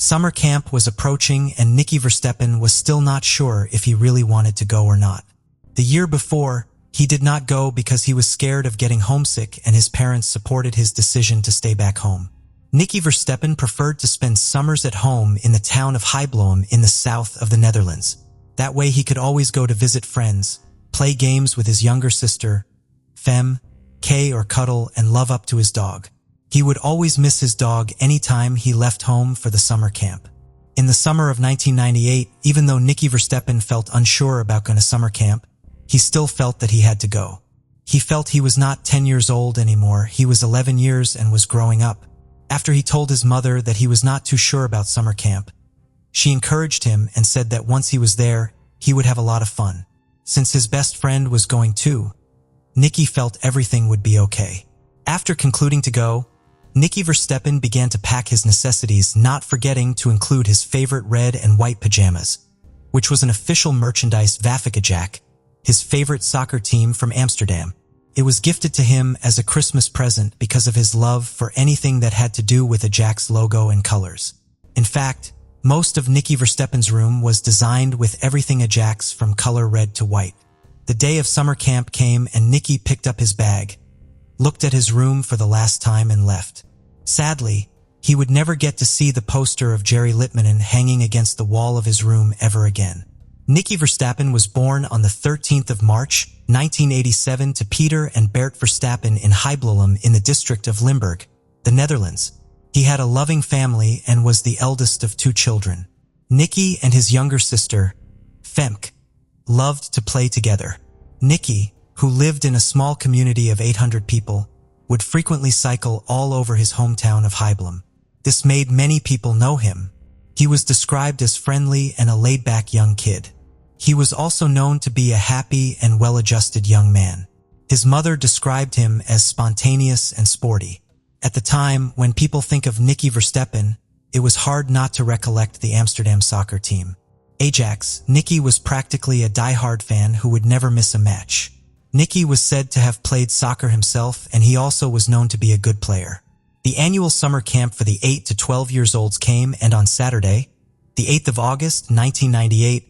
Summer camp was approaching and Nicky Verstappen was still not sure if he really wanted to go or not. The year before, he did not go because he was scared of getting homesick and his parents supported his decision to stay back home. Nicky Verstappen preferred to spend summers at home in the town of Haight in the south of the Netherlands. That way he could always go to visit friends, play games with his younger sister, Fem, Kay, or cuddle and love up to his dog. He would always miss his dog anytime he left home for the summer camp. In the summer of 1998, even though Nicky Verstappen felt unsure about going to summer camp, he still felt that he had to go. He felt he was not 10 years old anymore, he was 11 years and was growing up. After he told his mother that he was not too sure about summer camp, she encouraged him and said that once he was there, he would have a lot of fun. Since his best friend was going too, Nicky felt everything would be okay. After concluding to go, Nicky Verstappen began to pack his necessities, not forgetting to include his favorite red and white pajamas, which was an official merchandise Ajax, his favorite soccer team from Amsterdam. It was gifted to him as a Christmas present because of his love for anything that had to do with Ajax logo and colors. In fact, most of Nicky Verstappen's room was designed with everything Ajax from color red to white. The day of summer camp came and Nicky picked up his bag, looked at his room for the last time and left. Sadly, he would never get to see the poster of Jerry Litmanen hanging against the wall of his room ever again. Nicky Verstappen was born on the 13th of March, 1987 to Peter and Bert Verstappen in Haight in the district of Limburg, the Netherlands. He had a loving family and was the eldest of 2 children. Nicky and his younger sister, Femke, loved to play together. Nicky, who lived in a small community of 800 people, would frequently cycle all over his hometown of Haight. This made many people know him. He was described as friendly and a laid-back young kid. He was also known to be a happy and well-adjusted young man. His mother described him as spontaneous and sporty. At the time, when people think of Nicky Verstappen, it was hard not to recollect the Amsterdam soccer team. Ajax, Nicky was practically a die-hard fan who would never miss a match. Nicky was said to have played soccer himself, and he also was known to be a good player. The annual summer camp for the 8 to 12 years olds came, and on Saturday, the 8th of August, 1998,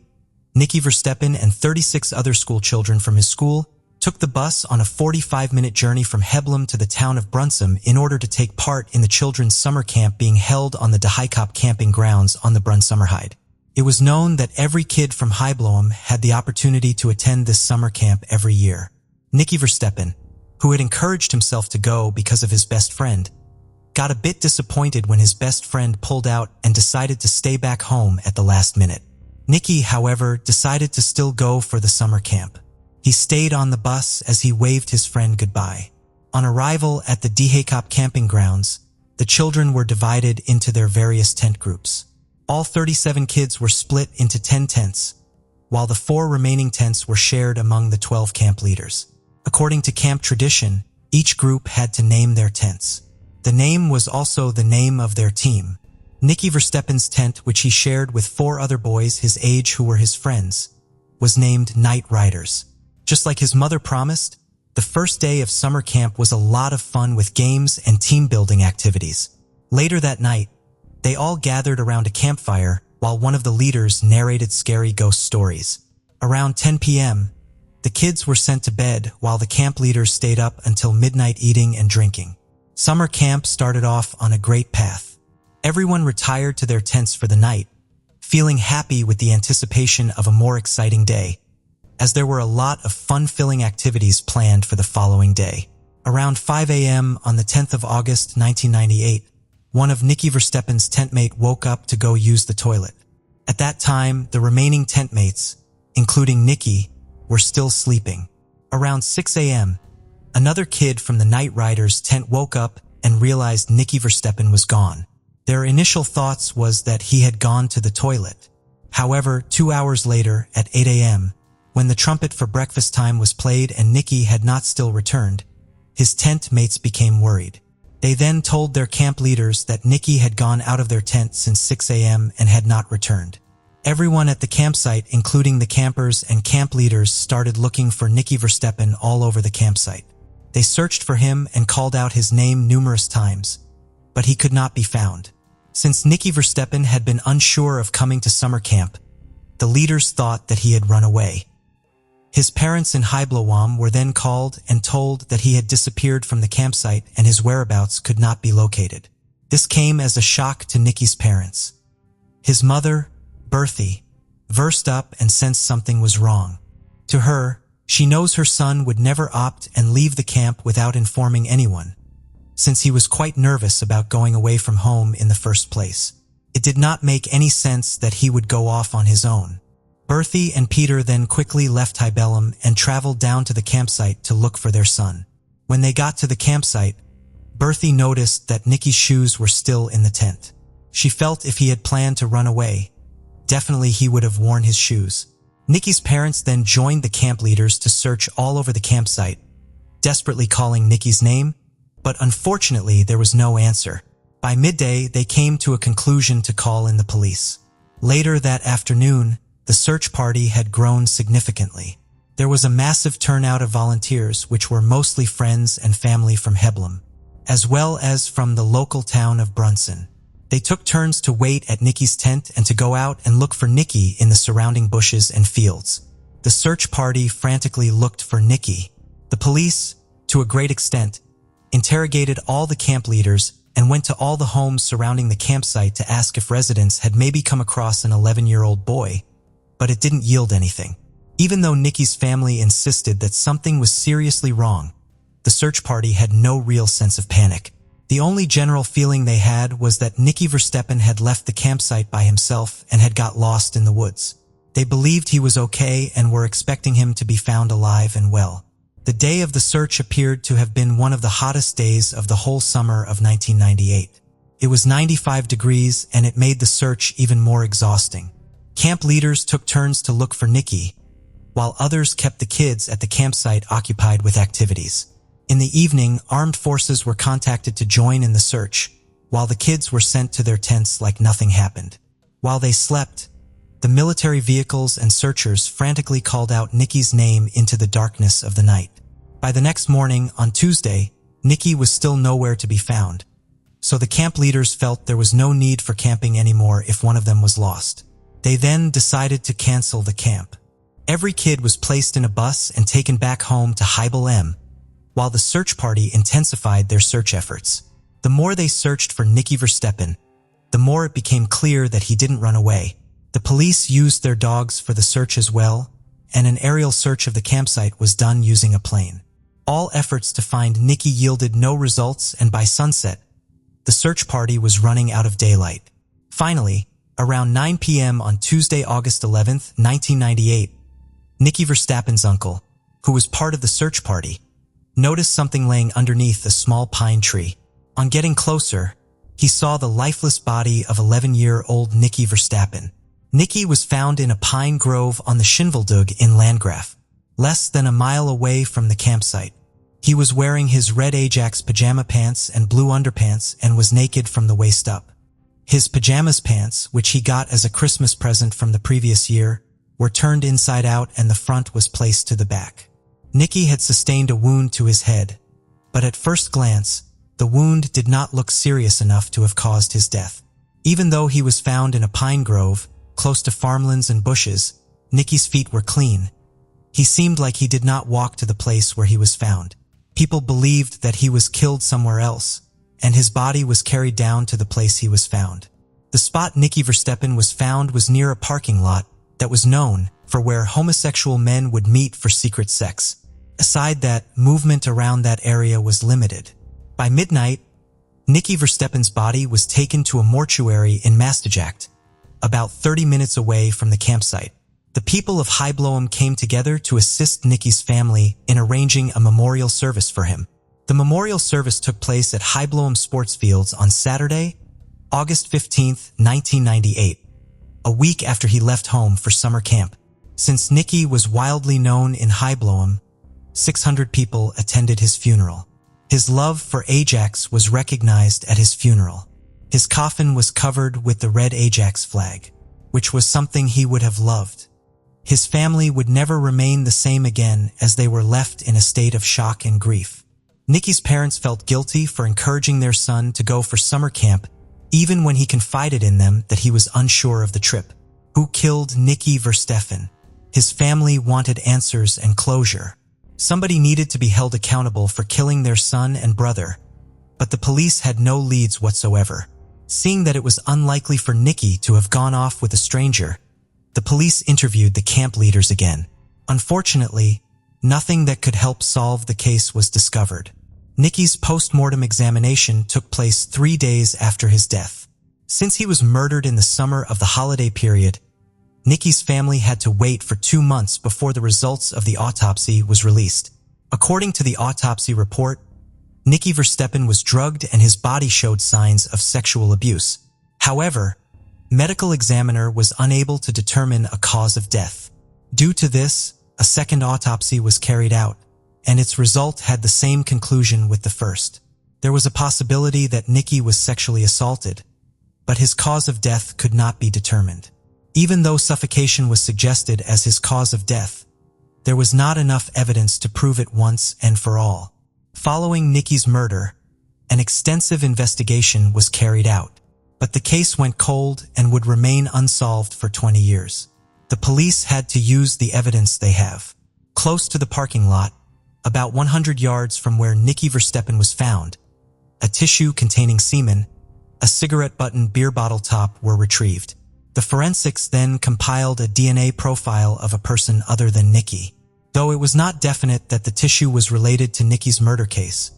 Nicky Verstappen and 36 other school children from his school took the bus on a 45-minute journey from Haight to the town of Brunsum in order to take part in the children's summer camp being held on the De Heikop camping grounds on the Brunsummerheide. It was known that every kid from Haight had the opportunity to attend this summer camp every year. Nicky Verstappen, who had encouraged himself to go because of his best friend, got a bit disappointed when his best friend pulled out and decided to stay back home at the last minute. Nicky, however, decided to still go for the summer camp. He stayed on the bus as he waved his friend goodbye. On arrival at the De Heikop camping grounds, the children were divided into their various tent groups. All 37 kids were split into 10 tents, while the 4 remaining tents were shared among the 12 camp leaders. According to camp tradition, each group had to name their tents. The name was also the name of their team. Nicky Verstappen's tent, which he shared with 4 other boys his age who were his friends, was named Night Riders. Just like his mother promised, the first day of summer camp was a lot of fun with games and team-building activities. Later that night, they all gathered around a campfire while one of the leaders narrated scary ghost stories. Around 10 p.m., the kids were sent to bed while the camp leaders stayed up until midnight eating and drinking. Summer camp started off on a great path. Everyone retired to their tents for the night, feeling happy with the anticipation of a more exciting day, as there were a lot of fun-filling activities planned for the following day. Around 5 a.m. on the 10th of August, 1998, one of Nicky Verstappen's tentmate woke up to go use the toilet. At that time, the remaining tentmates, including Nicky, were still sleeping. Around 6 a.m., another kid from the Night Riders tent woke up and realized Nicky Verstappen was gone. Their initial thoughts was that he had gone to the toilet. However, 2 hours later, at 8 a.m., when the trumpet for breakfast time was played and Nicky had not still returned, his tent mates became worried. They then told their camp leaders that Nicky had gone out of their tent since 6 a.m. and had not returned. Everyone at the campsite, including the campers and camp leaders, started looking for Nicky Verstappen all over the campsite. They searched for him and called out his name numerous times, but he could not be found. Since Nicky Verstappen had been unsure of coming to summer camp, the leaders thought that he had run away. His parents in Haight were then called and told that he had disappeared from the campsite and his whereabouts could not be located. This came as a shock to Nicky's parents. His mother, Bertie, versed up and sensed something was wrong. To her, she knows her son would never opt and leave the camp without informing anyone, since he was quite nervous about going away from home in the first place. It did not make any sense that he would go off on his own. Bertie and Peter then quickly left Haight and traveled down to the campsite to look for their son. When they got to the campsite, Bertie noticed that Nicky's shoes were still in the tent. She felt if he had planned to run away, definitely he would have worn his shoes. Nicky's parents then joined the camp leaders to search all over the campsite, desperately calling Nicky's name, but unfortunately there was no answer. By midday, they came to a conclusion to call in the police. Later that afternoon, the search party had grown significantly. There was a massive turnout of volunteers, which were mostly friends and family from Heblum, as well as from the local town of Brunson. They took turns to wait at Nicky's tent and to go out and look for Nicky in the surrounding bushes and fields. The search party frantically looked for Nicky. The police, to a great extent, interrogated all the camp leaders and went to all the homes surrounding the campsite to ask if residents had maybe come across an 11-year-old boy, but it didn't yield anything. Even though Nicky's family insisted that something was seriously wrong, the search party had no real sense of panic. The only general feeling they had was that Nicky Verstappen had left the campsite by himself and had got lost in the woods. They believed he was okay and were expecting him to be found alive and well. The day of the search appeared to have been one of the hottest days of the whole summer of 1998. It was 95 degrees and it made the search even more exhausting. Camp leaders took turns to look for Nicky, while others kept the kids at the campsite occupied with activities. In the evening, armed forces were contacted to join in the search, while the kids were sent to their tents like nothing happened. While they slept, the military vehicles and searchers frantically called out Nicky's name into the darkness of the night. By the next morning, on Tuesday, Nicky was still nowhere to be found, so the camp leaders felt there was no need for camping anymore if one of them was lost. They then decided to cancel the camp. Every kid was placed in a bus and taken back home to Haight, while the search party intensified their search efforts. The more they searched for Nicky Verstappen, the more it became clear that he didn't run away. The police used their dogs for the search as well, and an aerial search of the campsite was done using a plane. All efforts to find Nicky yielded no results, and by sunset, the search party was running out of daylight. Finally, around 9 p.m. on Tuesday, August 11th, 1998, Nicky Verstappen's uncle, who was part of the search party, noticed something laying underneath a small pine tree. On getting closer, he saw the lifeless body of 11-year-old Nicky Verstappen. Nicky was found in a pine grove on the Schindveldug in Landgraf, less than a mile away from the campsite. He was wearing his red Ajax pajama pants and blue underpants and was naked from the waist up. His pajamas pants, which he got as a Christmas present from the previous year, were turned inside out and the front was placed to the back. Nicky had sustained a wound to his head, but at first glance, the wound did not look serious enough to have caused his death. Even though he was found in a pine grove, close to farmlands and bushes, Nicky's feet were clean. He seemed like he did not walk to the place where he was found. People believed that he was killed somewhere else, and his body was carried down to the place he was found. The spot Nicky Verstappen was found was near a parking lot that was known for where homosexual men would meet for secret sex. Aside that, movement around that area was limited. By midnight, Nicky Verstappen's body was taken to a mortuary in Maastricht, about 30 minutes away from the campsite. The people of Haight came together to assist Nicky's family in arranging a memorial service for him. The memorial service took place at Haight Sports Fields on Saturday, August 15, 1998, a week after he left home for summer camp. Since Nicky was wildly known in Haight, 600 people attended his funeral. His love for Ajax was recognized at his funeral. His coffin was covered with the red Ajax flag, which was something he would have loved. His family would never remain the same again as they were left in a state of shock and grief. Nicky's parents felt guilty for encouraging their son to go for summer camp even when he confided in them that he was unsure of the trip. Who killed Nicky Verstappen? His family wanted answers and closure. Somebody needed to be held accountable for killing their son and brother, but the police had no leads whatsoever. Seeing that it was unlikely for Nicky to have gone off with a stranger, the police interviewed the camp leaders again. Unfortunately, nothing that could help solve the case was discovered. Nicky's post-mortem examination took place 3 days after his death. Since he was murdered in the summer of the holiday period, Nicky's family had to wait for 2 months before the results of the autopsy was released. According to the autopsy report, Nicky Verstappen was drugged and his body showed signs of sexual abuse. However, medical examiner was unable to determine a cause of death. Due to this, a second autopsy was carried out, and its result had the same conclusion with the first. There was a possibility that Nicky was sexually assaulted, but his cause of death could not be determined. Even though suffocation was suggested as his cause of death, there was not enough evidence to prove it once and for all. Following Nicky's murder, an extensive investigation was carried out, but the case went cold and would remain unsolved for 20 years. The police had to use the evidence they have. Close to the parking lot, about 100 yards from where Nicky Verstappen was found, a tissue containing semen, a cigarette button beer bottle top were retrieved. The forensics then compiled a DNA profile of a person other than Nicky, though it was not definite that the tissue was related to Nicky's murder case,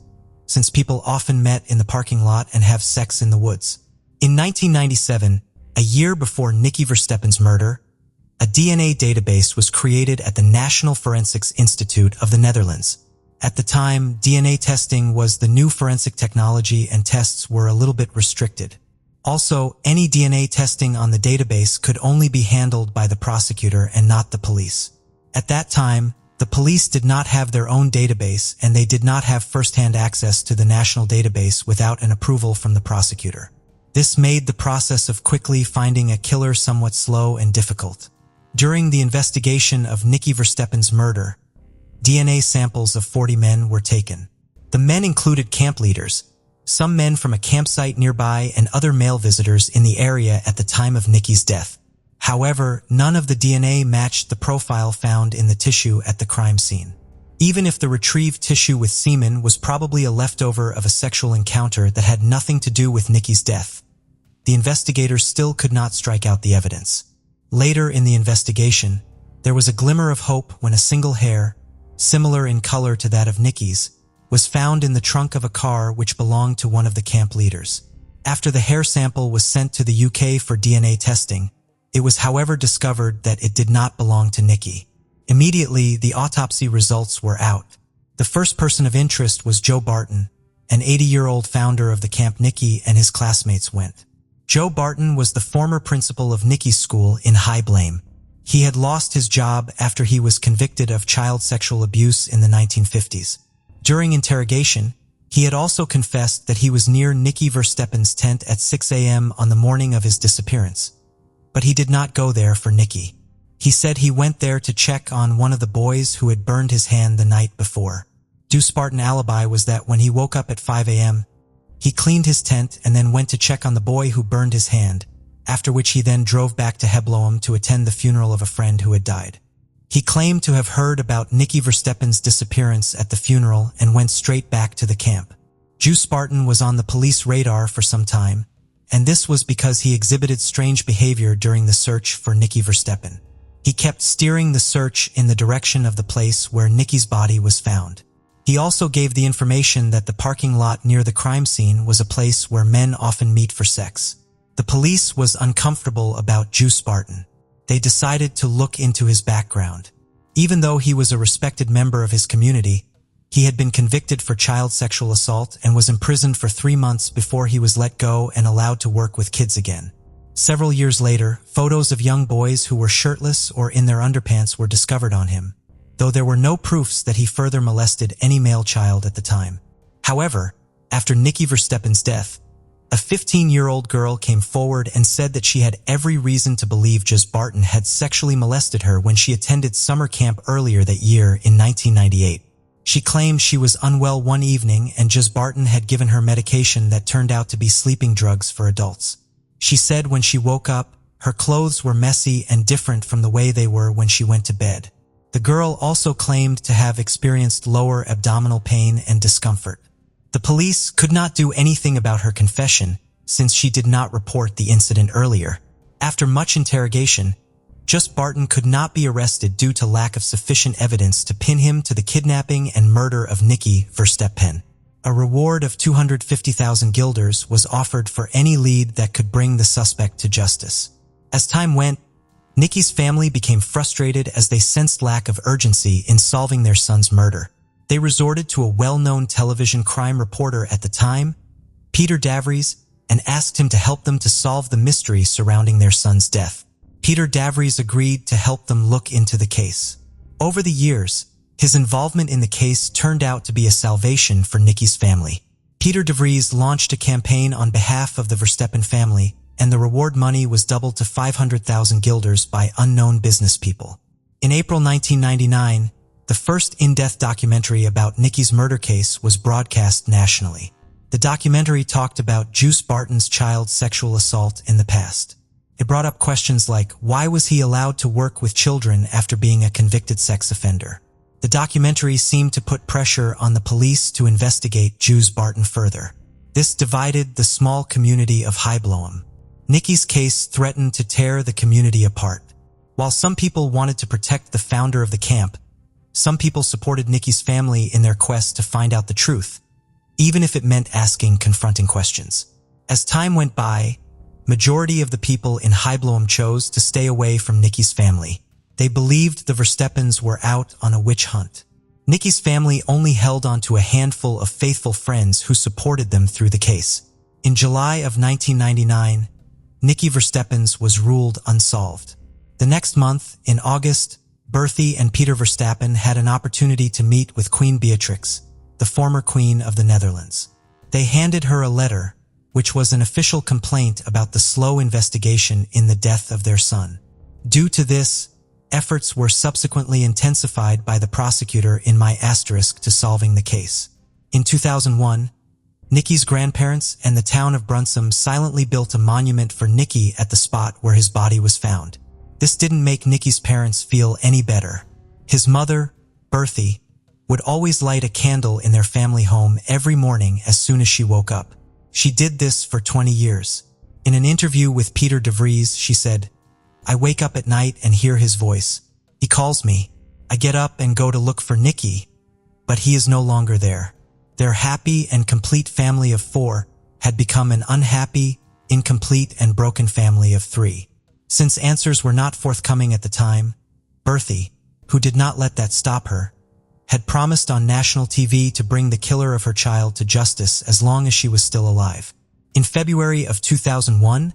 since people often met in the parking lot and have sex in the woods. In 1997, a year before Nicky Verstappen's murder, a DNA database was created at the National Forensics Institute of the Netherlands. At the time, DNA testing was the new forensic technology and tests were a little bit restricted. Also, any DNA testing on the database could only be handled by the prosecutor and not the police. At that time, the police did not have their own database and they did not have first-hand access to the national database without an approval from the prosecutor. This made the process of quickly finding a killer somewhat slow and difficult. During the investigation of Nicky Verstappen's murder, DNA samples of 40 men were taken. The men included camp leaders, some men from a campsite nearby and other male visitors in the area at the time of Nicky's death. However, none of the DNA matched the profile found in the tissue at the crime scene. Even if the retrieved tissue with semen was probably a leftover of a sexual encounter that had nothing to do with Nicky's death, the investigators still could not strike out the evidence. Later in the investigation, there was a glimmer of hope when a single hair, similar in color to that of Nicky's, was found in the trunk of a car which belonged to one of the camp leaders. After the hair sample was sent to the UK for DNA testing, it was however discovered that it did not belong to Nicky. Immediately, the autopsy results were out. The first person of interest was Joe Barton, an 80-year-old founder of the camp Nicky and his classmates went. Joe Barton was the former principal of Nicky's school in High Blame. He had lost his job after he was convicted of child sexual abuse in the 1950s. During interrogation, he had also confessed that he was near Nicky Verstappen's tent at 6 a.m. on the morning of his disappearance. But he did not go there for Nicky. He said he went there to check on one of the boys who had burned his hand the night before. Joe's Spartan alibi was that when he woke up at 5 a.m., he cleaned his tent and then went to check on the boy who burned his hand, after which he then drove back to Hebloem to attend the funeral of a friend who had died. He claimed to have heard about Nicky Verstappen's disappearance at the funeral and went straight back to the camp. Joe Spartan was on the police radar for some time, and this was because he exhibited strange behavior during the search for Nicky Verstappen. He kept steering the search in the direction of the place where Nicky's body was found. He also gave the information that the parking lot near the crime scene was a place where men often meet for sex. The police was uncomfortable about Joe Spartan. They decided to look into his background. Even though he was a respected member of his community, he had been convicted for child sexual assault and was imprisoned for 3 months before he was let go and allowed to work with kids again. Several years later, photos of young boys who were shirtless or in their underpants were discovered on him, though there were no proofs that he further molested any male child at the time. However, after Nicky Verstappen's death, a 15-year-old girl came forward and said that she had every reason to believe Joe Barton had sexually molested her when she attended summer camp earlier that year in 1998. She claimed she was unwell one evening and Juz Barton had given her medication that turned out to be sleeping drugs for adults. She said when she woke up, her clothes were messy and different from the way they were when she went to bed. The girl also claimed to have experienced lower abdominal pain and discomfort. The police could not do anything about her confession since she did not report the incident earlier. After much interrogation, Juz Barton could not be arrested due to lack of sufficient evidence to pin him to the kidnapping and murder of Nicky Verstappen. A reward of 250,000 guilders was offered for any lead that could bring the suspect to justice. As time went, Nicky's family became frustrated as they sensed lack of urgency in solving their son's murder. They resorted to a well-known television crime reporter at the time, Peter Davries, and asked him to help them to solve the mystery surrounding their son's death. Peter Davries agreed to help them look into the case. Over the years, his involvement in the case turned out to be a salvation for Nicky's family. Peter Davries launched a campaign on behalf of the Verstappen family, and the reward money was doubled to 500,000 guilders by unknown business people. In April 1999, the first in-depth documentary about Nicky's murder case was broadcast nationally. The documentary talked about Juz Barton's child sexual assault in the past. It brought up questions like, why was he allowed to work with children after being a convicted sex offender? The documentary seemed to put pressure on the police to investigate Juz Barton further. This divided the small community of Haight. Nicky's case threatened to tear the community apart. While some people wanted to protect the founder of the camp, some people supported Nicky's family in their quest to find out the truth, even if it meant asking confronting questions. As time went by, majority of the people in Haight chose to stay away from Nicky's family. They believed the Verstappens were out on a witch hunt. Nicky's family only held on to a handful of faithful friends who supported them through the case. In July of 1999, Nicky Verstappen was ruled unsolved. The next month, in August, Bertie and Peter Verstappen had an opportunity to meet with Queen Beatrix, the former Queen of the Netherlands. They handed her a letter, which was an official complaint about the slow investigation in the death of their son. Due to this, efforts were subsequently intensified by the prosecutor in my asterisk to solving the case. In 2001, Nicky's grandparents and the town of Brunsum silently built a monument for Nicky at the spot where his body was found. This didn't make Nicky's parents feel any better. His mother, Bertie, would always light a candle in their family home every morning as soon as she woke up. She did this for 20 years. In an interview with Peter Davries, she said, "I wake up at night and hear his voice. He calls me. I get up and go to look for Nicky, but he is no longer there." Their happy and complete family of 4 had become an unhappy, incomplete, and broken family of 3. Since answers were not forthcoming at the time, Bertie, who did not let that stop her, had promised on national TV to bring the killer of her child to justice as long as she was still alive. In February of 2001,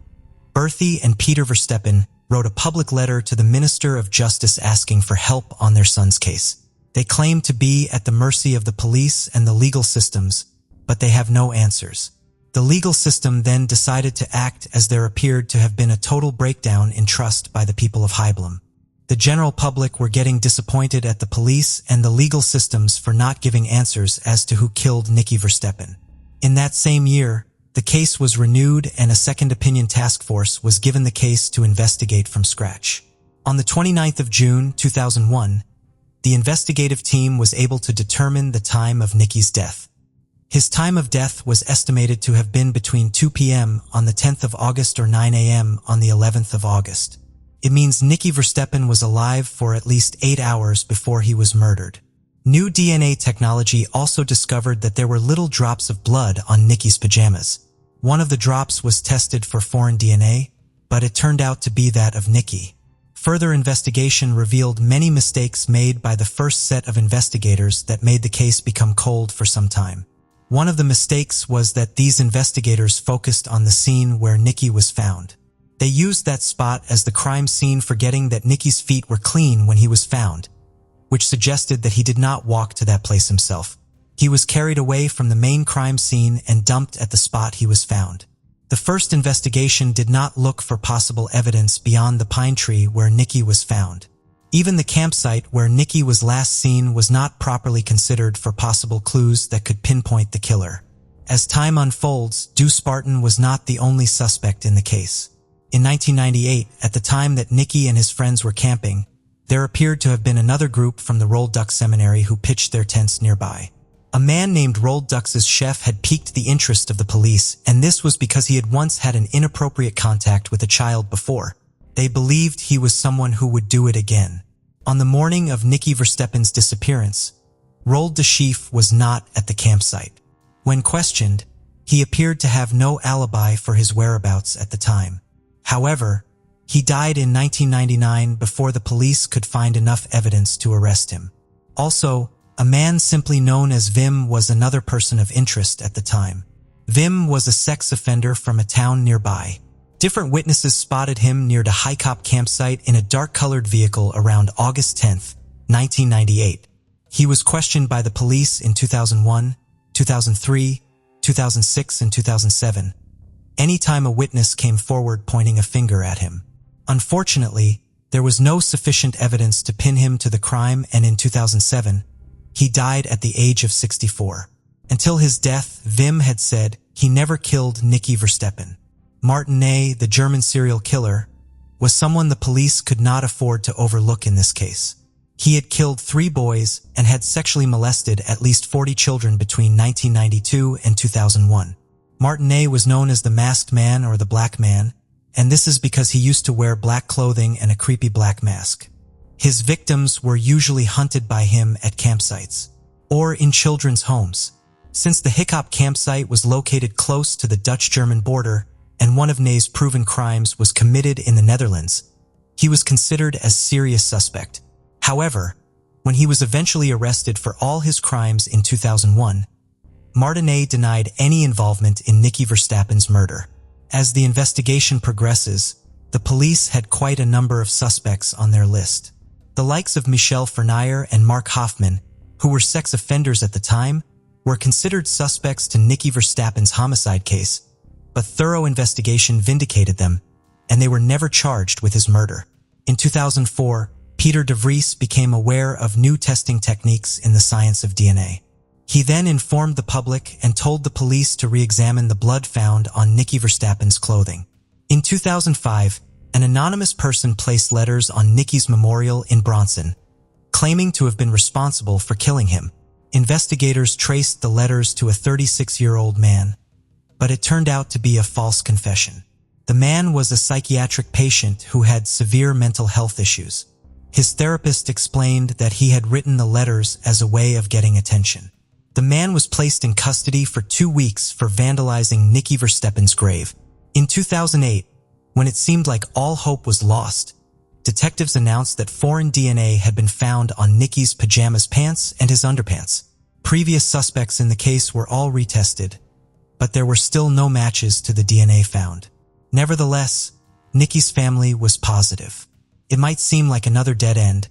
Bertie and Peter Verstappen wrote a public letter to the Minister of Justice asking for help on their son's case. They claim to be at the mercy of the police and the legal systems, but they have no answers. The legal system then decided to act as there appeared to have been a total breakdown in trust by the people of Haight. The general public were getting disappointed at the police and the legal systems for not giving answers as to who killed Nicky Verstappen. In that same year, the case was renewed and a second opinion task force was given the case to investigate from scratch. On the 29th of June 2001, the investigative team was able to determine the time of Nicky's death. His time of death was estimated to have been between 2 p.m. on the 10th of August or 9 a.m. on the 11th of August. It means Nicky Verstappen was alive for at least 8 hours before he was murdered. New DNA technology also discovered that there were little drops of blood on Nicky's pajamas. One of the drops was tested for foreign DNA, but it turned out to be that of Nicky. Further investigation revealed many mistakes made by the first set of investigators that made the case become cold for some time. One of the mistakes was that these investigators focused on the scene where Nicky was found. They used that spot as the crime scene, forgetting that Nicky's feet were clean when he was found, which suggested that he did not walk to that place himself. He was carried away from the main crime scene and dumped at the spot he was found. The first investigation did not look for possible evidence beyond the pine tree where Nicky was found. Even the campsite where Nicky was last seen was not properly considered for possible clues that could pinpoint the killer. As time unfolds, Deuce Barton was not the only suspect in the case. In 1998, at the time that Nicky and his friends were camping, there appeared to have been another group from the Rolled Duck Seminary who pitched their tents nearby. A man named Rolled Duck's chef had piqued the interest of the police, and this was because he had once had an inappropriate contact with a child before. They believed he was someone who would do it again. On the morning of Nicky Verstappen's disappearance, Rolled the Chef was not at the campsite. When questioned, he appeared to have no alibi for his whereabouts at the time. However, he died in 1999 before the police could find enough evidence to arrest him. Also, a man simply known as Vim was another person of interest at the time. Vim was a sex offender from a town nearby. Different witnesses spotted him near the Haight campsite in a dark-colored vehicle around August 10, 1998. He was questioned by the police in 2001, 2003, 2006, and 2007. Anytime a witness came forward pointing a finger at him. Unfortunately, there was no sufficient evidence to pin him to the crime, and in 2007, he died at the age of 64. Until his death, Vim had said he never killed Nicky Verstappen. Martin A., the German serial killer, was someone the police could not afford to overlook in this case. He had killed 3 boys and had sexually molested at least 40 children between 1992 and 2001. Martin A. was known as the Masked Man or the Black Man, and this is because he used to wear black clothing and a creepy black mask. His victims were usually hunted by him at campsites or in children's homes. Since the Haight campsite was located close to the Dutch-German border and one of Ney's proven crimes was committed in the Netherlands, he was considered as serious suspect. However, when he was eventually arrested for all his crimes in 2001, Martinet denied any involvement in Nicky Verstappen's murder. As the investigation progresses, the police had quite a number of suspects on their list. The likes of Michelle Fournier and Mark Hoffman, who were sex offenders at the time, were considered suspects to Nicky Verstappen's homicide case, but thorough investigation vindicated them, and they were never charged with his murder. In 2004, Peter de Vries became aware of new testing techniques in the science of DNA. He then informed the public and told the police to re-examine the blood found on Nicky Verstappen's clothing. In 2005, an anonymous person placed letters on Nicky's memorial in Bronson, claiming to have been responsible for killing him. Investigators traced the letters to a 36-year-old man, but it turned out to be a false confession. The man was a psychiatric patient who had severe mental health issues. His therapist explained that he had written the letters as a way of getting attention. The man was placed in custody for 2 weeks for vandalizing Nicky Verstappen's grave. In 2008, when it seemed like all hope was lost, detectives announced that foreign DNA had been found on Nicky's pajamas pants and his underpants. Previous suspects in the case were all retested, but there were still no matches to the DNA found. Nevertheless, Nicky's family was positive. It might seem like another dead end,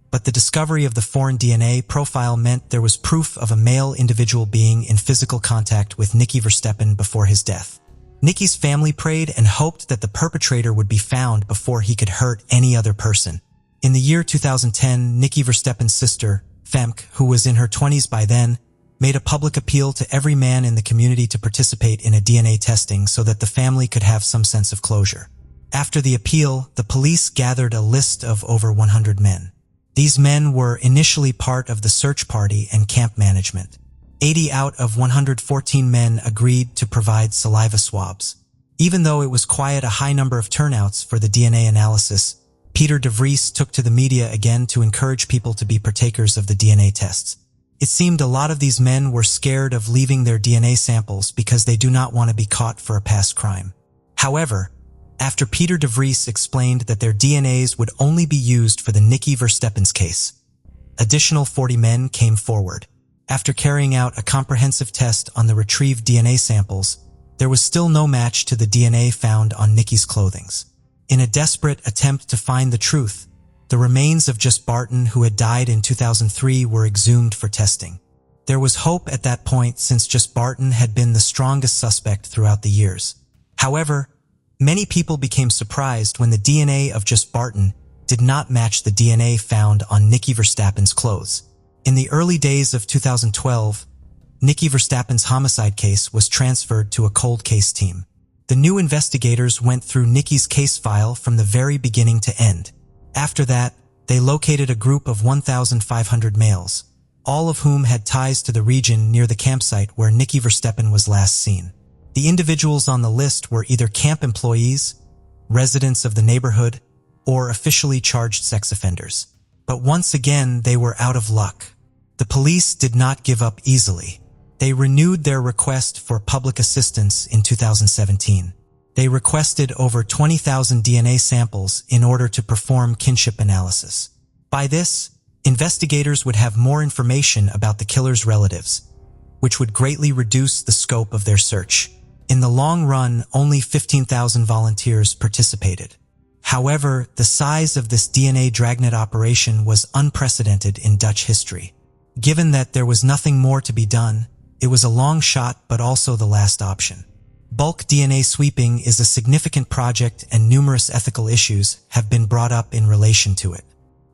but the discovery of the foreign DNA profile meant there was proof of a male individual being in physical contact with Nicky Verstappen before his death. Nicky's family prayed and hoped that the perpetrator would be found before he could hurt any other person. In the year 2010, Nicky Verstappen's sister, Femke, who was in her 20s by then, made a public appeal to every man in the community to participate in a DNA testing so that the family could have some sense of closure. After the appeal, the police gathered a list of over 100 men. These men were initially part of the search party and camp management. 80 out of 114 men agreed to provide saliva swabs. Even though it was quite a high number of turnouts for the DNA analysis, Peter de Vries took to the media again to encourage people to be partakers of the DNA tests. It seemed a lot of these men were scared of leaving their DNA samples because they do not want to be caught for a past crime. However, after Peter de Vries explained that their DNAs would only be used for the Nicky Verstappen's case, additional 40 men came forward. After carrying out a comprehensive test on the retrieved DNA samples, there was still no match to the DNA found on Nicky's clothing. In a desperate attempt to find the truth, the remains of Just Barton, who had died in 2003, were exhumed for testing. There was hope at that point since Just Barton had been the strongest suspect throughout the years. However, many people became surprised when the DNA of Just Barton did not match the DNA found on Nicky Verstappen's clothes. In the early days of 2012, Nicky Verstappen's homicide case was transferred to a cold case team. The new investigators went through Nicky's case file from the very beginning to end. After that, they located a group of 1,500 males, all of whom had ties to the region near the campsite where Nicky Verstappen was last seen. The individuals on the list were either camp employees, residents of the neighborhood, or officially charged sex offenders. But once again, they were out of luck. The police did not give up easily. They renewed their request for public assistance in 2017. They requested over 20,000 DNA samples in order to perform kinship analysis. By this, investigators would have more information about the killer's relatives, which would greatly reduce the scope of their search. In the long run, only 15,000 volunteers participated. However, the size of this DNA dragnet operation was unprecedented in Dutch history. Given that there was nothing more to be done, it was a long shot but also the last option. Bulk DNA sweeping is a significant project and numerous ethical issues have been brought up in relation to it.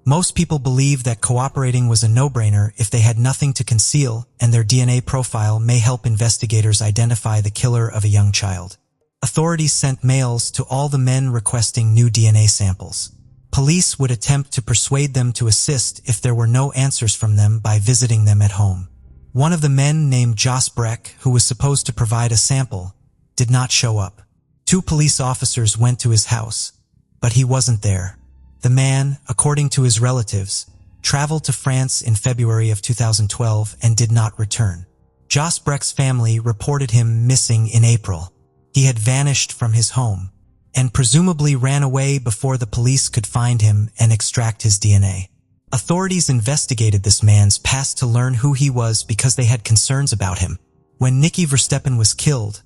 Most people believe that cooperating was a no-brainer if they had nothing to conceal, and their DNA profile may help investigators identify the killer of a young child. Authorities sent mails to all the men requesting new DNA samples. Police would attempt to persuade them to assist if there were no answers from them by visiting them at home. One of the men, named Jos Breck, who was supposed to provide a sample, did not show up. 2 police officers went to his house, but he wasn't there. The man, according to his relatives, traveled to France in February of 2012 and did not return. Jos Breck's family reported him missing in April. He had vanished from his home and presumably ran away before the police could find him and extract his DNA. Authorities investigated this man's past to learn who he was because they had concerns about him. When Nicky Verstappen was killed,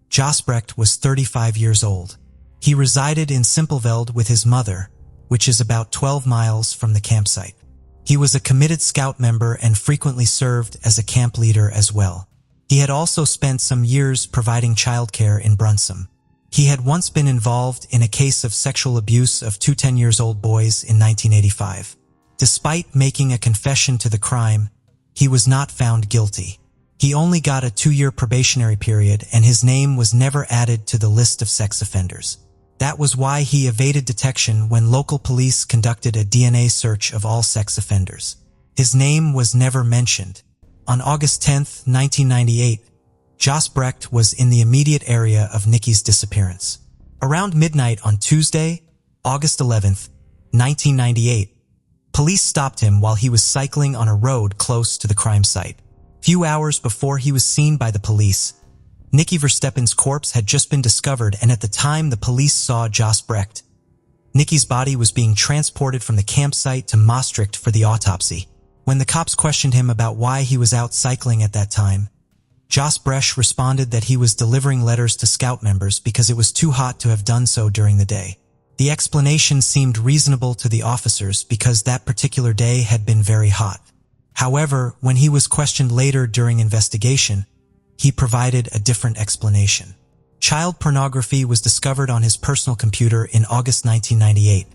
Jos Breck was 35 years old. He resided in Simpelveld with his mother, which is about 12 miles from the campsite. He was a committed scout member and frequently served as a camp leader as well. He had also spent some years providing childcare in Brunsum. He had once been involved in a case of sexual abuse of 2 10-year-old boys in 1985. Despite making a confession to the crime, he was not found guilty. He only got a 2-year probationary period and his name was never added to the list of sex offenders. That was why he evaded detection when local police conducted a DNA search of all sex offenders. His name was never mentioned. On August 10, 1998, Jos Breck was in the immediate area of Nicky's disappearance. Around midnight on Tuesday, August 11, 1998, police stopped him while he was cycling on a road close to the crime site. Few hours before he was seen by the police, Nicky Verstappen's corpse had just been discovered, and at the time the police saw Jos Breck, Nicky's body was being transported from the campsite to Maastricht for the autopsy. When the cops questioned him about why he was out cycling at that time, Jos Breck responded that he was delivering letters to scout members because it was too hot to have done so during the day. The explanation seemed reasonable to the officers because that particular day had been very hot. However, when he was questioned later during investigation, he provided a different explanation. Child pornography was discovered on his personal computer in August 1998,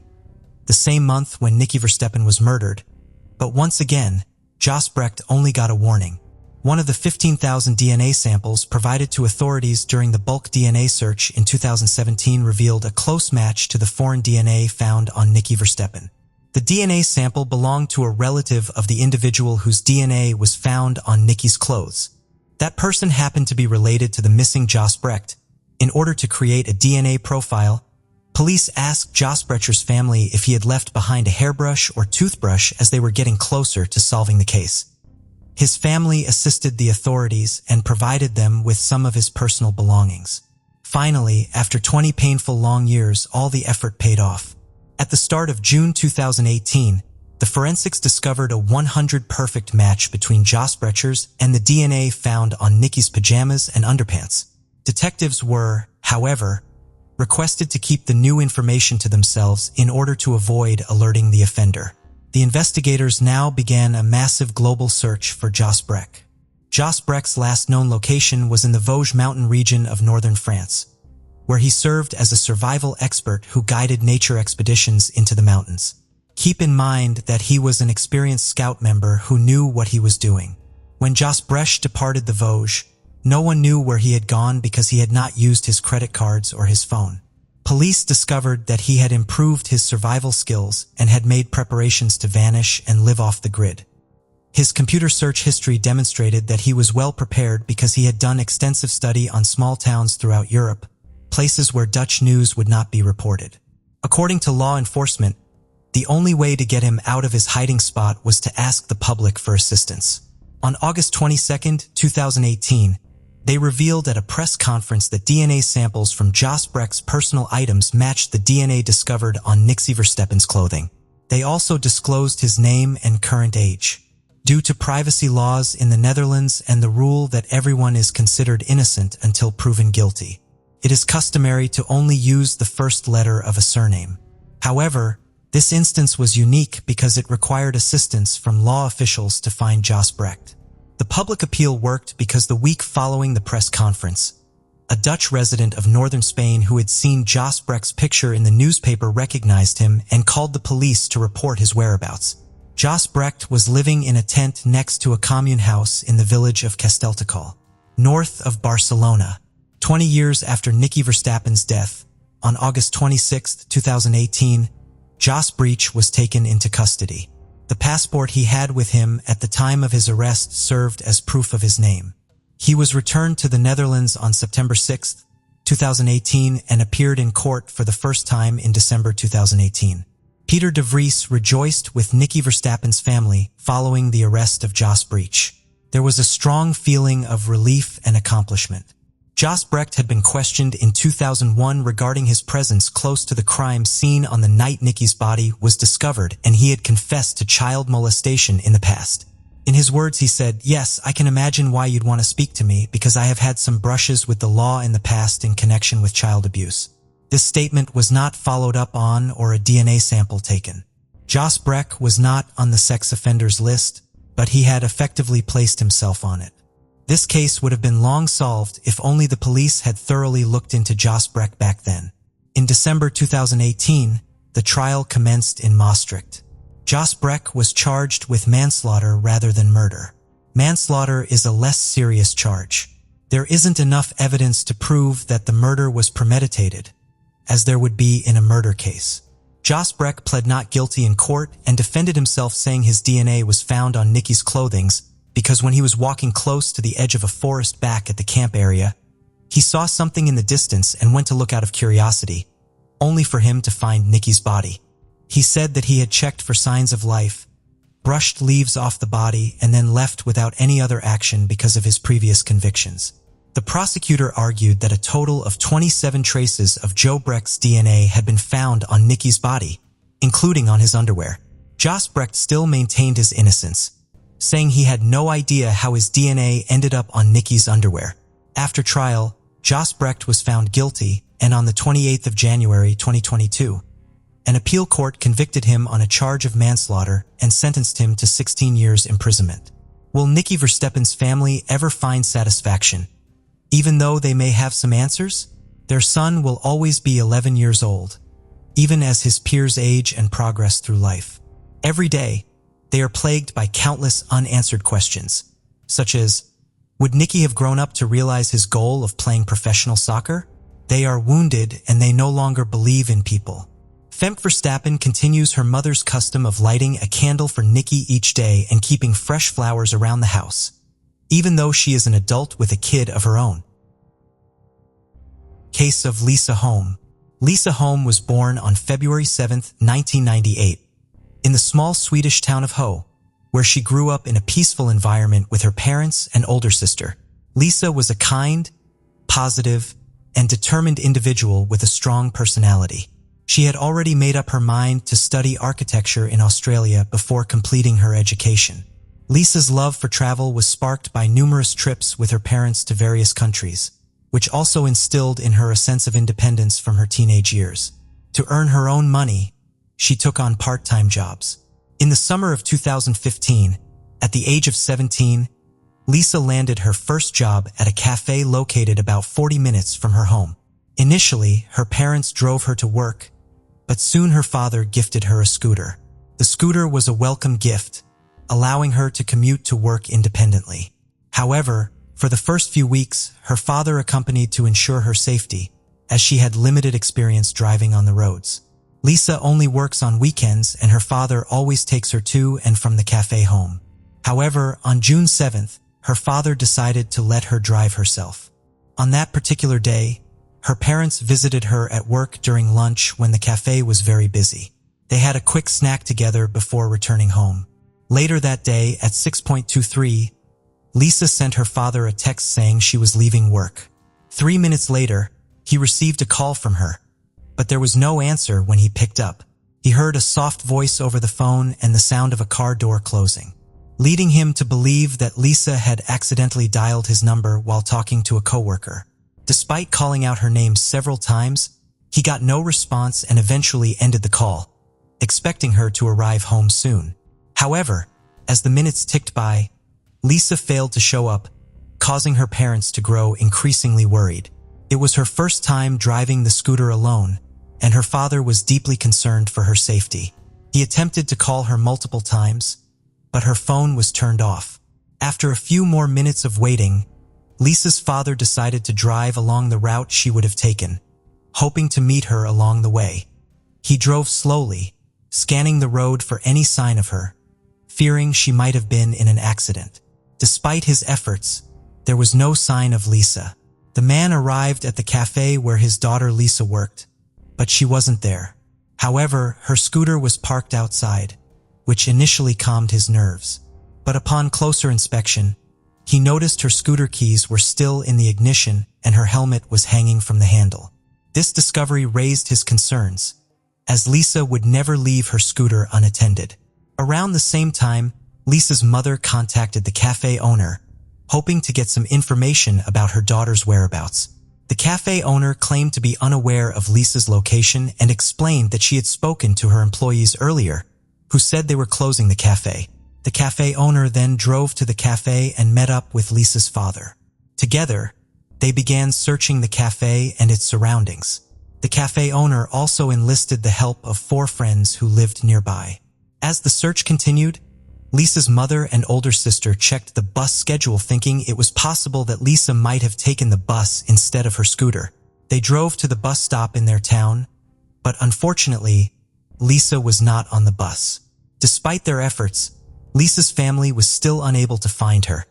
the same month when Nicky Verstappen was murdered, but once again, Jos Breck only got a warning. One of the 15,000 DNA samples provided to authorities during the bulk DNA search in 2017 revealed a close match to the foreign DNA found on Nicky Verstappen. The DNA sample belonged to a relative of the individual whose DNA was found on Nicky's clothes. That person happened to be related to the missing Jos Breck. In order to create a DNA profile, police asked Jos Breck's family if he had left behind a hairbrush or toothbrush as they were getting closer to solving the case. His family assisted the authorities and provided them with some of his personal belongings. Finally, after 20 painful long years, all the effort paid off. At the start of June 2018, the forensics discovered a 100 perfect match between Jos Breck's and the DNA found on Nicky's pajamas and underpants. Detectives were, however, requested to keep the new information to themselves in order to avoid alerting the offender. The investigators now began a massive global search for Jos Breck. Jos Breck's last known location was in the Vosges mountain region of northern France, where he served as a survival expert who guided nature expeditions into the mountains. Keep in mind that he was an experienced scout member who knew what he was doing. When Jos Brecht departed the Vosges, no one knew where he had gone because he had not used his credit cards or his phone. Police discovered that he had improved his survival skills and had made preparations to vanish and live off the grid. His computer search history demonstrated that he was well prepared because he had done extensive study on small towns throughout Europe, places where Dutch news would not be reported. According to law enforcement, the only way to get him out of his hiding spot was to ask the public for assistance. On August 22, 2018, they revealed at a press conference that DNA samples from Jos Brecht's personal items matched the DNA discovered on Nicky Verstappen's clothing. They also disclosed his name and current age. Due to privacy laws in the Netherlands and the rule that everyone is considered innocent until proven guilty, it is customary to only use the first letter of a surname. However, this instance was unique because it required assistance from law officials to find Jos Brecht. The public appeal worked because the week following the press conference, a Dutch resident of northern Spain who had seen Jos Brecht's picture in the newspaper recognized him and called the police to report his whereabouts. Jos Brecht was living in a tent next to a commune house in the village of Castellterçol, north of Barcelona. 20 years after Nicky Verstappen's death, on August 26, 2018, Jos Brecht was taken into custody. The passport he had with him at the time of his arrest served as proof of his name. He was returned to the Netherlands on September 6, 2018 and appeared in court for the first time in December 2018. Peter de Vries rejoiced with Nicky Verstappen's family following the arrest of Jos Brecht. There was a strong feeling of relief and accomplishment. Jos Brecht had been questioned in 2001 regarding his presence close to the crime scene on the night Nicky's body was discovered, and he had confessed to child molestation in the past. In his words, he said, "Yes, I can imagine why you'd want to speak to me because I have had some brushes with the law in the past in connection with child abuse." This statement was not followed up on or a DNA sample taken. Jos Brecht was not on the sex offenders list, but he had effectively placed himself on it. This case would have been long solved if only the police had thoroughly looked into Jos Brecht back then. In December 2018, the trial commenced in Maastricht. Jos Brecht was charged with manslaughter rather than murder. Manslaughter is a less serious charge. There isn't enough evidence to prove that the murder was premeditated, as there would be in a murder case. Jos Brecht pled not guilty in court and defended himself, saying his DNA was found on Nicky's clothing because when he was walking close to the edge of a forest back at the camp area, he saw something in the distance and went to look out of curiosity, only for him to find Nicky's body. He said that he had checked for signs of life, brushed leaves off the body, and then left without any other action because of his previous convictions. The prosecutor argued that a total of 27 traces of Jos Brecht's DNA had been found on Nicky's body, including on his underwear. Jos Brecht still maintained his innocence, saying he had no idea how his DNA ended up on Nicky's underwear. After trial, Jos Brecht was found guilty, and on the 28th of January 2022, an appeal court convicted him on a charge of manslaughter and sentenced him to 16 years imprisonment. Will Nicky Verstappen's family ever find satisfaction? Even though they may have some answers, their son will always be 11 years old, even as his peers age and progress through life. Every day, they are plagued by countless unanswered questions, such as, would Nicky have grown up to realize his goal of playing professional soccer? They are wounded and they no longer believe in people. Femke Verstappen continues her mother's custom of lighting a candle for Nicky each day and keeping fresh flowers around the house, even though she is an adult with a kid of her own. Case of Lisa Holm. Lisa Holm was born on February 7, 1998, in the small Swedish town of Haight, where she grew up in a peaceful environment with her parents and older sister. Lisa was a kind, positive, and determined individual with a strong personality. She had already made up her mind to study architecture in Australia before completing her education. Lisa's love for travel was sparked by numerous trips with her parents to various countries, which also instilled in her a sense of independence from her teenage years. To earn her own money, she took on part-time jobs. In the summer of 2015, at the age of 17, Lisa landed her first job at a cafe located about 40 minutes from her home. Initially, her parents drove her to work, but soon her father gifted her a scooter. The scooter was a welcome gift, allowing her to commute to work independently. However, for the first few weeks, her father accompanied to ensure her safety, as she had limited experience driving on the roads. Lisa only works on weekends, and her father always takes her to and from the cafe home. However, on June 7th, her father decided to let her drive herself. On that particular day, her parents visited her at work during lunch when the cafe was very busy. They had a quick snack together before returning home. Later that day, at 6:23, Lisa sent her father a text saying she was leaving work. 3 minutes later, he received a call from her, but there was no answer when he picked up. He heard a soft voice over the phone and the sound of a car door closing, leading him to believe that Lisa had accidentally dialed his number while talking to a coworker. Despite calling out her name several times, he got no response and eventually ended the call, expecting her to arrive home soon. However, as the minutes ticked by, Lisa failed to show up, causing her parents to grow increasingly worried. It was her first time driving the scooter alone, and her father was deeply concerned for her safety. He attempted to call her multiple times, but her phone was turned off. After a few more minutes of waiting, Lisa's father decided to drive along the route she would have taken, hoping to meet her along the way. He drove slowly, scanning the road for any sign of her, fearing she might have been in an accident. Despite his efforts, there was no sign of Lisa. The man arrived at the cafe where his daughter Lisa worked, but she wasn't there. However, her scooter was parked outside, which initially calmed his nerves. But upon closer inspection, he noticed her scooter keys were still in the ignition and her helmet was hanging from the handle. This discovery raised his concerns, as Lisa would never leave her scooter unattended. Around the same time, Lisa's mother contacted the cafe owner, hoping to get some information about her daughter's whereabouts. The cafe owner claimed to be unaware of Lisa's location and explained that she had spoken to her employees earlier, who said they were closing the cafe. The cafe owner then drove to the cafe and met up with Lisa's father. Together, they began searching the cafe and its surroundings. The cafe owner also enlisted the help of 4 friends who lived nearby. As the search continued, Lisa's mother and older sister checked the bus schedule, thinking it was possible that Lisa might have taken the bus instead of her scooter. They drove to the bus stop in their town, but unfortunately, Lisa was not on the bus. Despite their efforts, Lisa's family was still unable to find her,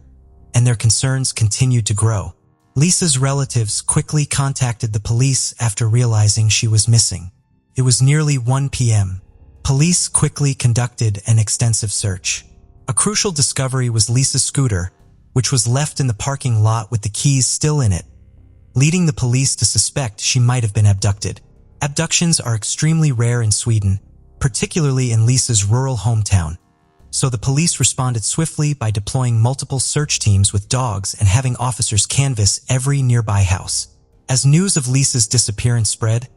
and their concerns continued to grow. Lisa's relatives quickly contacted the police after realizing she was missing. It was nearly 1 p.m. Police quickly conducted an extensive search. A crucial discovery was Lisa's scooter, which was left in the parking lot with the keys still in it, leading the police to suspect she might have been abducted. Abductions are extremely rare in Sweden, particularly in Lisa's rural hometown, so the police responded swiftly by deploying multiple search teams with dogs and having officers canvass every nearby house. As news of Lisa's disappearance spread,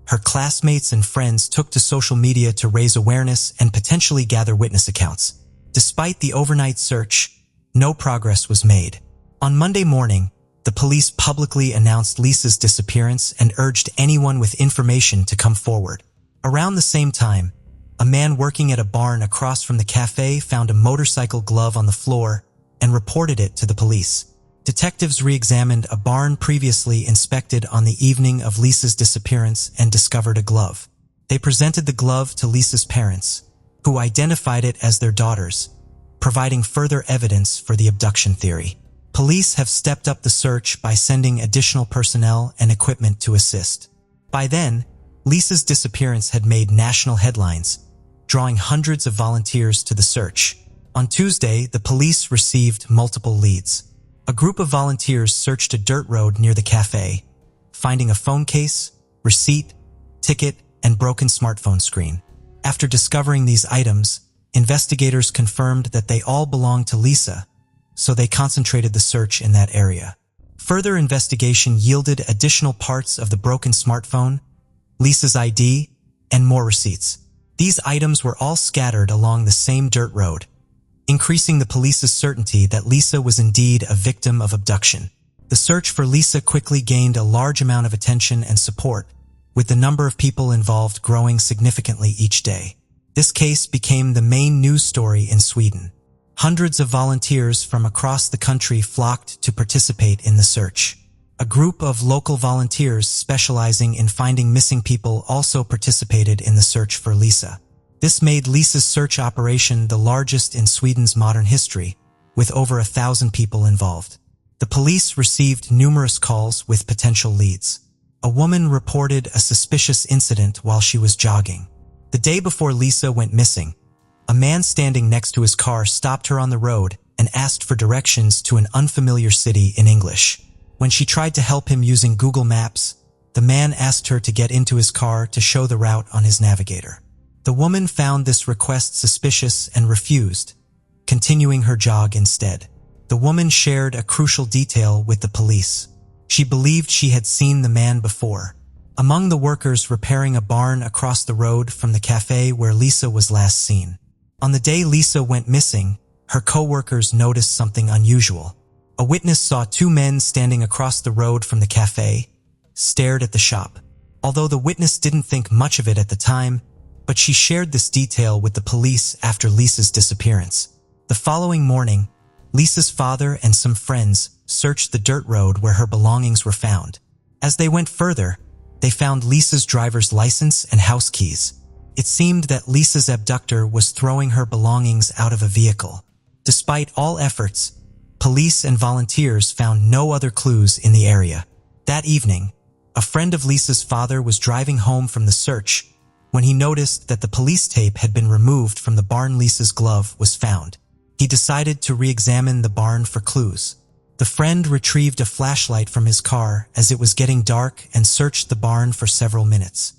her classmates and friends took to social media to raise awareness and potentially gather witness accounts. Despite the overnight search, no progress was made. On Monday morning, the police publicly announced Lisa's disappearance and urged anyone with information to come forward. Around the same time, a man working at a barn across from the cafe found a motorcycle glove on the floor and reported it to the police. Detectives re-examined a barn previously inspected on the evening of Lisa's disappearance and discovered a glove. They presented the glove to Lisa's parents, who identified it as their daughter's, providing further evidence for the abduction theory. Police have stepped up the search by sending additional personnel and equipment to assist. By then, Lisa's disappearance had made national headlines, drawing hundreds of volunteers to the search. On Tuesday, the police received multiple leads. A group of volunteers searched a dirt road near the cafe, finding a phone case, receipt, ticket, and broken smartphone screen. After discovering these items, investigators confirmed that they all belonged to Lisa, so they concentrated the search in that area. Further investigation yielded additional parts of the broken smartphone, Lisa's ID, and more receipts. These items were all scattered along the same dirt road, increasing the police's certainty that Lisa was indeed a victim of abduction. The search for Lisa quickly gained a large amount of attention and support, with the number of people involved growing significantly each day. This case became the main news story in Sweden. Hundreds of volunteers from across the country flocked to participate in the search. A group of local volunteers specializing in finding missing people also participated in the search for Lisa. This made Lisa's search operation the largest in Sweden's modern history, with over 1,000 people involved. The police received numerous calls with potential leads. A woman reported a suspicious incident while she was jogging. The day before Lisa went missing, a man standing next to his car stopped her on the road and asked for directions to an unfamiliar city in English. When she tried to help him using Google Maps, the man asked her to get into his car to show the route on his navigator. The woman found this request suspicious and refused, continuing her jog instead. The woman shared a crucial detail with the police. She believed she had seen the man before, among the workers repairing a barn across the road from the cafe where Lisa was last seen. On the day Lisa went missing, her co-workers noticed something unusual. A witness saw two men standing across the road from the cafe, stared at the shop. Although the witness didn't think much of it at the time, but she shared this detail with the police after Lisa's disappearance. The following morning, Lisa's father and some friends searched the dirt road where her belongings were found. As they went further, they found Lisa's driver's license and house keys. It seemed that Lisa's abductor was throwing her belongings out of a vehicle. Despite all efforts, police and volunteers found no other clues in the area. That evening, a friend of Lisa's father was driving home from the search when he noticed that the police tape had been removed from the barn Lisa's glove was found. He decided to re-examine the barn for clues. The friend retrieved a flashlight from his car as it was getting dark and searched the barn for several minutes.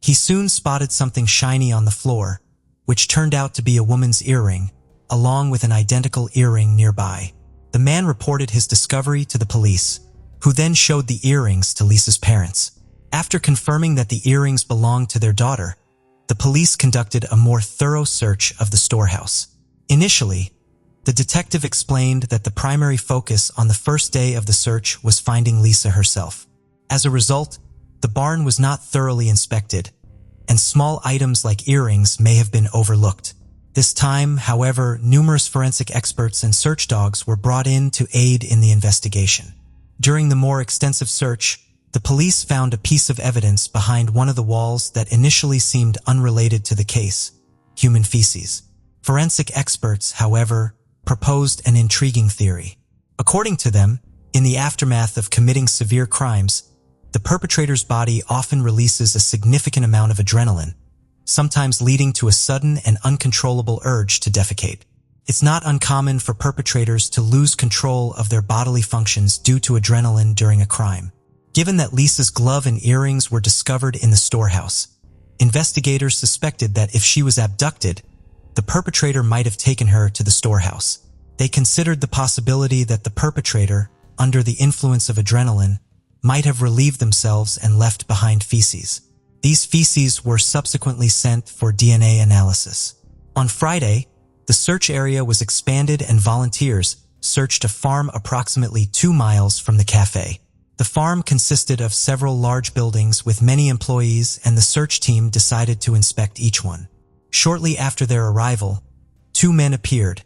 He soon spotted something shiny on the floor, which turned out to be a woman's earring, along with an identical earring nearby. The man reported his discovery to the police, who then showed the earrings to Lisa's parents. After confirming that the earrings belonged to their daughter, the police conducted a more thorough search of the storehouse. Initially, the detective explained that the primary focus on the first day of the search was finding Lisa herself. As a result, the barn was not thoroughly inspected, and small items like earrings may have been overlooked. This time, however, numerous forensic experts and search dogs were brought in to aid in the investigation. During the more extensive search, the police found a piece of evidence behind one of the walls that initially seemed unrelated to the case: human feces. Forensic experts, however, proposed an intriguing theory. According to them, in the aftermath of committing severe crimes, the perpetrator's body often releases a significant amount of adrenaline, sometimes leading to a sudden and uncontrollable urge to defecate. It's not uncommon for perpetrators to lose control of their bodily functions due to adrenaline during a crime. Given that Lisa's glove and earrings were discovered in the storehouse, investigators suspected that if she was abducted, the perpetrator might have taken her to the storehouse. They considered the possibility that the perpetrator, under the influence of adrenaline, might have relieved themselves and left behind feces. These feces were subsequently sent for DNA analysis. On Friday, the search area was expanded and volunteers searched a farm approximately 2 miles from the cafe. The farm consisted of several large buildings with many employees, and the search team decided to inspect each one. Shortly after their arrival, 2 men appeared,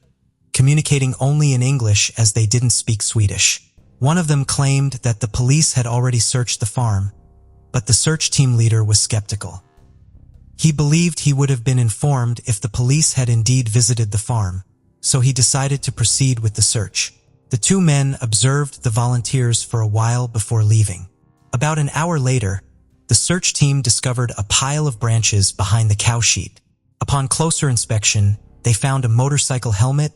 communicating only in English as they didn't speak Swedish. One of them claimed that the police had already searched the farm, but the search team leader was skeptical. He believed he would have been informed if the police had indeed visited the farm, so he decided to proceed with the search. The 2 men observed the volunteers for a while before leaving. About an hour later, the search team discovered a pile of branches behind the cow sheet. Upon closer inspection, they found a motorcycle helmet,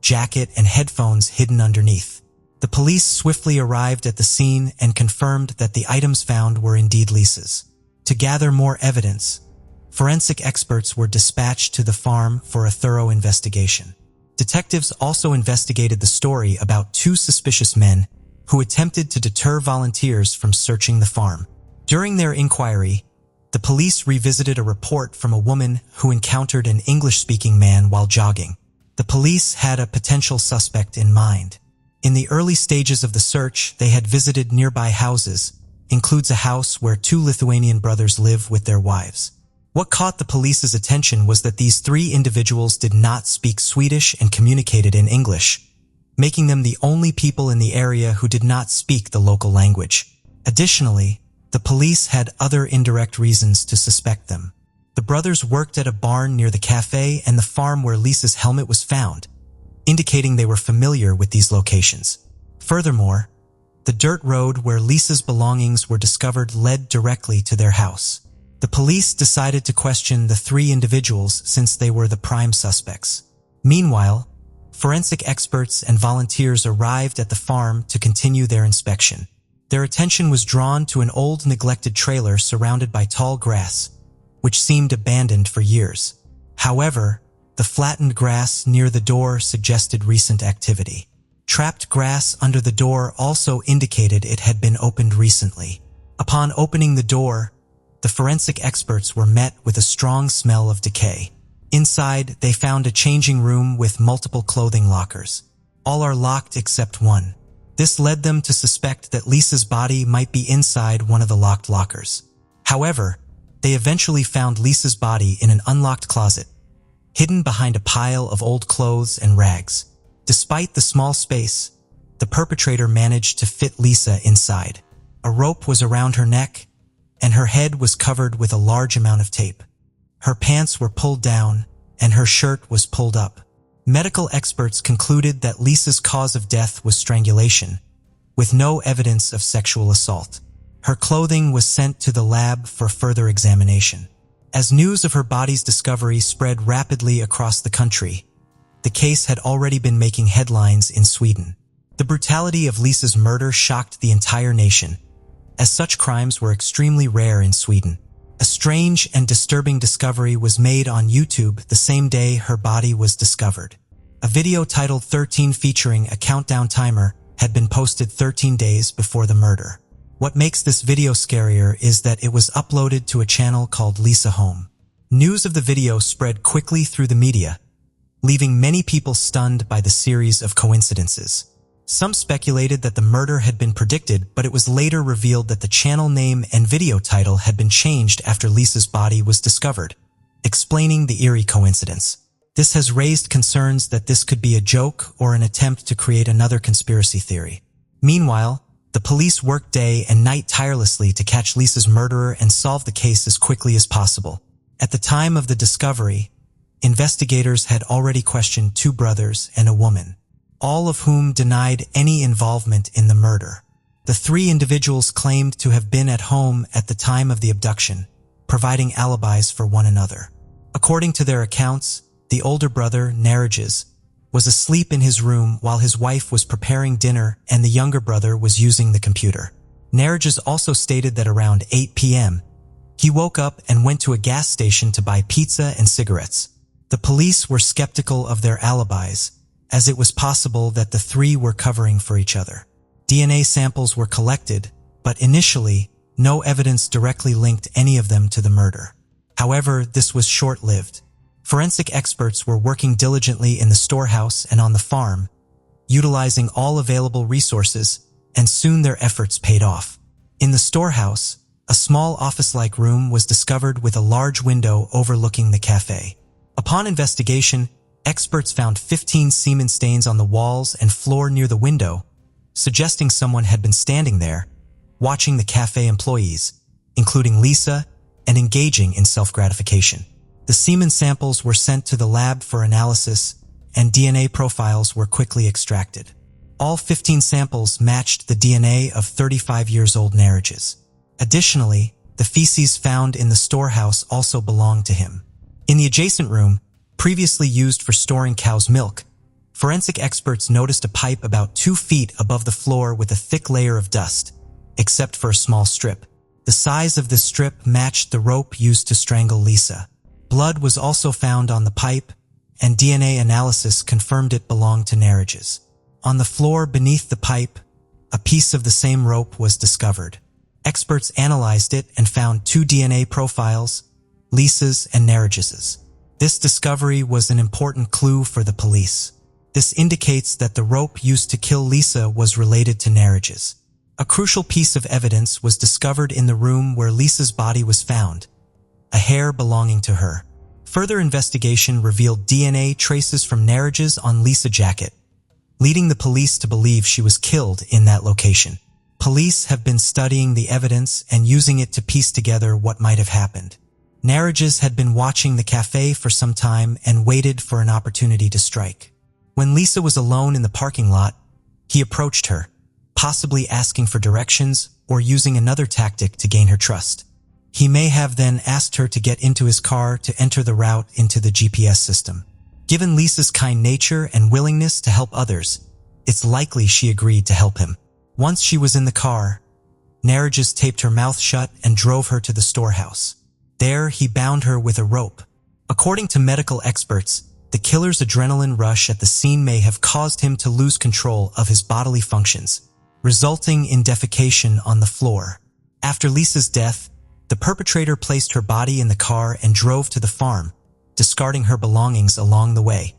jacket, and headphones hidden underneath. The police swiftly arrived at the scene and confirmed that the items found were indeed Lisa's. To gather more evidence, forensic experts were dispatched to the farm for a thorough investigation. Detectives also investigated the story about 2 suspicious men who attempted to deter volunteers from searching the farm. During their inquiry, the police revisited a report from a woman who encountered an English-speaking man while jogging. The police had a potential suspect in mind. In the early stages of the search, they had visited nearby houses, includes a house where 2 Lithuanian brothers live with their wives. What caught the police's attention was that these three individuals did not speak Swedish and communicated in English, making them the only people in the area who did not speak the local language. Additionally, the police had other indirect reasons to suspect them. The brothers worked at a barn near the cafe and the farm where Lisa's helmet was found, indicating they were familiar with these locations. Furthermore, the dirt road where Lisa's belongings were discovered led directly to their house. The police decided to question the three individuals since they were the prime suspects. Meanwhile, forensic experts and volunteers arrived at the farm to continue their inspection. Their attention was drawn to an old neglected trailer surrounded by tall grass, which seemed abandoned for years. However, the flattened grass near the door suggested recent activity. Trapped grass under the door also indicated it had been opened recently. Upon opening the door, the forensic experts were met with a strong smell of decay. Inside, they found a changing room with multiple clothing lockers. All are locked except one. This led them to suspect that Lisa's body might be inside one of the locked lockers. However, they eventually found Lisa's body in an unlocked closet, hidden behind a pile of old clothes and rags. Despite the small space, the perpetrator managed to fit Lisa inside. A rope was around her neck, and her head was covered with a large amount of tape. Her pants were pulled down, and her shirt was pulled up. Medical experts concluded that Lisa's cause of death was strangulation, with no evidence of sexual assault. Her clothing was sent to the lab for further examination. As news of her body's discovery spread rapidly across the country, the case had already been making headlines in Sweden. The brutality of Lisa's murder shocked the entire nation, as such crimes were extremely rare in Sweden. A strange and disturbing discovery was made on YouTube the same day her body was discovered. A video titled 13 featuring a countdown timer had been posted 13 days before the murder. What makes this video scarier is that it was uploaded to a channel called Lisa Holm. News of the video spread quickly through the media, leaving many people stunned by the series of coincidences. Some speculated that the murder had been predicted, but it was later revealed that the channel name and video title had been changed after Lisa's body was discovered, explaining the eerie coincidence. This has raised concerns that this could be a joke or an attempt to create another conspiracy theory. Meanwhile, the police worked day and night tirelessly to catch Lisa's murderer and solve the case as quickly as possible. At the time of the discovery, investigators had already questioned two brothers and a woman, all of whom denied any involvement in the murder. The three individuals claimed to have been at home at the time of the abduction, providing alibis for one another. According to their accounts, the older brother, Narges, was asleep in his room while his wife was preparing dinner and the younger brother was using the computer. Narges also stated that around 8 p.m., he woke up and went to a gas station to buy pizza and cigarettes. The police were skeptical of their alibis, as it was possible that the three were covering for each other. DNA samples were collected, but initially, no evidence directly linked any of them to the murder. However, this was short-lived. Forensic experts were working diligently in the storehouse and on the farm, utilizing all available resources, and soon their efforts paid off. In the storehouse, a small office-like room was discovered with a large window overlooking the cafe. Upon investigation, experts found 15 semen stains on the walls and floor near the window, suggesting someone had been standing there, watching the cafe employees, including Lisa, and engaging in self-gratification. The semen samples were sent to the lab for analysis, and DNA profiles were quickly extracted. All 15 samples matched the DNA of 35-year-old Narges. Additionally, the feces found in the storehouse also belonged to him. In the adjacent room, previously used for storing cow's milk, forensic experts noticed a pipe about 2 feet above the floor with a thick layer of dust, except for a small strip. The size of this strip matched the rope used to strangle Lisa. Blood was also found on the pipe, and DNA analysis confirmed it belonged to Narges. On the floor beneath the pipe, a piece of the same rope was discovered. Experts analyzed it and found 2 DNA profiles, Lisa's and Narges's. This discovery was an important clue for the police. This indicates that the rope used to kill Lisa was related to Narges. A crucial piece of evidence was discovered in the room where Lisa's body was found, a hair belonging to her. Further investigation revealed DNA traces from Narrage's on Lisa's jacket, leading the police to believe she was killed in that location. Police have been studying the evidence and using it to piece together what might have happened. Narrage's had been watching the cafe for some time and waited for an opportunity to strike. When Lisa was alone in the parking lot, he approached her, possibly asking for directions or using another tactic to gain her trust. He may have then asked her to get into his car to enter the route into the GPS system. Given Lisa's kind nature and willingness to help others, it's likely she agreed to help him. Once she was in the car, Narrage's taped her mouth shut and drove her to the storehouse. There, he bound her with a rope. According to medical experts, the killer's adrenaline rush at the scene may have caused him to lose control of his bodily functions, resulting in defecation on the floor. After Lisa's death, the perpetrator placed her body in the car and drove to the farm, discarding her belongings along the way.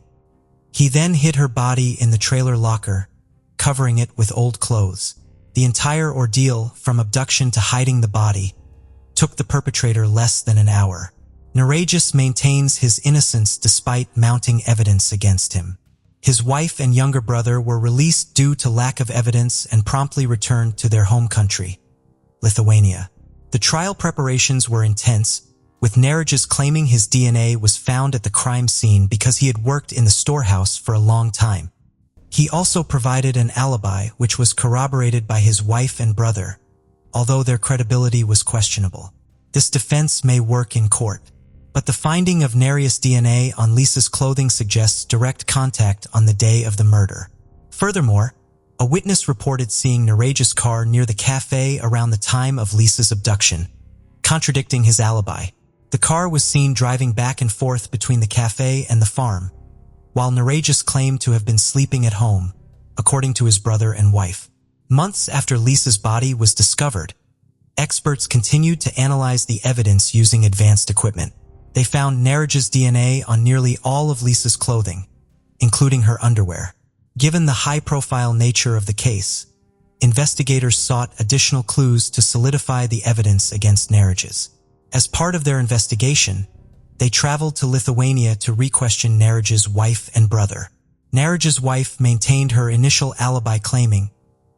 He then hid her body in the trailer locker, covering it with old clothes. The entire ordeal, from abduction to hiding the body, took the perpetrator less than an hour. Narrage's maintains his innocence despite mounting evidence against him. His wife and younger brother were released due to lack of evidence and promptly returned to their home country, Lithuania. The trial preparations were intense, with Narrage's claiming his DNA was found at the crime scene because he had worked in the storehouse for a long time. He also provided an alibi which was corroborated by his wife and brother, although their credibility was questionable. This defense may work in court, but the finding of Narrage's DNA on Lisa's clothing suggests direct contact on the day of the murder. Furthermore, a witness reported seeing Narrage's car near the cafe around the time of Lisa's abduction, contradicting his alibi. The car was seen driving back and forth between the cafe and the farm, while Narrage's claimed to have been sleeping at home, according to his brother and wife. Months after Lisa's body was discovered, experts continued to analyze the evidence using advanced equipment. They found Narrage's DNA on nearly all of Lisa's clothing, including her underwear. Given the high-profile nature of the case, investigators sought additional clues to solidify the evidence against Narrage's. As part of their investigation, they traveled to Lithuania to re-question Narrage's wife and brother. Narrage's wife maintained her initial alibi, claiming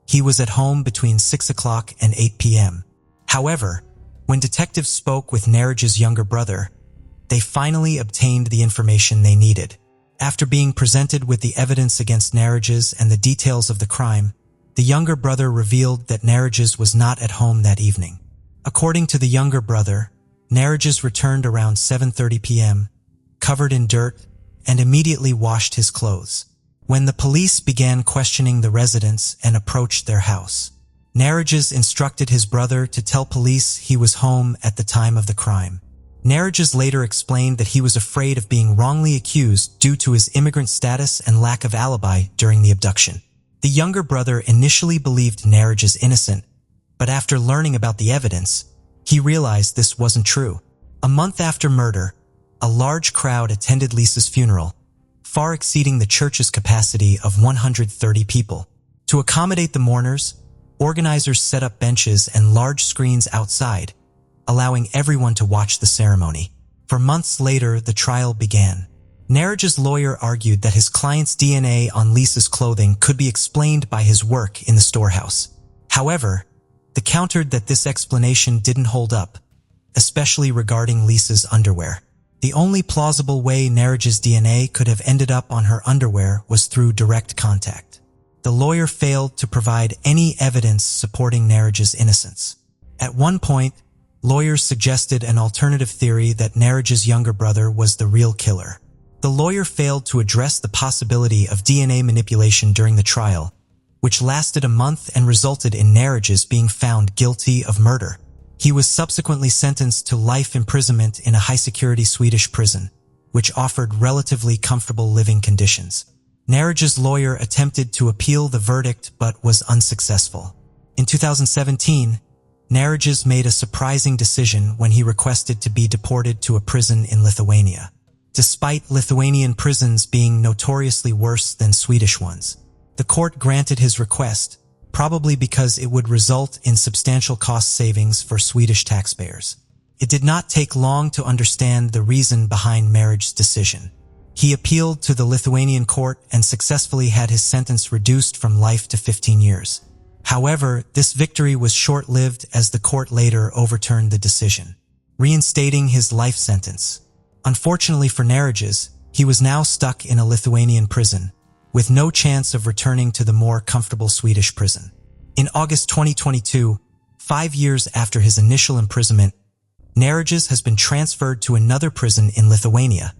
he was at home between 6 o'clock and 8 p.m. However, when detectives spoke with Narrage's younger brother, they finally obtained the information they needed. After being presented with the evidence against Narrage's and the details of the crime, the younger brother revealed that Narrage's was not at home that evening. According to the younger brother, Narrage's returned around 7:30 p.m., covered in dirt, and immediately washed his clothes. When the police began questioning the residents and approached their house, Narrage's instructed his brother to tell police he was home at the time of the crime. Narrage's later explained that he was afraid of being wrongly accused due to his immigrant status and lack of alibi during the abduction. The younger brother initially believed Narrage's innocent, but after learning about the evidence, he realized this wasn't true. A month after murder, a large crowd attended Lisa's funeral, far exceeding the church's capacity of 130 people. To accommodate the mourners, organizers set up benches and large screens outside, allowing everyone to watch the ceremony. For months later, the trial began. Narrage's lawyer argued that his client's DNA on Lisa's clothing could be explained by his work in the storehouse. However, they countered that this explanation didn't hold up, especially regarding Lisa's underwear. The only plausible way Narrage's DNA could have ended up on her underwear was through direct contact. The lawyer failed to provide any evidence supporting Narrage's innocence. At one point, lawyers suggested an alternative theory that Narrage's younger brother was the real killer. The lawyer failed to address the possibility of DNA manipulation during the trial, which lasted a month and resulted in Narrage's being found guilty of murder. He was subsequently sentenced to life imprisonment in a high-security Swedish prison, which offered relatively comfortable living conditions. Narrage's lawyer attempted to appeal the verdict but was unsuccessful. In 2017, Narrage's made a surprising decision when he requested to be deported to a prison in Lithuania. Despite Lithuanian prisons being notoriously worse than Swedish ones, the court granted his request, probably because it would result in substantial cost savings for Swedish taxpayers. It did not take long to understand the reason behind Marriage's decision. He appealed to the Lithuanian court and successfully had his sentence reduced from life to 15 years. However, this victory was short-lived as the court later overturned the decision, reinstating his life sentence. Unfortunately for Marriages, he was now stuck in a Lithuanian prison, with no chance of returning to the more comfortable Swedish prison. In August 2022, 5 years after his initial imprisonment, Marriages has been transferred to another prison in Lithuania,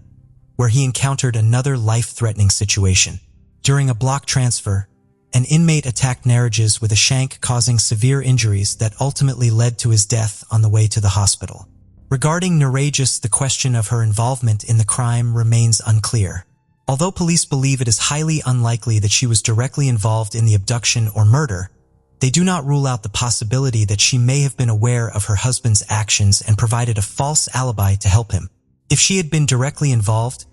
where he encountered another life-threatening situation. During a block transfer, an inmate attacked Marriages with a shank, causing severe injuries that ultimately led to his death on the way to the hospital. Regarding Marriages, the question of her involvement in the crime remains unclear. Although police believe it is highly unlikely that she was directly involved in the abduction or murder, they do not rule out the possibility that she may have been aware of her husband's actions and provided a false alibi to help him. If she had been directly involved,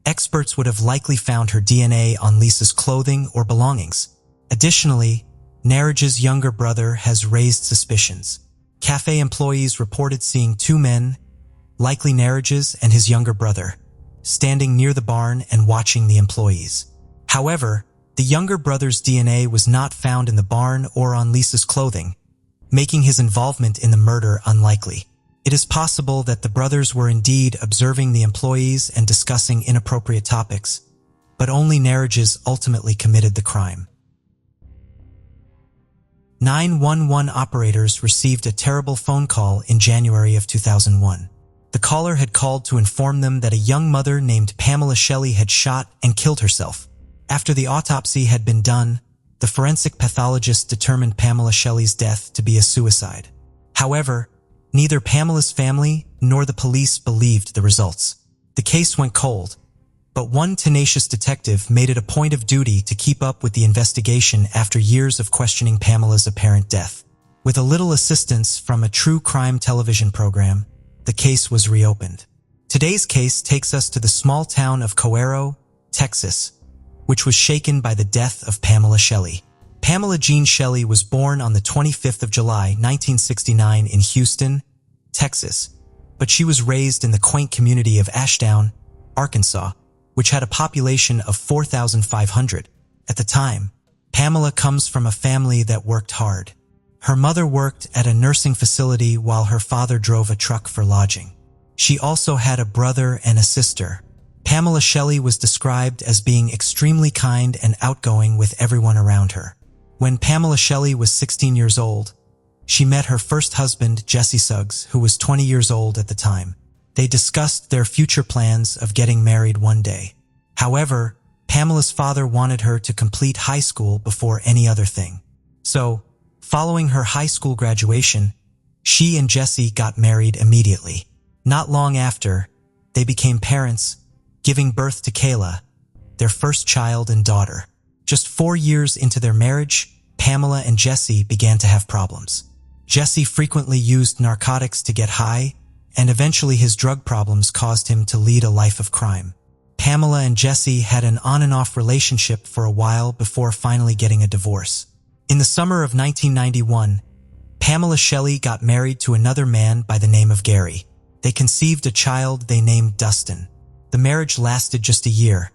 experts would have likely found her DNA on Lisa's clothing or belongings. Additionally, Marriage's younger brother has raised suspicions. Cafe employees reported seeing two men, likely Marriages and his younger brother, standing near the barn and watching the employees. However, the younger brother's DNA was not found in the barn or on Lisa's clothing, making his involvement in the murder unlikely. It is possible that the brothers were indeed observing the employees and discussing inappropriate topics, but only Marriages ultimately committed the crime. 911 operators received a terrible phone call in January of 2001. The caller had called to inform them that a young mother named Pamela Shell had shot and killed herself. After the autopsy had been done, the forensic pathologist determined Pamela Shell's death to be a suicide. However, neither Pamela's family nor the police believed the results. The case went cold, but one tenacious detective made it a point of duty to keep up with the investigation after years of questioning Pamela's apparent death. With a little assistance from a true crime television program, the case was reopened. Today's case takes us to the small town of Cuero, Texas, which was shaken by the death of Pamela Shell. Pamela Jean Shell was born on the 25th of July, 1969 in Houston, Texas, but she was raised in the quaint community of Ashdown, Arkansas, which had a population of 4,500. At the time, Pamela comes from a family that worked hard. Her mother worked at a nursing facility while her father drove a truck for lodging. She also had a brother and a sister. Pamela Shell was described as being extremely kind and outgoing with everyone around her. When Pamela Shell was 16 years old, she met her first husband, Jesse Suggs, who was 20 years old at the time. They discussed their future plans of getting married one day. However, Pamela's father wanted her to complete high school before any other thing. So, following her high school graduation, she and Jesse got married immediately. Not long after, they became parents, giving birth to Kayla, their first child and daughter. Just 4 years into their marriage, Pamela and Jesse began to have problems. Jesse frequently used narcotics to get high, and eventually his drug problems caused him to lead a life of crime. Pamela and Jesse had an on-and-off relationship for a while before finally getting a divorce. In the summer of 1991, Pamela Shell got married to another man by the name of Gary. They conceived a child they named Dustin. The marriage lasted just a year,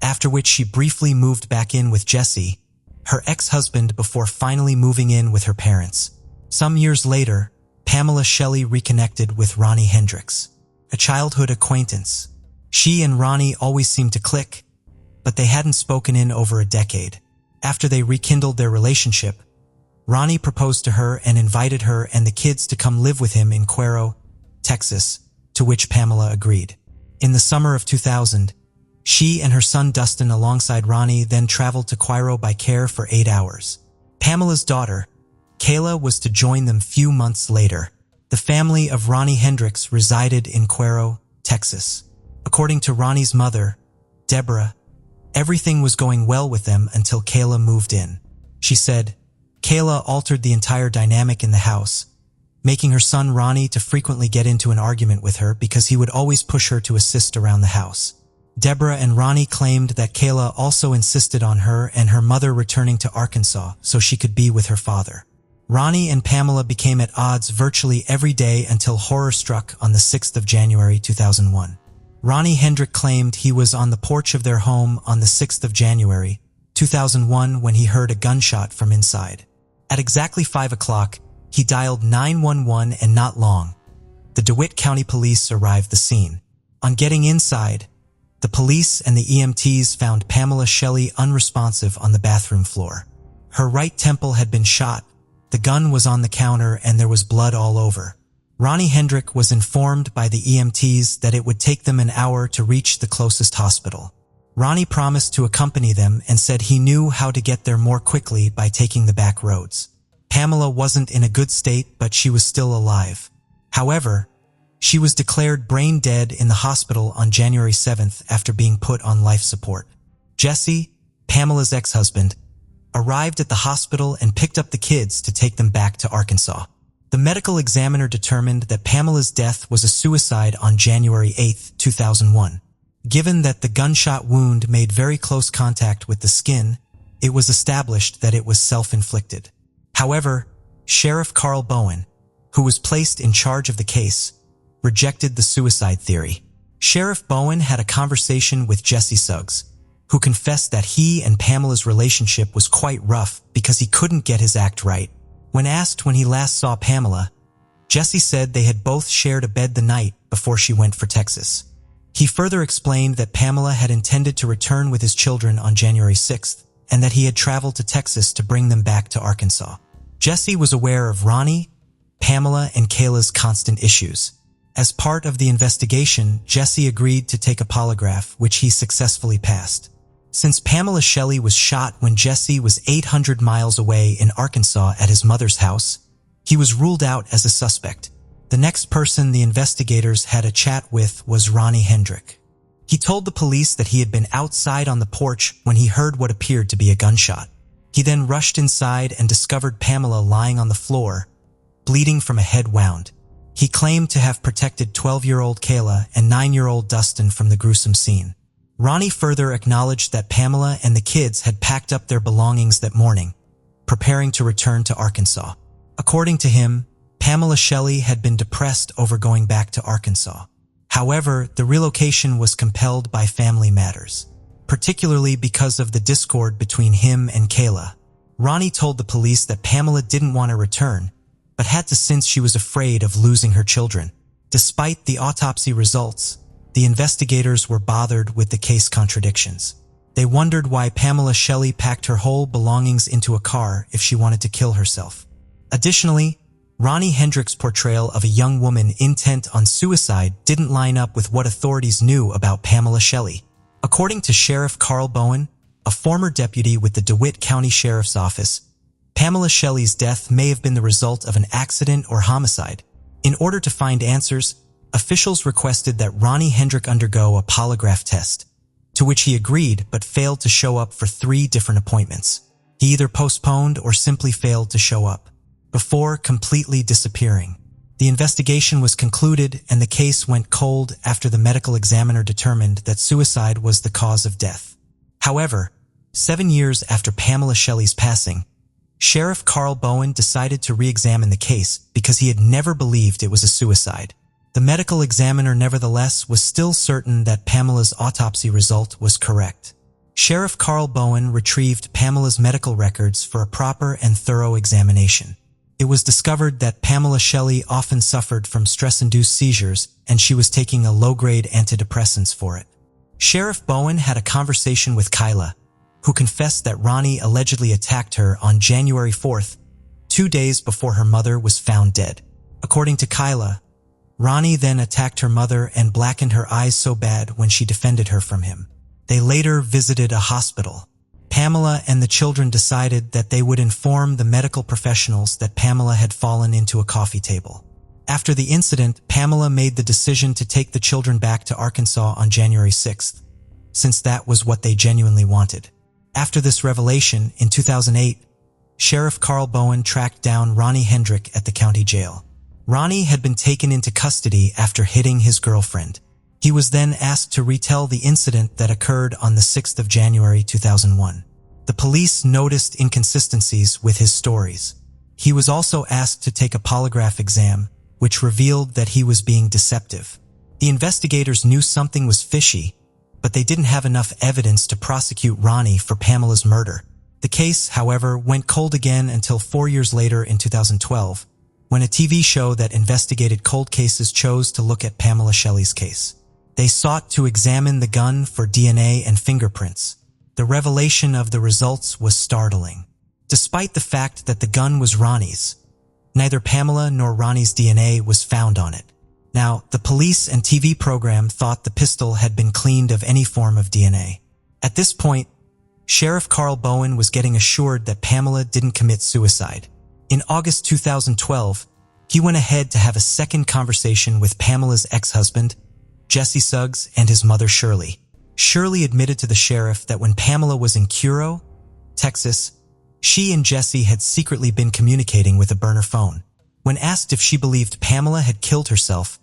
after which she briefly moved back in with Jesse, her ex-husband, before finally moving in with her parents. Some years later, Pamela Shell reconnected with Ronnie Hendricks, a childhood acquaintance. She and Ronnie always seemed to click, but they hadn't spoken in over a decade. After they rekindled their relationship, Ronnie proposed to her and invited her and the kids to come live with him in Cuero, Texas, to which Pamela agreed. In the summer of 2000, she and her son Dustin alongside Ronnie then traveled to Cuero by car for 8 hours. Pamela's daughter, Kayla, was to join them few months later. The family of Ronnie Hendricks resided in Cuero, Texas. According to Ronnie's mother, Deborah, everything was going well with them until Kayla moved in. She said, Kayla altered the entire dynamic in the house, making her son Ronnie to frequently get into an argument with her because he would always push her to assist around the house. Deborah and Ronnie claimed that Kayla also insisted on her and her mother returning to Arkansas so she could be with her father. Ronnie and Pamela became at odds virtually every day until horror struck on the 6th of January 2001. Ronnie Hendrick claimed he was on the porch of their home on the 6th of January 2001 when he heard a gunshot from inside. At exactly 5 o'clock, he dialed 911 and not long, the DeWitt County Police arrived at the scene. On getting inside, the police and the EMTs found Pamela Shell unresponsive on the bathroom floor. Her right temple had been shot, the gun was on the counter, and there was blood all over. Ronnie Hendrick was informed by the EMTs that it would take them an hour to reach the closest hospital. Ronnie promised to accompany them and said he knew how to get there more quickly by taking the back roads. Pamela wasn't in a good state, but she was still alive. However, she was declared brain dead in the hospital on January 7th after being put on life support. Jesse, Pamela's ex-husband, arrived at the hospital and picked up the kids to take them back to Arkansas. The medical examiner determined that Pamela's death was a suicide on January 8, 2001. Given that the gunshot wound made very close contact with the skin, it was established that it was self-inflicted. However, Sheriff Carl Bowen, who was placed in charge of the case, rejected the suicide theory. Sheriff Bowen had a conversation with Jesse Suggs, who confessed that he and Pamela's relationship was quite rough because he couldn't get his act right. When asked when he last saw Pamela, Jesse said they had both shared a bed the night before she went for Texas. He further explained that Pamela had intended to return with his children on January 6th and that he had traveled to Texas to bring them back to Arkansas. Jesse was aware of Ronnie, Pamela, and Kayla's constant issues. As part of the investigation, Jesse agreed to take a polygraph, which he successfully passed. Since Pamela Shell was shot when Jesse was 800 miles away in Arkansas at his mother's house, he was ruled out as a suspect. The next person the investigators had a chat with was Ronnie Hendrick. He told the police that he had been outside on the porch when he heard what appeared to be a gunshot. He then rushed inside and discovered Pamela lying on the floor, bleeding from a head wound. He claimed to have protected 12-year-old Kayla and 9-year-old Dustin from the gruesome scene. Ronnie further acknowledged that Pamela and the kids had packed up their belongings that morning, preparing to return to Arkansas. According to him, Pamela Shell had been depressed over going back to Arkansas. However, the relocation was compelled by family matters, particularly because of the discord between him and Kayla. Ronnie told the police that Pamela didn't want to return, but had to since she was afraid of losing her children. Despite the autopsy results, the investigators were bothered with the case contradictions. They wondered why Pamela Shell packed her whole belongings into a car if she wanted to kill herself. Additionally, Ronnie Hendrick's portrayal of a young woman intent on suicide didn't line up with what authorities knew about Pamela Shell. According to Sheriff Carl Bowen, a former deputy with the DeWitt County Sheriff's Office, Pamela Shell's death may have been the result of an accident or homicide. In order to find answers, officials requested that Ronnie Hendrick undergo a polygraph test, to which he agreed but failed to show up for 3 different appointments. He either postponed or simply failed to show up, before completely disappearing. The investigation was concluded and the case went cold after the medical examiner determined that suicide was the cause of death. However, 7 years after Pamela Shell's passing, Sheriff Carl Bowen decided to re-examine the case because he had never believed it was a suicide. The medical examiner nevertheless was still certain that Pamela's autopsy result was correct. Sheriff Carl Bowen retrieved Pamela's medical records for a proper and thorough examination. It was discovered that Pamela Shell often suffered from stress-induced seizures and she was taking a low-grade antidepressants for it. Sheriff Bowen had a conversation with Kyla, who confessed that Ronnie allegedly attacked her on January 4th, 2 days before her mother was found dead. According to Kyla, Ronnie then attacked her mother and blackened her eyes so bad when she defended her from him. They later visited a hospital. Pamela and the children decided that they would inform the medical professionals that Pamela had fallen into a coffee table. After the incident, Pamela made the decision to take the children back to Arkansas on January 6th, since that was what they genuinely wanted. After this revelation, in 2008, Sheriff Carl Bowen tracked down Ronnie Hendrick at the county jail. Ronnie had been taken into custody after hitting his girlfriend. He was then asked to retell the incident that occurred on the 6th of January 2001. The police noticed inconsistencies with his stories. He was also asked to take a polygraph exam, which revealed that he was being deceptive. The investigators knew something was fishy, but they didn't have enough evidence to prosecute Ronnie for Pamela's murder. The case, however, went cold again until 4 years later in 2012, when a TV show that investigated cold cases chose to look at Pamela Shell's case. They sought to examine the gun for DNA and fingerprints. The revelation of the results was startling. Despite the fact that the gun was Ronnie's, neither Pamela nor Ronnie's DNA was found on it. Now, the police and TV program thought the pistol had been cleaned of any form of DNA. At this point, Sheriff Carl Bowen was getting assured that Pamela didn't commit suicide. In August 2012, he went ahead to have a second conversation with Pamela's ex-husband, Jesse Suggs, and his mother Shirley. Shirley admitted to the sheriff that when Pamela was in Curo, Texas, she and Jesse had secretly been communicating with a burner phone. When asked if she believed Pamela had killed herself,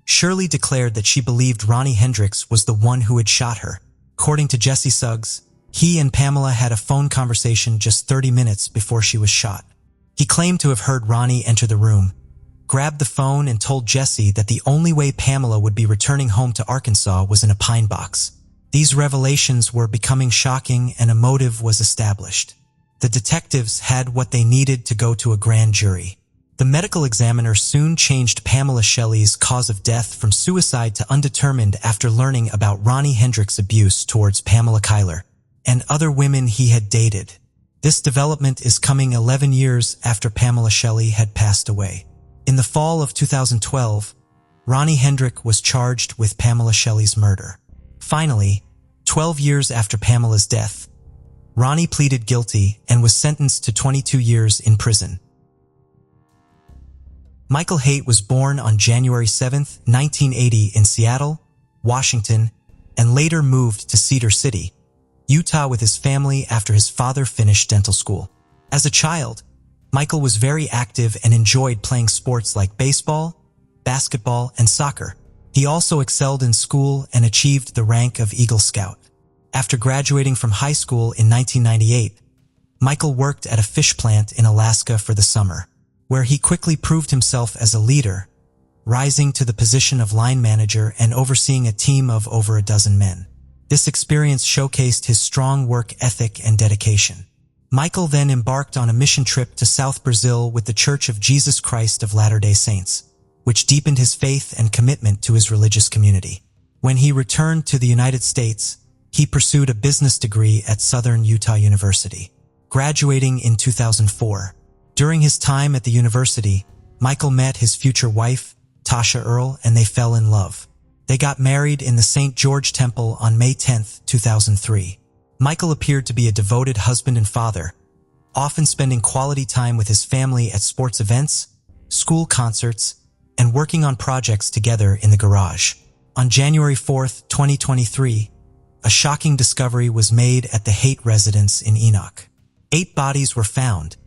Shirley declared that she believed Ronnie Hendricks was the one who had shot her. According to Jesse Suggs, he and Pamela had a phone conversation just 30 minutes before she was shot. He claimed to have heard Ronnie enter the room, grabbed the phone, and told Jesse that the only way Pamela would be returning home to Arkansas was in a pine box. These revelations were becoming shocking and a motive was established. The detectives had what they needed to go to a grand jury. The medical examiner soon changed Pamela Shell's cause of death from suicide to undetermined after learning about Ronnie Hendricks' abuse towards Pamela Kyler and other women he had dated. This development is coming 11 years after Pamela Shell had passed away. In the fall of 2012, Ronnie Hendrick was charged with Pamela Shell's murder. Finally, 12 years after Pamela's death, Ronnie pleaded guilty and was sentenced to 22 years in prison. Michael Haight was born on January 7, 1980 in Seattle, Washington, and later moved to Cedar City, Utah with his family after his father finished dental school. As a child, Michael was very active and enjoyed playing sports like baseball, basketball, and soccer. He also excelled in school and achieved the rank of Eagle Scout. After graduating from high school in 1998, Michael worked at a fish plant in Alaska for the summer, where he quickly proved himself as a leader, rising to the position of line manager and overseeing a team of over a dozen men. This experience showcased his strong work ethic and dedication. Michael then embarked on a mission trip to South Brazil with the Church of Jesus Christ of Latter-day Saints, which deepened his faith and commitment to his religious community. When he returned to the United States, he pursued a business degree at Southern Utah University, graduating in 2004. During his time at the university, Michael met his future wife, Tasha Earle, and they fell in love. They got married in the St. George Temple on May 10, 2003. Michael appeared to be a devoted husband and father, often spending quality time with his family at sports events, school concerts, and working on projects together in the garage. On January 4, 2023, a shocking discovery was made at the Haight residence in Enoch. 8 bodies were found,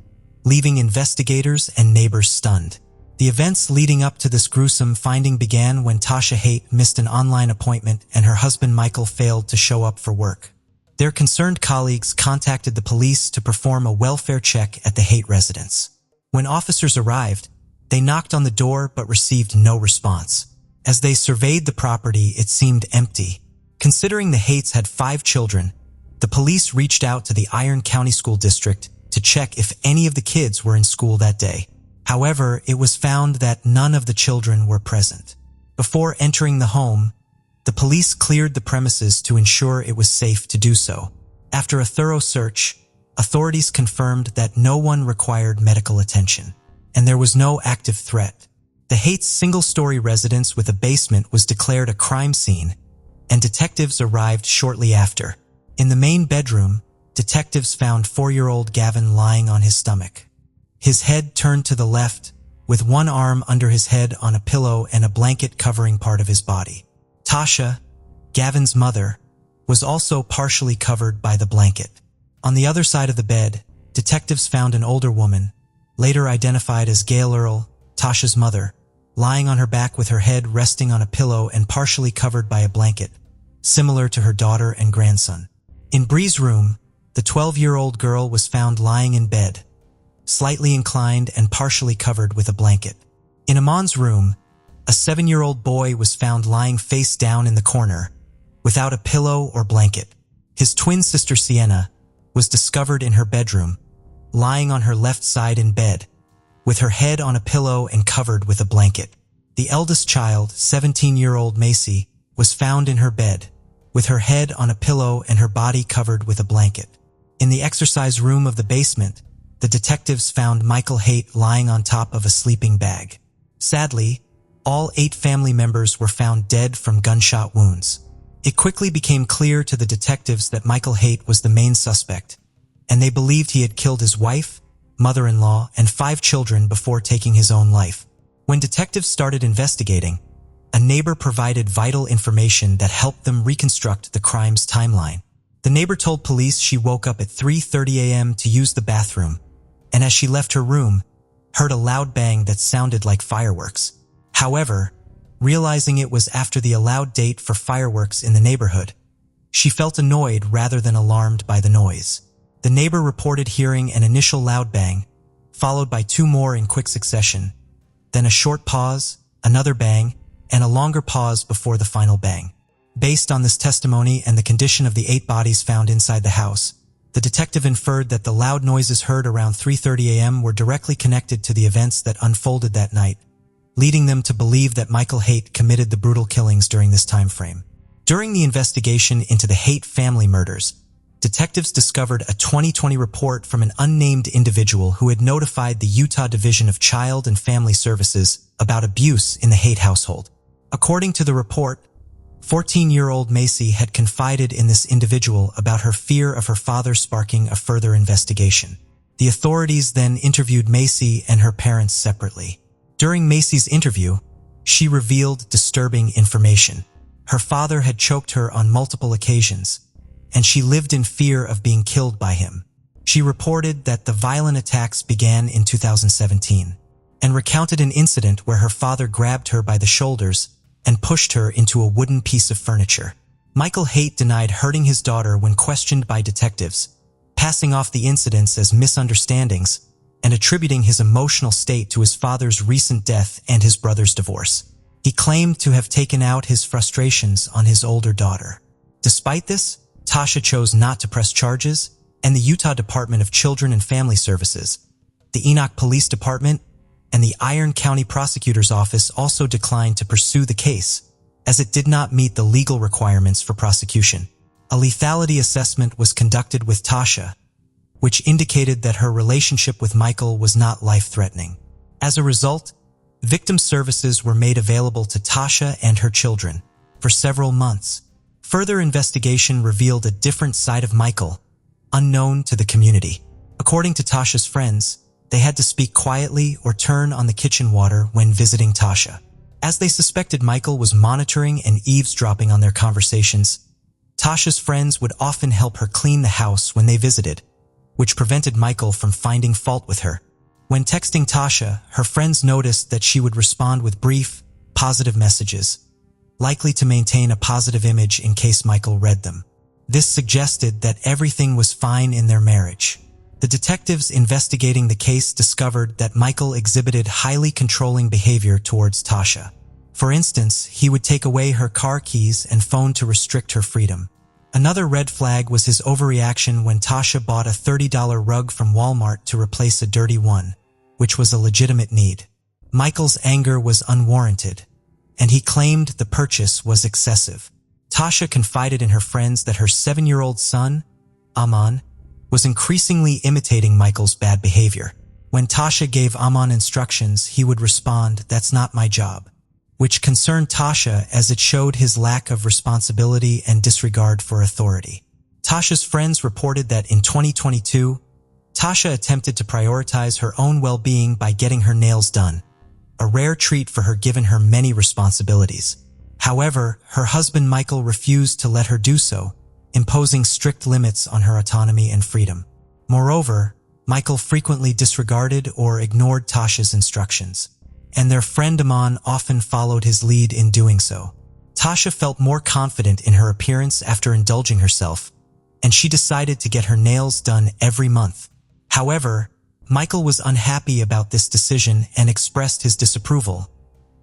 leaving investigators and neighbors stunned. The events leading up to this gruesome finding began when Tasha Haight missed an online appointment and her husband Michael failed to show up for work. Their concerned colleagues contacted the police to perform a welfare check at the Haight residence. When officers arrived, they knocked on the door but received no response. As they surveyed the property, it seemed empty. Considering the Haights had 5 children, the police reached out to the Iron County School District to check if any of the kids were in school that day. However, it was found that none of the children were present. Before entering the home, the police cleared the premises to ensure it was safe to do so. After a thorough search, authorities confirmed that no one required medical attention, and there was no active threat. The Haight's single-story residence with a basement was declared a crime scene, and detectives arrived shortly after. In the main bedroom, detectives found 4-year-old Gavin lying on his stomach. His head turned to the left, with one arm under his head on a pillow and a blanket covering part of his body. Tasha, Gavin's mother, was also partially covered by the blanket. On the other side of the bed, detectives found an older woman, later identified as Gail Earle, Tasha's mother, lying on her back with her head resting on a pillow and partially covered by a blanket, similar to her daughter and grandson. In Bree's room, the 12-year-old girl was found lying in bed, slightly inclined and partially covered with a blanket. In Amon's room, a 7-year-old boy was found lying face down in the corner, without a pillow or blanket. His twin sister Sienna was discovered in her bedroom, lying on her left side in bed, with her head on a pillow and covered with a blanket. The eldest child, 17-year-old Macy, was found in her bed, with her head on a pillow and her body covered with a blanket. In the exercise room of the basement, the detectives found Michael Haight lying on top of a sleeping bag. Sadly, all 8 family members were found dead from gunshot wounds. It quickly became clear to the detectives that Michael Haight was the main suspect, and they believed he had killed his wife, mother-in-law, and 5 children before taking his own life. When detectives started investigating, a neighbor provided vital information that helped them reconstruct the crime's timeline. The neighbor told police she woke up at 3:30 a.m. to use the bathroom, and as she left her room, heard a loud bang that sounded like fireworks. However, realizing it was after the allowed date for fireworks in the neighborhood, she felt annoyed rather than alarmed by the noise. The neighbor reported hearing an initial loud bang, followed by 2 more in quick succession, then a short pause, another bang, and a longer pause before the final bang. Based on this testimony and the condition of the 8 bodies found inside the house, the detective inferred that the loud noises heard around 3:30 a.m. were directly connected to the events that unfolded that night, leading them to believe that Michael Haight committed the brutal killings during this time frame. During the investigation into the Haight family murders, detectives discovered a 2020 report from an unnamed individual who had notified the Utah Division of Child and Family Services about abuse in the Haight household. According to the report, 14-year-old Macy had confided in this individual about her fear of her father, sparking a further investigation. The authorities then interviewed Macy and her parents separately. During Macy's interview, she revealed disturbing information. Her father had choked her on multiple occasions, and she lived in fear of being killed by him. She reported that the violent attacks began in 2017, and recounted an incident where her father grabbed her by the shoulders and pushed her into a wooden piece of furniture. Michael Haight denied hurting his daughter when questioned by detectives, passing off the incidents as misunderstandings and attributing his emotional state to his father's recent death and his brother's divorce. He claimed to have taken out his frustrations on his older daughter. Despite this, Tasha chose not to press charges, and the Utah Department of Children and Family Services, the Enoch Police Department, and the Iron County Prosecutor's Office also declined to pursue the case, as it did not meet the legal requirements for prosecution. A lethality assessment was conducted with Tasha, which indicated that her relationship with Michael was not life-threatening. As a result, victim services were made available to Tasha and her children for several months. Further investigation revealed a different side of Michael, unknown to the community. According to Tasha's friends, they had to speak quietly or turn on the kitchen water when visiting Tasha, as they suspected Michael was monitoring and eavesdropping on their conversations. Tasha's friends would often help her clean the house when they visited, which prevented Michael from finding fault with her. When texting Tasha, her friends noticed that she would respond with brief, positive messages, likely to maintain a positive image in case Michael read them. This suggested that everything was fine in their marriage. The detectives investigating the case discovered that Michael exhibited highly controlling behavior towards Tasha. For instance, he would take away her car keys and phone to restrict her freedom. Another red flag was his overreaction when Tasha bought a $30 rug from Walmart to replace a dirty one, which was a legitimate need. Michael's anger was unwarranted, and he claimed the purchase was excessive. Tasha confided in her friends that her 7-year-old son, Amon, was increasingly imitating Michael's bad behavior. When Tasha gave Amon instructions, he would respond, "That's not my job," which concerned Tasha as it showed his lack of responsibility and disregard for authority. Tasha's friends reported that in 2022, Tasha attempted to prioritize her own well-being by getting her nails done, a rare treat for her given her many responsibilities. However, her husband Michael refused to let her do so, imposing strict limits on her autonomy and freedom. Moreover, Michael frequently disregarded or ignored Tasha's instructions, and their friend Amon often followed his lead in doing so. Tasha felt more confident in her appearance after indulging herself, and she decided to get her nails done every month. However, Michael was unhappy about this decision and expressed his disapproval,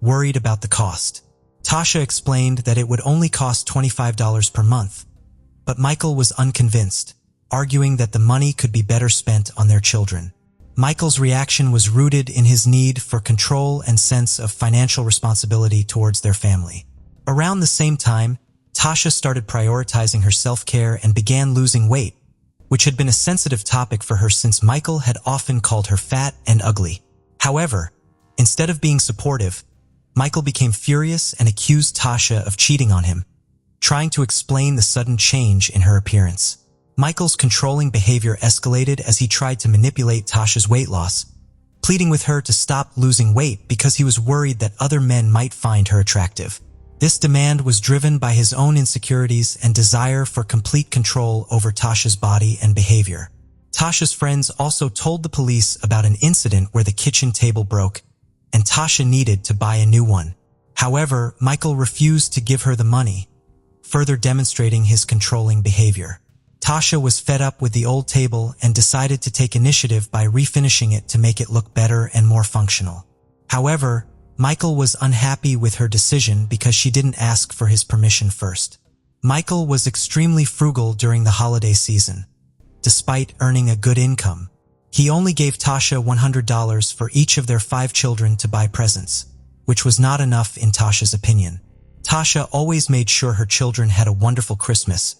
worried about the cost. Tasha explained that it would only cost $25 per month, but Michael was unconvinced, arguing that the money could be better spent on their children. Michael's reaction was rooted in his need for control and sense of financial responsibility towards their family. Around the same time, Tasha started prioritizing her self-care and began losing weight, which had been a sensitive topic for her since Michael had often called her fat and ugly. However, instead of being supportive, Michael became furious and accused Tasha of cheating on him, trying to explain the sudden change in her appearance. Michael's controlling behavior escalated as he tried to manipulate Tasha's weight loss, pleading with her to stop losing weight because he was worried that other men might find her attractive. This demand was driven by his own insecurities and desire for complete control over Tasha's body and behavior. Tasha's friends also told the police about an incident where the kitchen table broke, and Tasha needed to buy a new one. However, Michael refused to give her the money, further demonstrating his controlling behavior. Tasha was fed up with the old table and decided to take initiative by refinishing it to make it look better and more functional. However, Michael was unhappy with her decision because she didn't ask for his permission first. Michael was extremely frugal during the holiday season. Despite earning a good income, he only gave Tasha $100 for each of their 5 children to buy presents, which was not enough in Tasha's opinion. Tasha always made sure her children had a wonderful Christmas,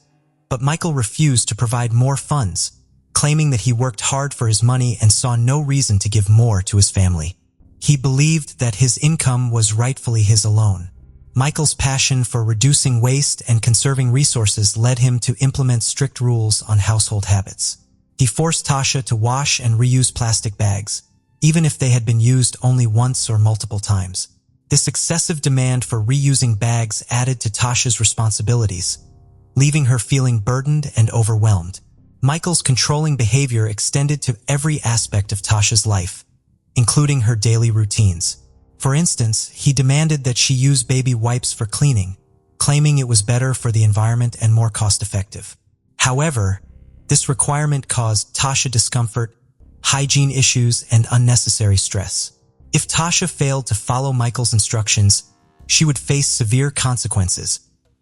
but Michael refused to provide more funds, claiming that he worked hard for his money and saw no reason to give more to his family. He believed that his income was rightfully his alone. Michael's passion for reducing waste and conserving resources led him to implement strict rules on household habits. He forced Tasha to wash and reuse plastic bags, even if they had been used only once or multiple times. This excessive demand for reusing bags added to Tasha's responsibilities, leaving her feeling burdened and overwhelmed. Michael's controlling behavior extended to every aspect of Tasha's life, including her daily routines. For instance, he demanded that she use baby wipes for cleaning, claiming it was better for the environment and more cost-effective. However, this requirement caused Tasha discomfort, hygiene issues, and unnecessary stress. If Tasha failed to follow Michael's instructions, she would face severe consequences,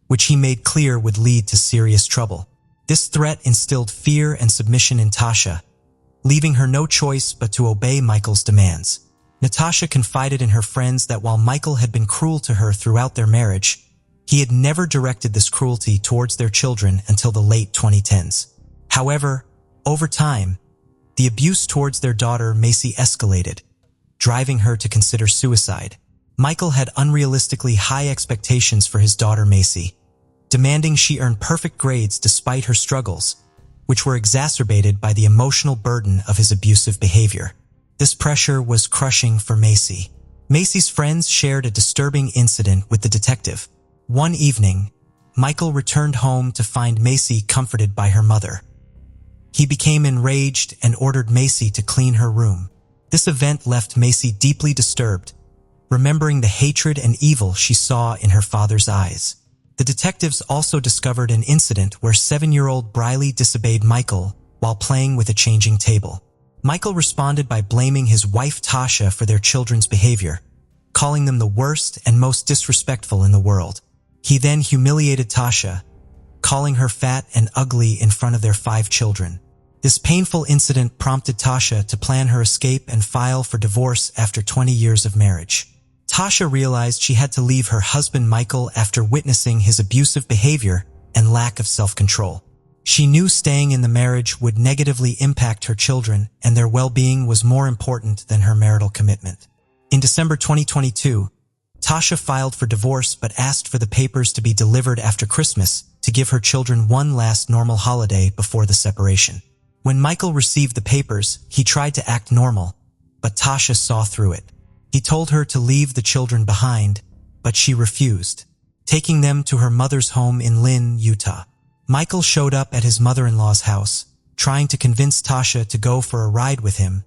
which he made clear would lead to serious trouble. This threat instilled fear and submission in Tasha, leaving her no choice but to obey Michael's demands. Natasha confided in her friends that while Michael had been cruel to her throughout their marriage, he had never directed this cruelty towards their children until the late 2010s. However, over time, the abuse towards their daughter Macy escalated, driving her to consider suicide. Michael had unrealistically high expectations for his daughter Macy, demanding she earn perfect grades despite her struggles, which were exacerbated by the emotional burden of his abusive behavior. This pressure was crushing for Macy. Macy's friends shared a disturbing incident with the detective. One evening, Michael returned home to find Macy comforted by her mother. He became enraged and ordered Macy to clean her room. This event left Macy deeply disturbed, remembering the hatred and evil she saw in her father's eyes. The detectives also discovered an incident where 7-year-old Briley disobeyed Michael while playing with a changing table. Michael responded by blaming his wife Tasha for their children's behavior, calling them the worst and most disrespectful in the world. He then humiliated Tasha, calling her fat and ugly in front of their 5 children. This painful incident prompted Tasha to plan her escape and file for divorce after 20 years of marriage. Tasha realized she had to leave her husband Michael after witnessing his abusive behavior and lack of self-control. She knew staying in the marriage would negatively impact her children, and their well-being was more important than her marital commitment. In December 2022, Tasha filed for divorce but asked for the papers to be delivered after Christmas to give her children one last normal holiday before the separation. When Michael received the papers, he tried to act normal, but Tasha saw through it. He told her to leave the children behind, but she refused, taking them to her mother's home in Lynn, Utah. Michael showed up at his mother-in-law's house, trying to convince Tasha to go for a ride with him,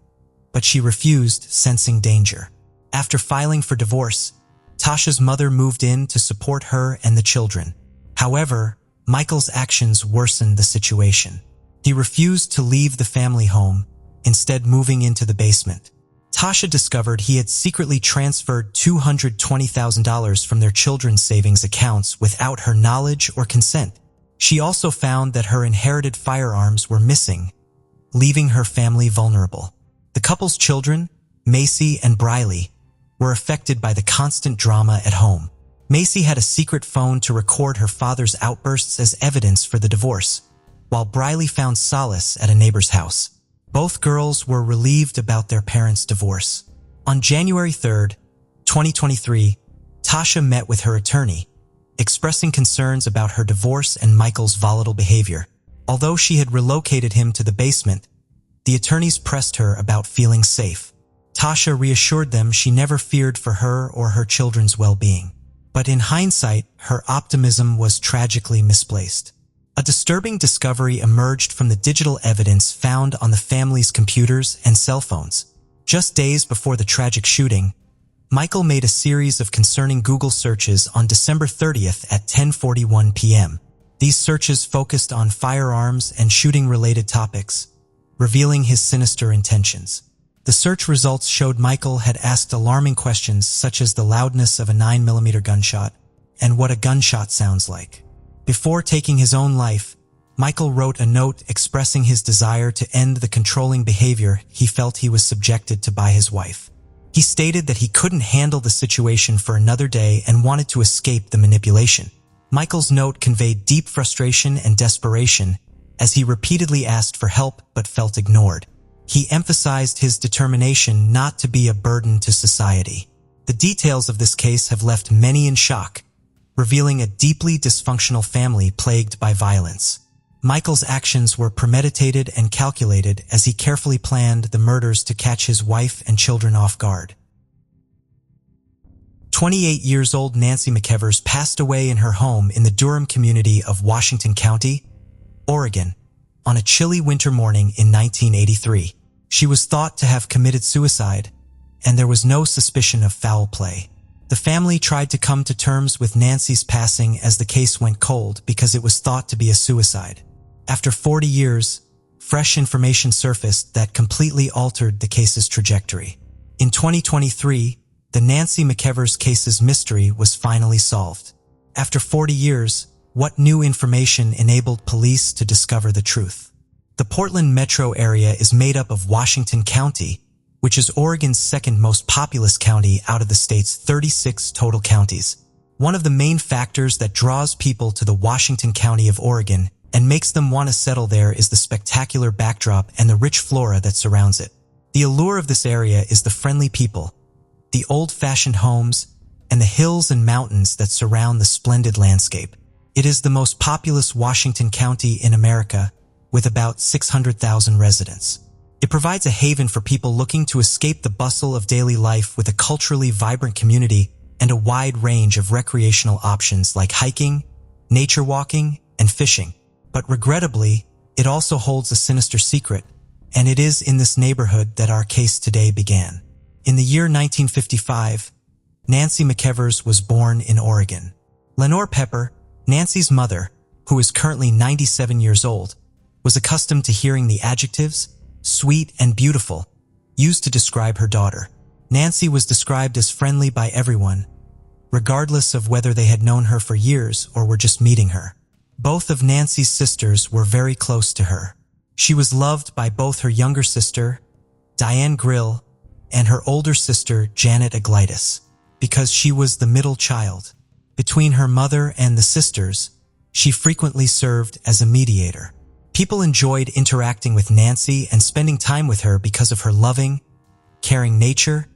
but she refused, sensing danger. After filing for divorce, Tasha's mother moved in to support her and the children. However, Michael's actions worsened the situation. He refused to leave the family home, instead moving into the basement. Tasha discovered he had secretly transferred $220,000 from their children's savings accounts without her knowledge or consent. She also found that her inherited firearms were missing, leaving her family vulnerable. The couple's children, Macy and Briley, were affected by the constant drama at home. Macy had a secret phone to record her father's outbursts as evidence for the divorce, while Briley found solace at a neighbor's house. Both girls were relieved about their parents' divorce. On January 3, 2023, Tasha met with her attorney, expressing concerns about her divorce and Michael's volatile behavior. Although she had relocated him to the basement, the attorneys pressed her about feeling safe. Tasha reassured them she never feared for her or her children's well-being. But in hindsight, her optimism was tragically misplaced. A disturbing discovery emerged from the digital evidence found on the family's computers and cell phones. Just days before the tragic shooting, Michael made a series of concerning Google searches on December 30th at 10:41 p.m. These searches focused on firearms and shooting-related topics, revealing his sinister intentions. The search results showed Michael had asked alarming questions such as the loudness of a 9mm gunshot and what a gunshot sounds like. Before taking his own life, Michael wrote a note expressing his desire to end the controlling behavior he felt he was subjected to by his wife. He stated that he couldn't handle the situation for another day and wanted to escape the manipulation. Michael's note conveyed deep frustration and desperation as he repeatedly asked for help but felt ignored. He emphasized his determination not to be a burden to society. The details of this case have left many in shock, revealing a deeply dysfunctional family plagued by violence. Michael's actions were premeditated and calculated as he carefully planned the murders to catch his wife and children off guard. 28-year-old Nancy McVey passed away in her home in the Durham community of Washington County, Oregon, on a chilly winter morning in 1983. She was thought to have committed suicide, and there was no suspicion of foul play. The family tried to come to terms with Nancy's passing as the case went cold because it was thought to be a suicide. After 40 years, fresh information surfaced that completely altered the case's trajectory. In 2023, the Nancy McVey case's mystery was finally solved. After 40 years, what new information enabled police to discover the truth? The Portland metro area is made up of Washington County, which is Oregon's second most populous county out of the state's 36 total counties. One of the main factors that draws people to the Washington County of Oregon and makes them want to settle there is the spectacular backdrop and the rich flora that surrounds it. The allure of this area is the friendly people, the old-fashioned homes, and the hills and mountains that surround the splendid landscape. It is the most populous Washington County in America, with about 600,000 residents. It provides a haven for people looking to escape the bustle of daily life with a culturally vibrant community and a wide range of recreational options like hiking, nature walking, and fishing. But regrettably, it also holds a sinister secret, and it is in this neighborhood that our case today began. In the year 1955, Nancy McVey was born in Oregon. Lenore Pepper, Nancy's mother, who is currently 97 years old, was accustomed to hearing the adjectives sweet and beautiful used to describe her daughter. Nancy was described as friendly by everyone, regardless of whether they had known her for years or were just meeting her. Both of Nancy's sisters were very close to her. She was loved by both her younger sister, Diane Grill, and her older sister, Janet Aglitis, because she was the middle child. Between her mother and the sisters, she frequently served as a mediator. People enjoyed interacting with Nancy and spending time with her because of her loving, caring nature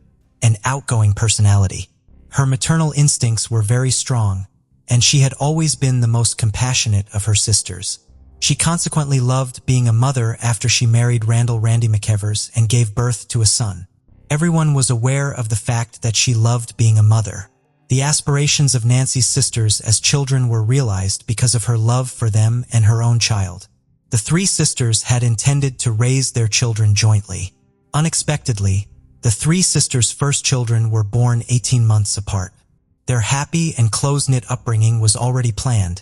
and outgoing personality. Her maternal instincts were very strong, and she had always been the most compassionate of her sisters. She consequently loved being a mother after she married Randall Randy McVey and gave birth to a son. Everyone was aware of the fact that she loved being a mother. The aspirations of Nancy's sisters as children were realized because of her love for them and her own child. The three sisters had intended to raise their children jointly. Unexpectedly, the three sisters' first children were born 18 months apart. Their happy and close-knit upbringing was already planned,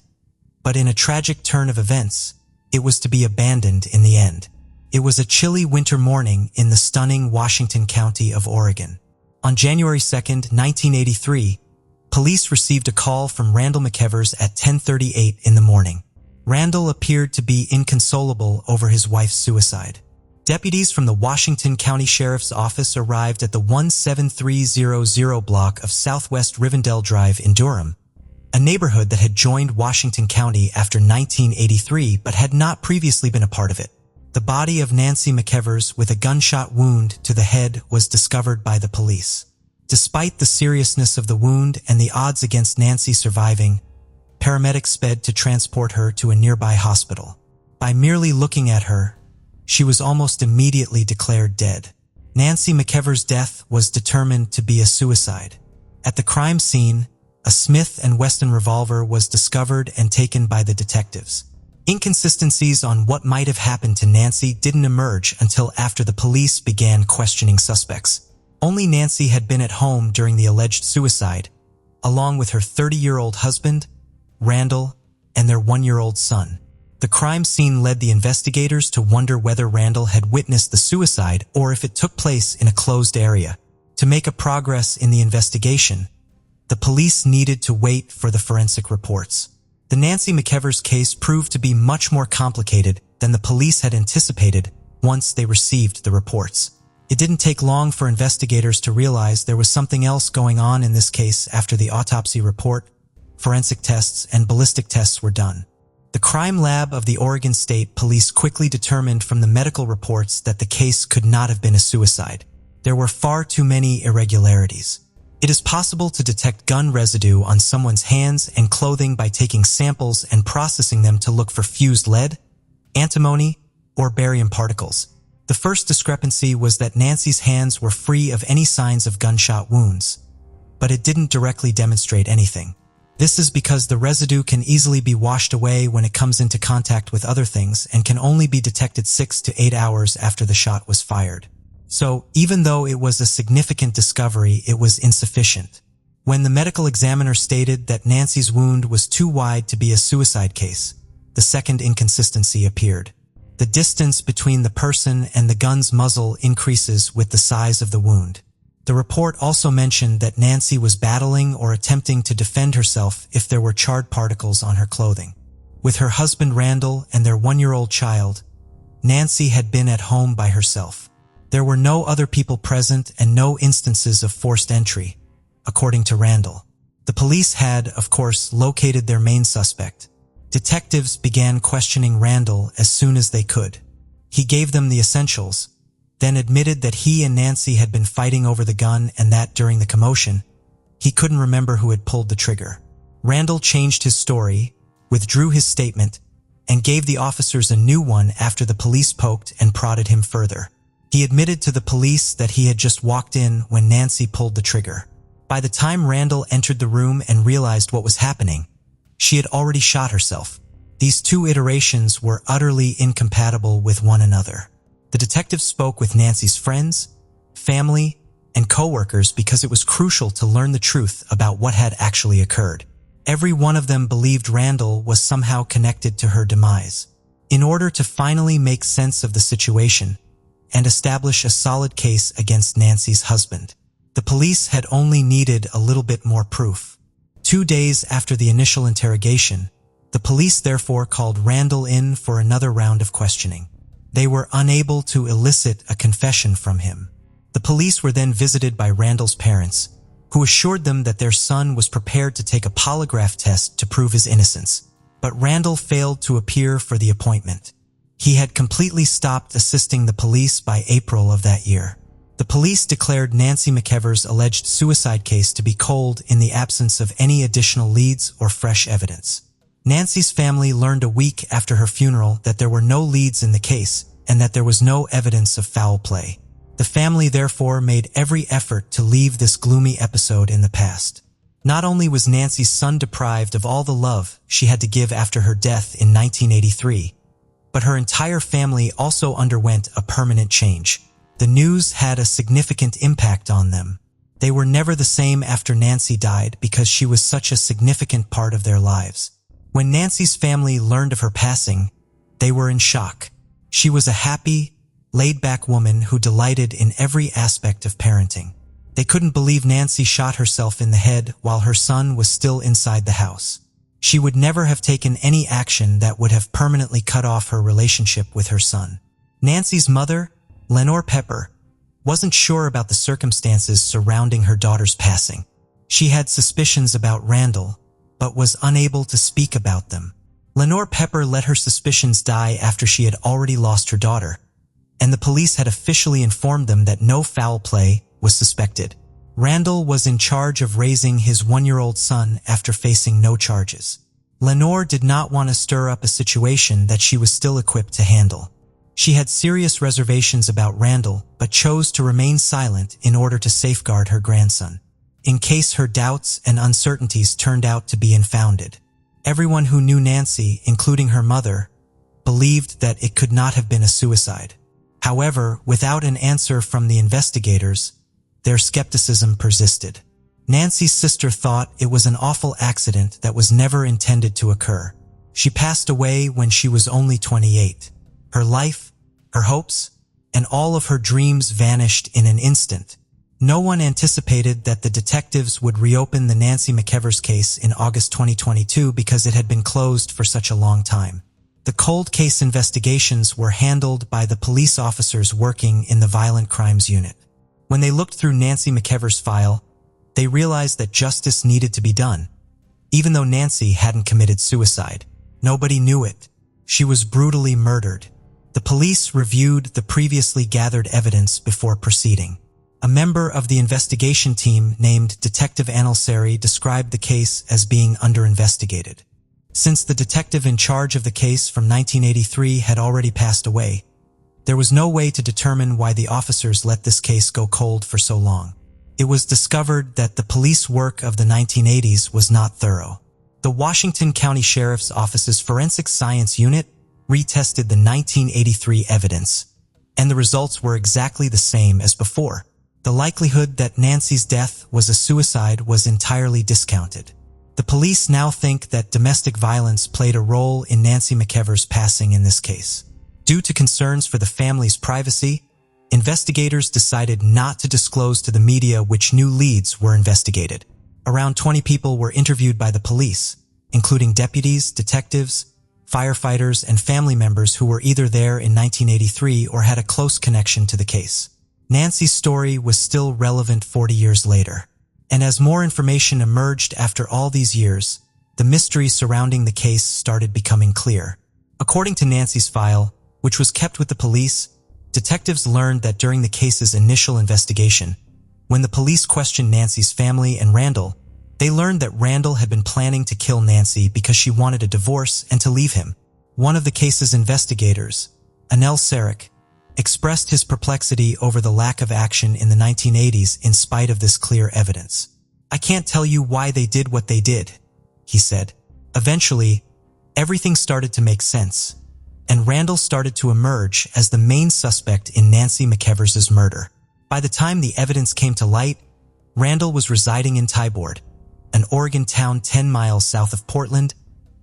but in a tragic turn of events, it was to be abandoned in the end. It was a chilly winter morning in the stunning Washington County of Oregon. On January 2, 1983, police received a call from Randall McEvers at 10:38 in the morning. Randall appeared to be inconsolable over his wife's suicide. Deputies from the Washington County Sheriff's Office arrived at the 17300 block of Southwest Rivendell Drive in Durham, a neighborhood that had joined Washington County after 1983 but had not previously been a part of it. The body of Nancy McEvers with a gunshot wound to the head was discovered by the police. Despite the seriousness of the wound and the odds against Nancy surviving, paramedics sped to transport her to a nearby hospital. By merely looking at her, she was almost immediately declared dead. Nancy McEvers' death was determined to be a suicide. At the crime scene, a Smith & Wesson revolver was discovered and taken by the detectives. Inconsistencies on what might have happened to Nancy didn't emerge until after the police began questioning suspects. Only Nancy had been at home during the alleged suicide, along with her 30-year-old husband, Randall, and their 1-year-old son. The crime scene led the investigators to wonder whether Randall had witnessed the suicide or if it took place in a closed area. To make a progress in the investigation, the police needed to wait for the forensic reports. The Nancy McEvers case proved to be much more complicated than the police had anticipated once they received the reports. It didn't take long for investigators to realize there was something else going on in this case after the autopsy report, forensic tests, and ballistic tests were done. The crime lab of the Oregon State Police quickly determined from the medical reports that the case could not have been a suicide. There were far too many irregularities. It is possible to detect gun residue on someone's hands and clothing by taking samples and processing them to look for fused lead, antimony, or barium particles. The first discrepancy was that Nancy's hands were free of any signs of gunshot wounds, but it didn't directly demonstrate anything. This is because the residue can easily be washed away when it comes into contact with other things and can only be detected 6 to 8 hours after the shot was fired. So, even though it was a significant discovery, it was insufficient. When the medical examiner stated that Nancy's wound was too wide to be a suicide case, the second inconsistency appeared. The distance between the person and the gun's muzzle increases with the size of the wound. The report also mentioned that Nancy was battling or attempting to defend herself if there were charred particles on her clothing. With her husband Randall and their 1-year-old child, Nancy had been at home by herself. There were no other people present and no instances of forced entry, according to Randall. The police had, of course, located their main suspect. Detectives began questioning Randall as soon as they could. He gave them the essentials, then admitted that he and Nancy had been fighting over the gun and that during the commotion, he couldn't remember who had pulled the trigger. Randall changed his story, withdrew his statement, and gave the officers a new one after the police poked and prodded him further. He admitted to the police that he had just walked in when Nancy pulled the trigger. By the time Randall entered the room and realized what was happening, she had already shot herself. These two iterations were utterly incompatible with one another. The detective spoke with Nancy's friends, family, and co-workers because it was crucial to learn the truth about what had actually occurred. Every one of them believed Randall was somehow connected to her demise. In order to finally make sense of the situation and establish a solid case against Nancy's husband, the police had only needed a little bit more proof. 2 days after the initial interrogation, the police therefore called Randall in for another round of questioning. They were unable to elicit a confession from him. The police were then visited by Randall's parents, who assured them that their son was prepared to take a polygraph test to prove his innocence. But Randall failed to appear for the appointment. He had completely stopped assisting the police by April of that year. The police declared Nancy McEvers' alleged suicide case to be cold in the absence of any additional leads or fresh evidence. Nancy's family learned a week after her funeral that there were no leads in the case and that there was no evidence of foul play. The family therefore made every effort to leave this gloomy episode in the past. Not only was Nancy's son deprived of all the love she had to give after her death in 1983, but her entire family also underwent a permanent change. The news had a significant impact on them. They were never the same after Nancy died because she was such a significant part of their lives. When Nancy's family learned of her passing, they were in shock. She was a happy, laid-back woman who delighted in every aspect of parenting. They couldn't believe Nancy shot herself in the head while her son was still inside the house. She would never have taken any action that would have permanently cut off her relationship with her son. Nancy's mother, Lenore Pepper, wasn't sure about the circumstances surrounding her daughter's passing. She had suspicions about Randall, but was unable to speak about them. Lenore Pepper let her suspicions die after she had already lost her daughter, and the police had officially informed them that no foul play was suspected. Randall was in charge of raising his 1-year-old son after facing no charges. Lenore did not want to stir up a situation that she was still equipped to handle. She had serious reservations about Randall, but chose to remain silent in order to safeguard her grandson, in case her doubts and uncertainties turned out to be unfounded. Everyone who knew Nancy, including her mother, believed that it could not have been a suicide. However, without an answer from the investigators, their skepticism persisted. Nancy's sister thought it was an awful accident that was never intended to occur. She passed away when she was only 28. Her life, her hopes, and all of her dreams vanished in an instant. No one anticipated that the detectives would reopen the Nancy McVey case in August 2022 because it had been closed for such a long time. The cold case investigations were handled by the police officers working in the Violent Crimes Unit. When they looked through Nancy McVey's file, they realized that justice needed to be done. Even though Nancy hadn't committed suicide, nobody knew it. She was brutally murdered. The police reviewed the previously gathered evidence before proceeding. A member of the investigation team named Detective Anilsari described the case as being under-investigated. Since the detective in charge of the case from 1983 had already passed away, there was no way to determine why the officers let this case go cold for so long. It was discovered that the police work of the 1980s was not thorough. The Washington County Sheriff's Office's Forensic Science Unit retested the 1983 evidence, and the results were exactly the same as before. The likelihood that Nancy's death was a suicide was entirely discounted. The police now think that domestic violence played a role in Nancy McVey's passing in this case. Due to concerns for the family's privacy, investigators decided not to disclose to the media which new leads were investigated. Around 20 people were interviewed by the police, including deputies, detectives, firefighters, and family members who were either there in 1983 or had a close connection to the case. Nancy's story was still relevant 40 years later, and as more information emerged after all these years, the mystery surrounding the case started becoming clear. According to Nancy's file, which was kept with the police, detectives learned that during the case's initial investigation, when the police questioned Nancy's family and Randall, they learned that Randall had been planning to kill Nancy because she wanted a divorce and to leave him. One of the case's investigators, Anel Sarek, expressed his perplexity over the lack of action in the 1980s in spite of this clear evidence. "I can't tell you why they did what they did," he said. Eventually, everything started to make sense, and Randall started to emerge as the main suspect in Nancy McVey's murder. By the time the evidence came to light, Randall was residing in Tybord, an Oregon town 10 miles south of Portland,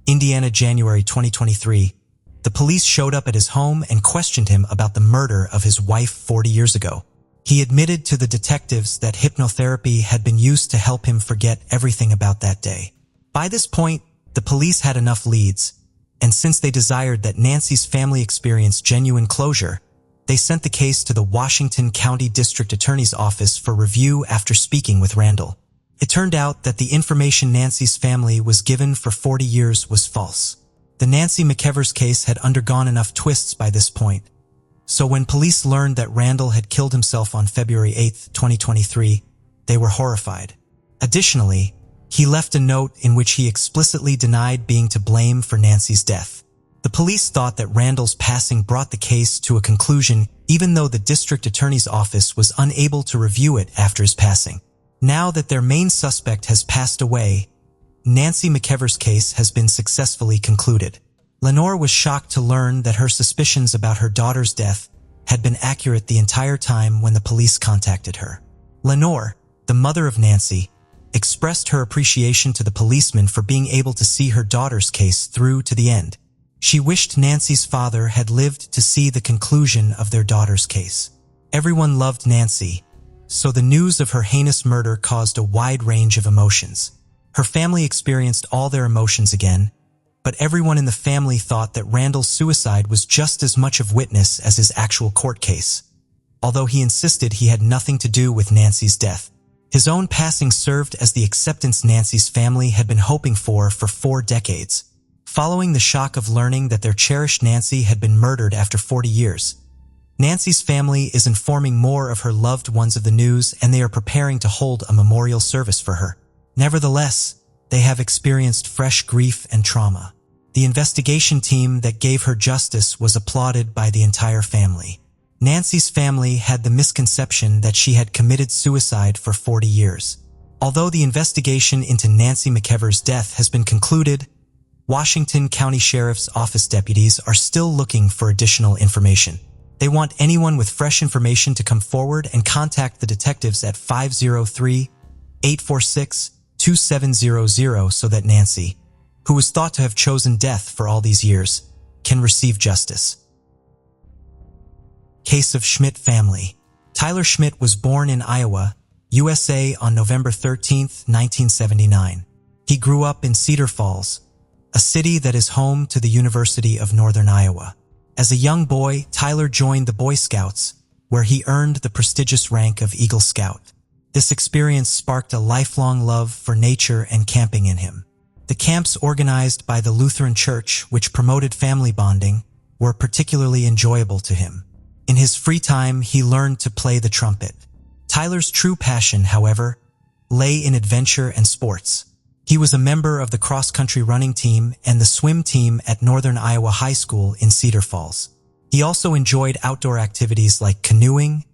Indiana. January 2023, the police showed up at his home and questioned him about the murder of his wife 40 years ago. He admitted to the detectives that hypnotherapy had been used to help him forget everything about that day. By this point, the police had enough leads, and since they desired that Nancy's family experience genuine closure, they sent the case to the Washington County District Attorney's Office for review after speaking with Randall. It turned out that the information Nancy's family was given for 40 years was false. The Nancy McVey's case had undergone enough twists by this point, so when police learned that Randall had killed himself on February 8, 2023, they were horrified. Additionally, he left a note in which he explicitly denied being to blame for Nancy's death. The police thought that Randall's passing brought the case to a conclusion even though the district attorney's office was unable to review it after his passing. Now that their main suspect has passed away, Nancy McVey's case has been successfully concluded. Lenore was shocked to learn that her suspicions about her daughter's death had been accurate the entire time when the police contacted her. Lenore, the mother of Nancy, expressed her appreciation to the policeman for being able to see her daughter's case through to the end. She wished Nancy's father had lived to see the conclusion of their daughter's case. Everyone loved Nancy, so the news of her heinous murder caused a wide range of emotions. Her family experienced all their emotions again, but everyone in the family thought that Randall's suicide was just as much of witness as his actual court case, although he insisted he had nothing to do with Nancy's death. His own passing served as the acceptance Nancy's family had been hoping for 4 decades. Following the shock of learning that their cherished Nancy had been murdered after 40 years, Nancy's family is informing more of her loved ones of the news, and they are preparing to hold a memorial service for her. Nevertheless, they have experienced fresh grief and trauma. The investigation team that gave her justice was applauded by the entire family. Nancy's family had the misconception that she had committed suicide for 40 years. Although the investigation into Nancy McVey's death has been concluded, Washington County Sheriff's Office deputies are still looking for additional information. They want anyone with fresh information to come forward and contact the detectives at 503-846-2700 so that Nancy, who was thought to have chosen death for all these years, can receive justice. Case of Schmidt family. Tyler Schmidt was born in Iowa, USA on November 13, 1979. He grew up in Cedar Falls, a city that is home to the University of Northern Iowa. As a young boy, Tyler joined the Boy Scouts, where he earned the prestigious rank of Eagle Scout. This experience sparked a lifelong love for nature and camping in him. The camps organized by the Lutheran Church, which promoted family bonding, were particularly enjoyable to him. In his free time, he learned to play the trumpet. Tyler's true passion, however, lay in adventure and sports. He was a member of the cross-country running team and the swim team at Northern Iowa High School in Cedar Falls. He also enjoyed outdoor activities like canoeing,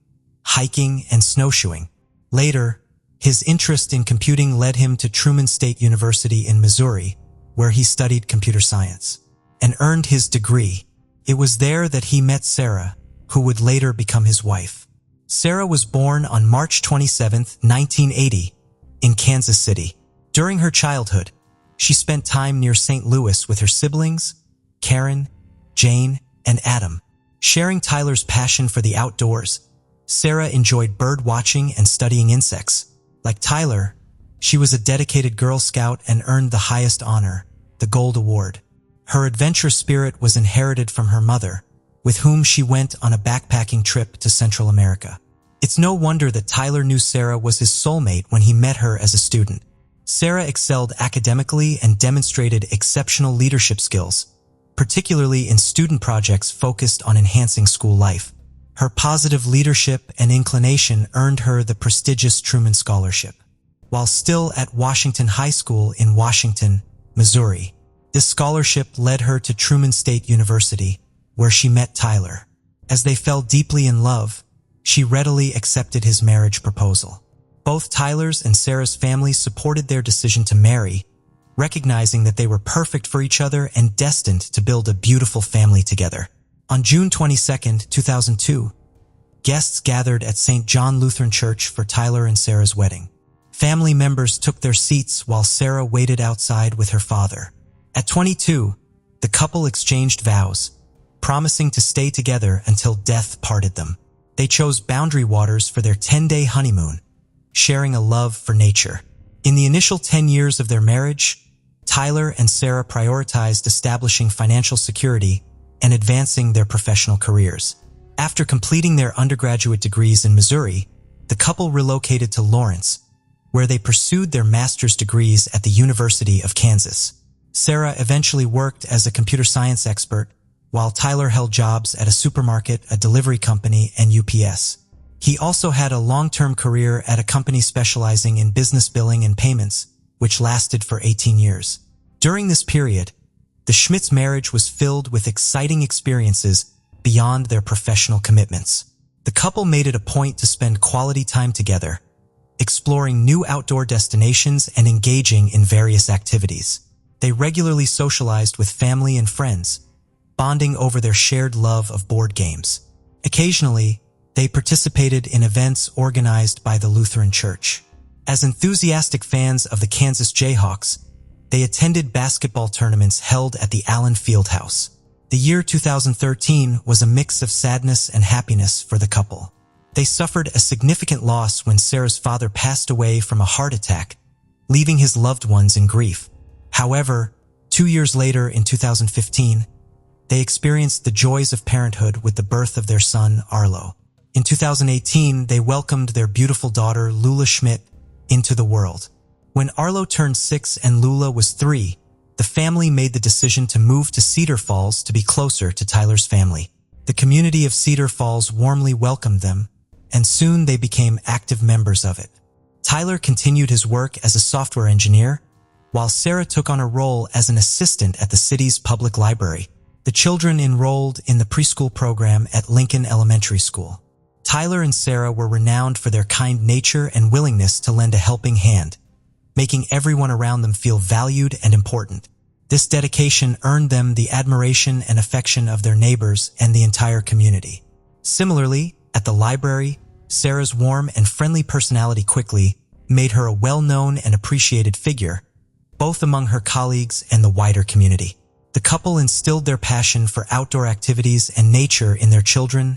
hiking, and snowshoeing. Later, his interest in computing led him to Truman State University in Missouri, where he studied computer science and earned his degree. It was there that he met Sarah, who would later become his wife. Sarah was born on March 27, 1980, in Kansas City. During her childhood, she spent time near St. Louis with her siblings, Karen, Jane, and Adam. Sharing Tyler's passion for the outdoors, Sarah enjoyed bird watching and studying insects. Like Tyler, she was a dedicated Girl Scout and earned the highest honor, the Gold Award. Her adventure spirit was inherited from her mother, with whom she went on a backpacking trip to Central America. It's no wonder that Tyler knew Sarah was his soulmate when he met her as a student. Sarah excelled academically and demonstrated exceptional leadership skills, particularly in student projects focused on enhancing school life. Her positive leadership and inclination earned her the prestigious Truman Scholarship. While still at Washington High School in Washington, Missouri, this scholarship led her to Truman State University, where she met Tyler. As they fell deeply in love, she readily accepted his marriage proposal. Both Tyler's and Sarah's families supported their decision to marry, recognizing that they were perfect for each other and destined to build a beautiful family together. On June 22, 2002, guests gathered at St. John Lutheran Church for Tyler and Sarah's wedding. Family members took their seats while Sarah waited outside with her father. At 22, the couple exchanged vows, promising to stay together until death parted them. They chose Boundary Waters for their 10-day honeymoon, sharing a love for nature. In the initial 10 years of their marriage, Tyler and Sarah prioritized establishing financial security and advancing their professional careers. After completing their undergraduate degrees in Missouri, the couple relocated to Lawrence, where they pursued their master's degrees at the University of Kansas. Sarah eventually worked as a computer science expert, while Tyler held jobs at a supermarket, a delivery company, and UPS. He also had a long-term career at a company specializing in business billing and payments, which lasted for 18 years. During this period, the Schmidt's marriage was filled with exciting experiences beyond their professional commitments. The couple made it a point to spend quality time together, exploring new outdoor destinations and engaging in various activities. They regularly socialized with family and friends, bonding over their shared love of board games. Occasionally, they participated in events organized by the Lutheran Church. As enthusiastic fans of the Kansas Jayhawks, They attended basketball tournaments held at the Allen Fieldhouse. The year 2013 was a mix of sadness and happiness for the couple. They suffered a significant loss when Sarah's father passed away from a heart attack, leaving his loved ones in grief. However, 2 years later in 2015, they experienced the joys of parenthood with the birth of their son, Arlo. In 2018, they welcomed their beautiful daughter, Lula Schmidt, into the world. When Arlo turned 6 and Lula was 3, the family made the decision to move to Cedar Falls to be closer to Tyler's family. The community of Cedar Falls warmly welcomed them, and soon they became active members of it. Tyler continued his work as a software engineer, while Sarah took on a role as an assistant at the city's public library. The children enrolled in the preschool program at Lincoln Elementary School. Tyler and Sarah were renowned for their kind nature and willingness to lend a helping hand, making everyone around them feel valued and important. This dedication earned them the admiration and affection of their neighbors and the entire community. Similarly, at the library, Sarah's warm and friendly personality quickly made her a well-known and appreciated figure, both among her colleagues and the wider community. The couple instilled their passion for outdoor activities and nature in their children,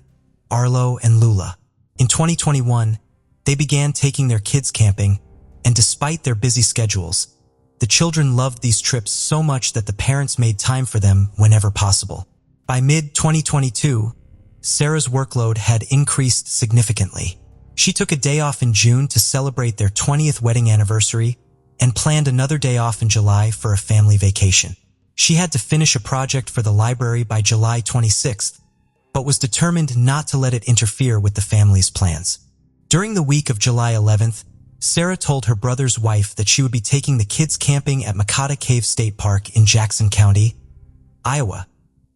Arlo and Lula. In 2021, they began taking their kids camping, and despite their busy schedules, the children loved these trips so much that the parents made time for them whenever possible. By mid-2022, Sarah's workload had increased significantly. She took a day off in June to celebrate their 20th wedding anniversary and planned another day off in July for a family vacation. She had to finish a project for the library by July 26th, but was determined not to let it interfere with the family's plans. During the week of July 11th, Sarah told her brother's wife that she would be taking the kids camping at Makata Cave State Park in Jackson County, Iowa,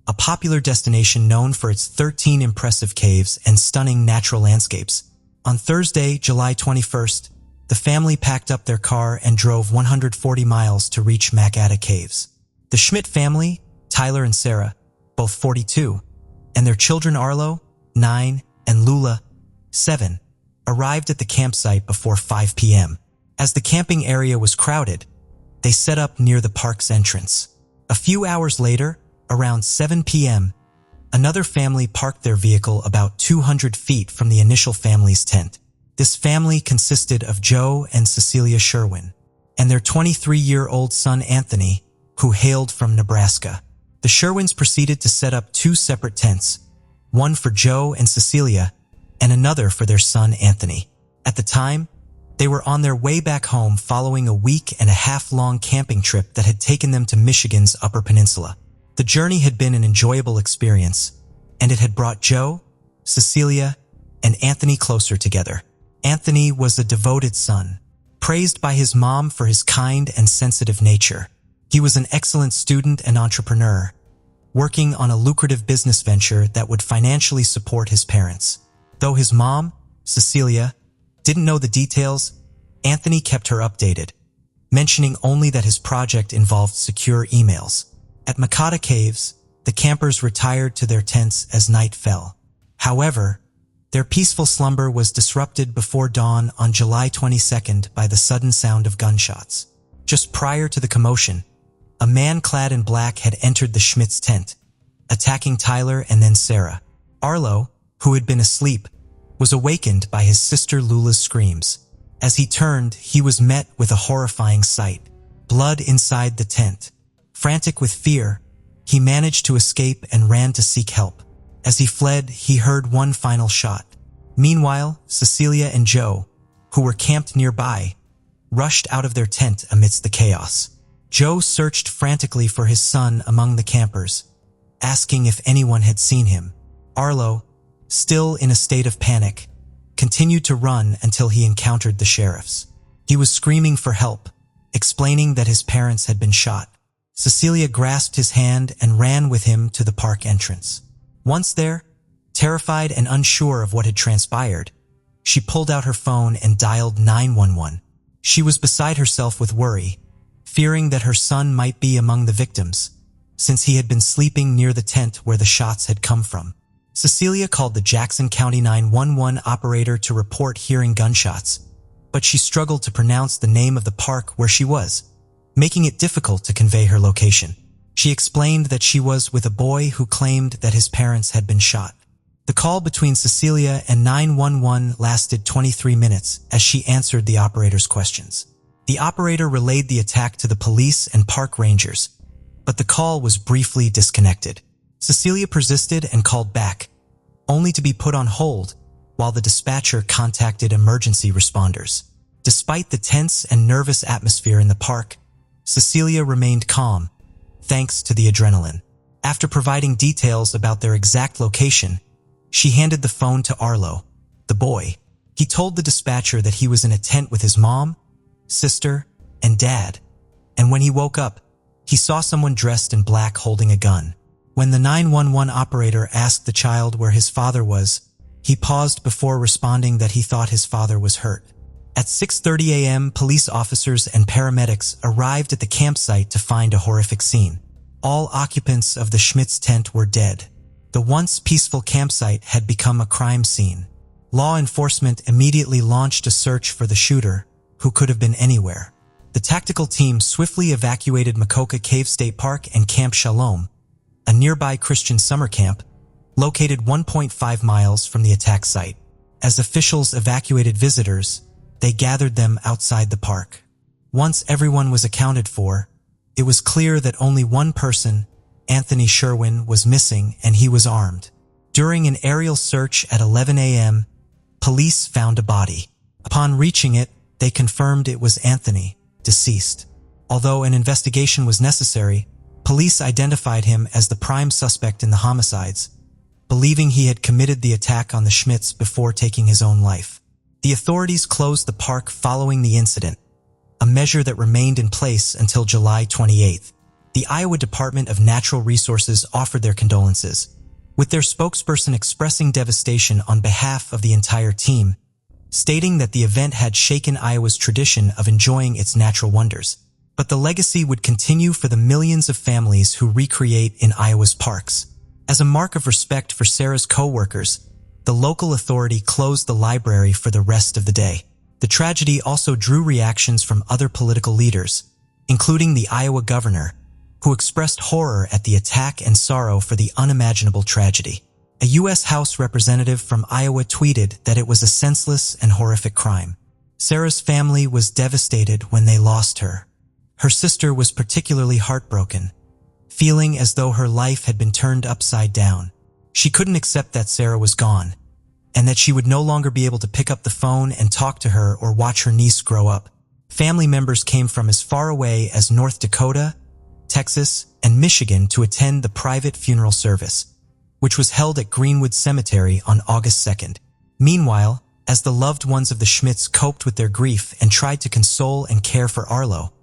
a popular destination known for its 13 impressive caves and stunning natural landscapes. On Thursday, July 21st, the family packed up their car and drove 140 miles to reach Makata Caves. The Schmidt family, Tyler and Sarah, both 42, and their children Arlo, 9, and Lula, 7, arrived at the campsite before 5 p.m. As the camping area was crowded, they set up near the park's entrance. A few hours later, around 7 p.m., another family parked their vehicle about 200 feet from the initial family's tent. This family consisted of Joe and Cecilia Sherwin, and their 23-year-old son Anthony, who hailed from Nebraska. The Sherwins proceeded to set up 2 separate tents, one for Joe and Cecilia, and another for their son Anthony. At the time, they were on their way back home following a week-and-a-half-long camping trip that had taken them to Michigan's Upper Peninsula. The journey had been an enjoyable experience, and it had brought Joe, Cecilia, and Anthony closer together. Anthony was a devoted son, praised by his mom for his kind and sensitive nature. He was an excellent student and entrepreneur, working on a lucrative business venture that would financially support his parents. Though his mom, Cecilia, didn't know the details, Anthony kept her updated, mentioning only that his project involved secure emails. At Makata Caves, the campers retired to their tents as night fell. However, their peaceful slumber was disrupted before dawn on July 22nd by the sudden sound of gunshots. Just prior to the commotion, a man clad in black had entered the Schmidt's tent, attacking Tyler and then Sarah. Arlo, who had been asleep, was awakened by his sister Lula's screams. As he turned, he was met with a horrifying sight: blood inside the tent. Frantic with fear, he managed to escape and ran to seek help. As he fled, he heard one final shot. Meanwhile, Cecilia and Joe, who were camped nearby, rushed out of their tent amidst the chaos. Joe searched frantically for his son among the campers, asking if anyone had seen him. Arlo, still in a state of panic, continued to run until he encountered the sheriffs. He was screaming for help, explaining that his parents had been shot. Cecilia grasped his hand and ran with him to the park entrance. Once there, terrified and unsure of what had transpired, she pulled out her phone and dialed 911. She was beside herself with worry, fearing that her son might be among the victims, since he had been sleeping near the tent where the shots had come from. Cecilia called the Jackson County 911 operator to report hearing gunshots, but she struggled to pronounce the name of the park where she was. making it difficult to convey her location. She explained that she was with a boy who claimed that his parents had been shot. The call between Cecilia and 911 lasted 23 minutes as she answered the operator's questions. The operator relayed the attack to the police and park rangers, but the call was briefly disconnected. Cecilia persisted and called back, only to be put on hold while the dispatcher contacted emergency responders. Despite the tense and nervous atmosphere in the park, Cecilia remained calm, thanks to the adrenaline. After providing details about their exact location, she handed the phone to Arlo, the boy. He told the dispatcher that he was in a tent with his mom, sister, and dad, and when he woke up, he saw someone dressed in black holding a gun. When the 911 operator asked the child where his father was, he paused before responding that he thought his father was hurt. At 6:30 a.m., police officers and paramedics arrived at the campsite to find a horrific scene. All occupants of the Schmidt's tent were dead. The once peaceful campsite had become a crime scene. Law enforcement immediately launched a search for the shooter, who could have been anywhere. The tactical team swiftly evacuated Makoka Cave State Park and Camp Shalom, a nearby Christian summer camp, located 1.5 miles from the attack site. As officials evacuated visitors, they gathered them outside the park. Once everyone was accounted for, it was clear that only one person, Anthony Sherwin, was missing, and he was armed. During an aerial search at 11 a.m., police found a body. Upon reaching it, they confirmed it was Anthony, deceased. Although an investigation was necessary, police identified him as the prime suspect in the homicides, believing he had committed the attack on the Schmidts before taking his own life. The authorities closed the park following the incident, a measure that remained in place until July 28th. The Iowa Department of Natural Resources offered their condolences, with their spokesperson expressing devastation on behalf of the entire team, stating that the event had shaken Iowa's tradition of enjoying its natural wonders. But the legacy would continue for the millions of families who recreate in Iowa's parks. As a mark of respect for Sarah's co-workers, the local authority closed the library for the rest of the day. The tragedy also drew reactions from other political leaders, including the Iowa governor, who expressed horror at the attack and sorrow for the unimaginable tragedy. A U.S. House representative from Iowa tweeted that it was a senseless and horrific crime. Sarah's family was devastated when they lost her. Her sister was particularly heartbroken, feeling as though her life had been turned upside down. She couldn't accept that Sarah was gone, and that she would no longer be able to pick up the phone and talk to her or watch her niece grow up. Family members came from as far away as North Dakota, Texas, and Michigan to attend the private funeral service, which was held at Greenwood Cemetery on August 2nd. Meanwhile, as the loved ones of the Schmidts coped with their grief and tried to console and care for Arlo,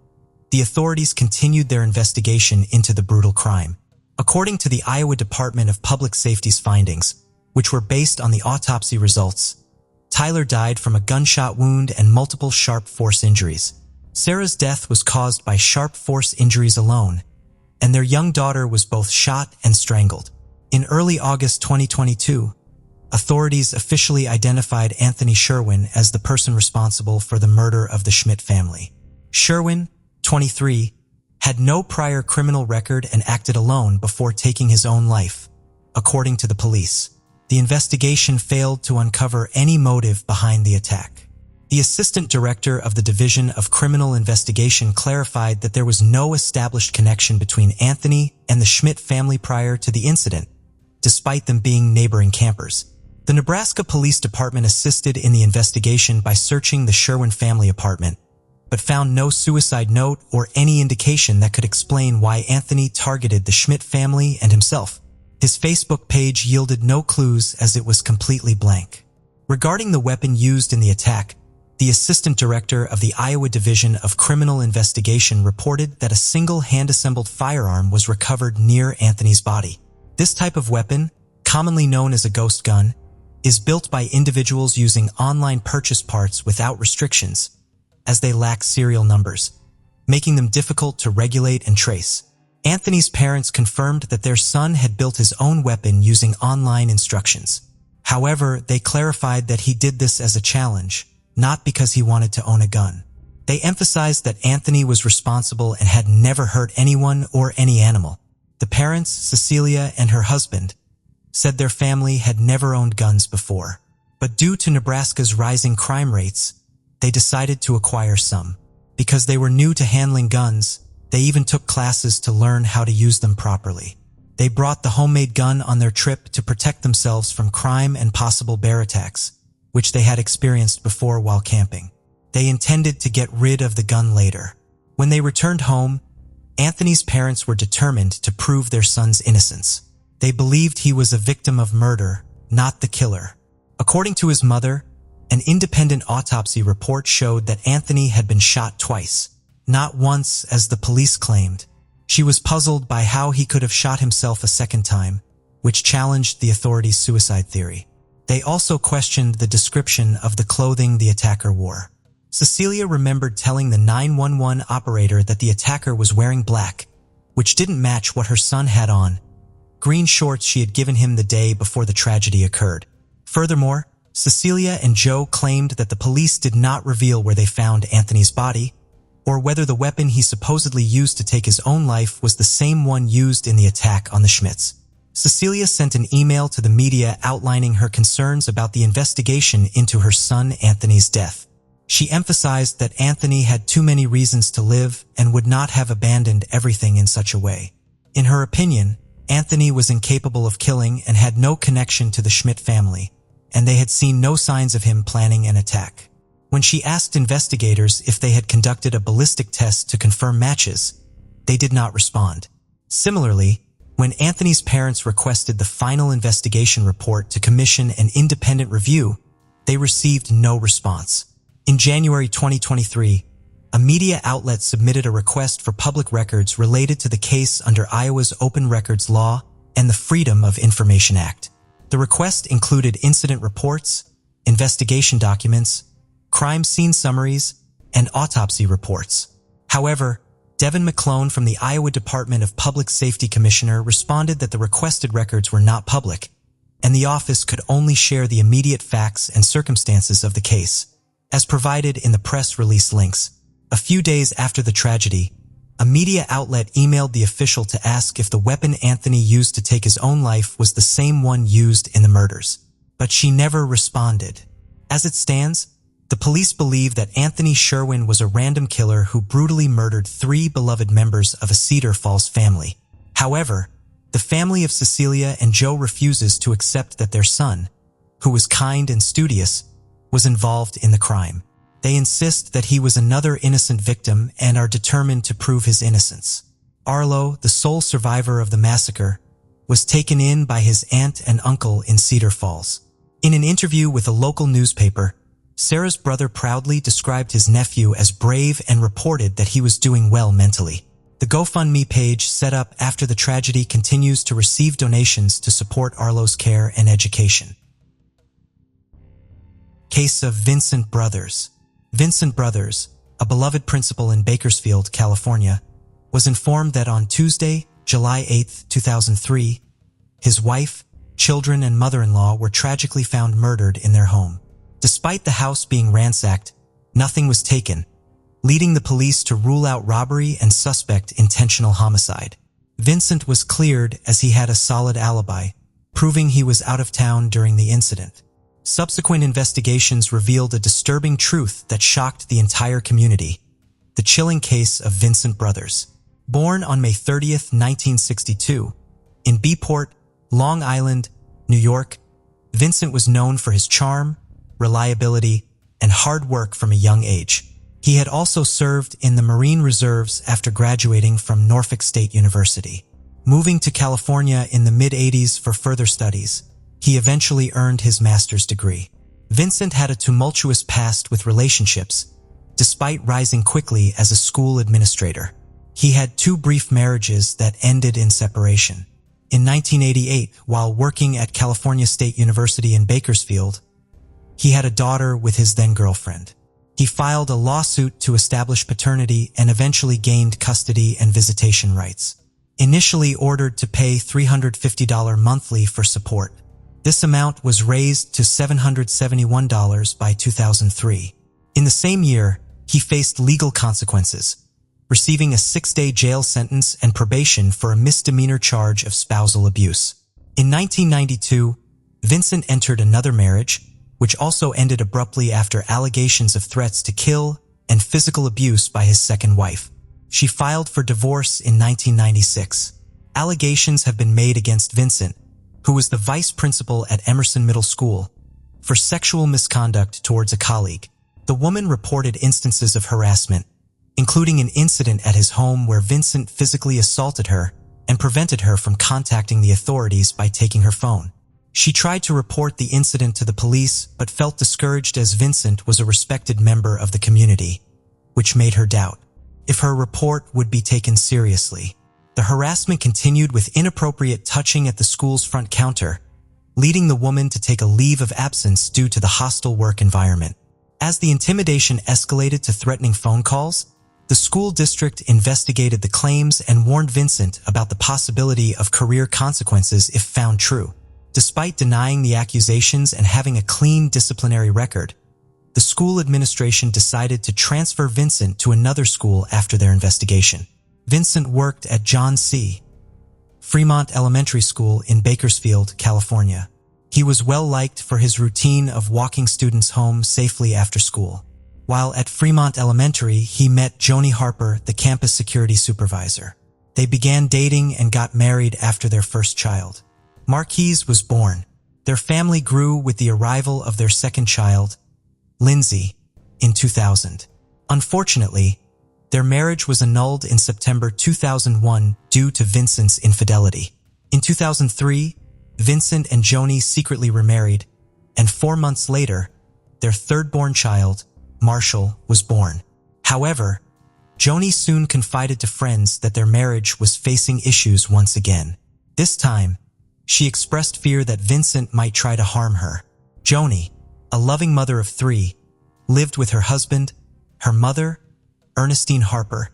the authorities continued their investigation into the brutal crime. According to the Iowa Department of Public Safety's findings, which were based on the autopsy results, Tyler died from a gunshot wound and multiple sharp force injuries. Sarah's death was caused by sharp force injuries alone, and their young daughter was both shot and strangled. In early August 2022, authorities officially identified Anthony Sherwin as the person responsible for the murder of the Schmidt family. Sherwin, 23, had no prior criminal record and acted alone before taking his own life, according to the police. The investigation failed to uncover any motive behind the attack. The assistant director of the Division of Criminal Investigation clarified that there was no established connection between Anthony and the Schmidt family prior to the incident, despite them being neighboring campers. The Nebraska Police Department assisted in the investigation by searching the Sherwin family apartment, but found no suicide note or any indication that could explain why Anthony targeted the Schmidt family and himself. His Facebook page yielded no clues as it was completely blank. Regarding the weapon used in the attack, the assistant director of the Iowa Division of Criminal Investigation reported that a single hand-assembled firearm was recovered near Anthony's body. This type of weapon, commonly known as a ghost gun, is built by individuals using online purchase parts without restrictions, as they lack serial numbers, making them difficult to regulate and trace. Anthony's parents confirmed that their son had built his own weapon using online instructions. However, they clarified that he did this as a challenge, not because he wanted to own a gun. They emphasized that Anthony was responsible and had never hurt anyone or any animal. The parents, Cecilia and her husband, said their family had never owned guns before. But due to Nebraska's rising crime rates, they decided to acquire some. Because they were new to handling guns, they even took classes to learn how to use them properly. They brought the homemade gun on their trip to protect themselves from crime and possible bear attacks, which they had experienced before while camping. They intended to get rid of the gun later. When they returned home, Anthony's parents were determined to prove their son's innocence. They believed he was a victim of murder, not the killer. According to his mother, an independent autopsy report showed that Anthony had been shot twice, not once as the police claimed. She was puzzled by how he could have shot himself a second time, which challenged the authorities' suicide theory. They also questioned the description of the clothing the attacker wore. Cecilia remembered telling the 911 operator that the attacker was wearing black, which didn't match what her son had on, green shorts she had given him the day before the tragedy occurred. Furthermore, Cecilia and Joe claimed that the police did not reveal where they found Anthony's body, or whether the weapon he supposedly used to take his own life was the same one used in the attack on the Schmidts. Cecilia sent an email to the media outlining her concerns about the investigation into her son Anthony's death. She emphasized that Anthony had too many reasons to live and would not have abandoned everything in such a way. In her opinion, Anthony was incapable of killing and had no connection to the Schmidt family, and they had seen no signs of him planning an attack. When she asked investigators if they had conducted a ballistic test to confirm matches, they did not respond. Similarly, when Anthony's parents requested the final investigation report to commission an independent review, they received no response. In January 2023, a media outlet submitted a request for public records related to the case under Iowa's Open Records Law and the Freedom of Information Act. The request included incident reports, investigation documents, crime scene summaries, and autopsy reports. However, Devin McClone from the Iowa Department of Public Safety Commissioner responded that the requested records were not public, and the office could only share the immediate facts and circumstances of the case, as provided in the press release links. A few days after the tragedy, a media outlet emailed the official to ask if the weapon Anthony used to take his own life was the same one used in the murders, but she never responded. As it stands, the police believe that Anthony Sherwin was a random killer who brutally murdered 3 beloved members of a Cedar Falls family. However, the family of Cecilia and Joe refuses to accept that their son, who was kind and studious, was involved in the crime. They insist that he was another innocent victim and are determined to prove his innocence. Arlo, the sole survivor of the massacre, was taken in by his aunt and uncle in Cedar Falls. In an interview with a local newspaper, Sarah's brother proudly described his nephew as brave and reported that he was doing well mentally. The GoFundMe page set up after the tragedy continues to receive donations to support Arlo's care and education. Case of Vincent Brothers. Vincent Brothers, a beloved principal in Bakersfield, California, was informed that on Tuesday, July 8, 2003, his wife, children, and mother-in-law were tragically found murdered in their home. Despite the house being ransacked, nothing was taken, leading the police to rule out robbery and suspect intentional homicide. Vincent was cleared as he had a solid alibi, proving he was out of town during the incident. Subsequent investigations revealed a disturbing truth that shocked the entire community: the chilling case of Vincent Brothers. Born on May 30, 1962, in Beeport, Long Island, New York, Vincent was known for his charm, reliability, and hard work from a young age. He had also served in the Marine Reserves after graduating from Norfolk State University. Moving to California in the mid-80s for further studies, he eventually earned his master's degree. Vincent had a tumultuous past with relationships, despite rising quickly as a school administrator. He had 2 brief marriages that ended in separation. In 1988, while working at California State University in Bakersfield, he had a daughter with his then-girlfriend. He filed a lawsuit to establish paternity and eventually gained custody and visitation rights. Initially ordered to pay $350 monthly for support, this amount was raised to $771 by 2003. In the same year, he faced legal consequences, receiving a 6-day jail sentence and probation for a misdemeanor charge of spousal abuse. In 1992, Vincent entered another marriage, which also ended abruptly after allegations of threats to kill and physical abuse by his second wife. She filed for divorce in 1996. Allegations have been made against Vincent, who was the vice principal at Emerson Middle School, for sexual misconduct towards a colleague. The woman reported instances of harassment, including an incident at his home where Vincent physically assaulted her and prevented her from contacting the authorities by taking her phone. She tried to report the incident to the police but felt discouraged as Vincent was a respected member of the community, which made her doubt if her report would be taken seriously. The harassment continued with inappropriate touching at the school's front counter, leading the woman to take a leave of absence due to the hostile work environment. As the intimidation escalated to threatening phone calls, the school district investigated the claims and warned Vincent about the possibility of career consequences if found true. Despite denying the accusations and having a clean disciplinary record, the school administration decided to transfer Vincent to another school after their investigation. Vincent worked at John C. Fremont Elementary School in Bakersfield, California. He was well liked for his routine of walking students home safely after school. While at Fremont Elementary, he met Joni Harper, the campus security supervisor. They began dating and got married after their first child. Marquise was born. Their family grew with the arrival of their second child, Lindsay, in 2000. Unfortunately, their marriage was annulled in September 2001 due to Vincent's infidelity. In 2003, Vincent and Joni secretly remarried, and 4 months later, their third-born child, Marshall, was born. However, Joni soon confided to friends that their marriage was facing issues once again. This time, she expressed fear that Vincent might try to harm her. Joni, a loving mother of 3, lived with her husband, her mother, Ernestine Harper,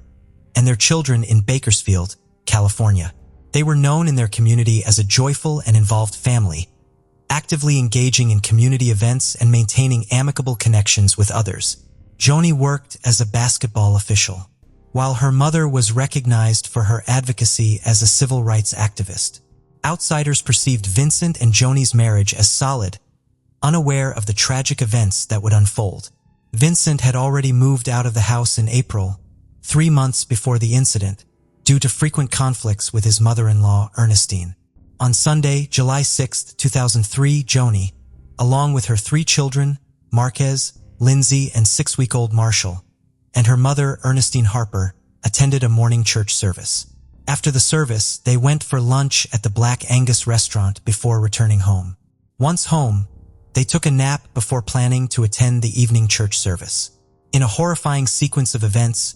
and their children in Bakersfield, California. They were known in their community as a joyful and involved family, actively engaging in community events and maintaining amicable connections with others. Joni worked as a basketball official, while her mother was recognized for her advocacy as a civil rights activist. Outsiders perceived Vincent and Joni's marriage as solid, unaware of the tragic events that would unfold. Vincent had already moved out of the house in April, 3 months before the incident, due to frequent conflicts with his mother-in-law, Ernestine. On Sunday, July 6, 2003, Joni, along with her 3 children, Marquez, Lindsay, and 6-week-old Marshall, and her mother, Ernestine Harper, attended a morning church service. After the service, they went for lunch at the Black Angus restaurant before returning home. Once home, they took a nap before planning to attend the evening church service. In a horrifying sequence of events,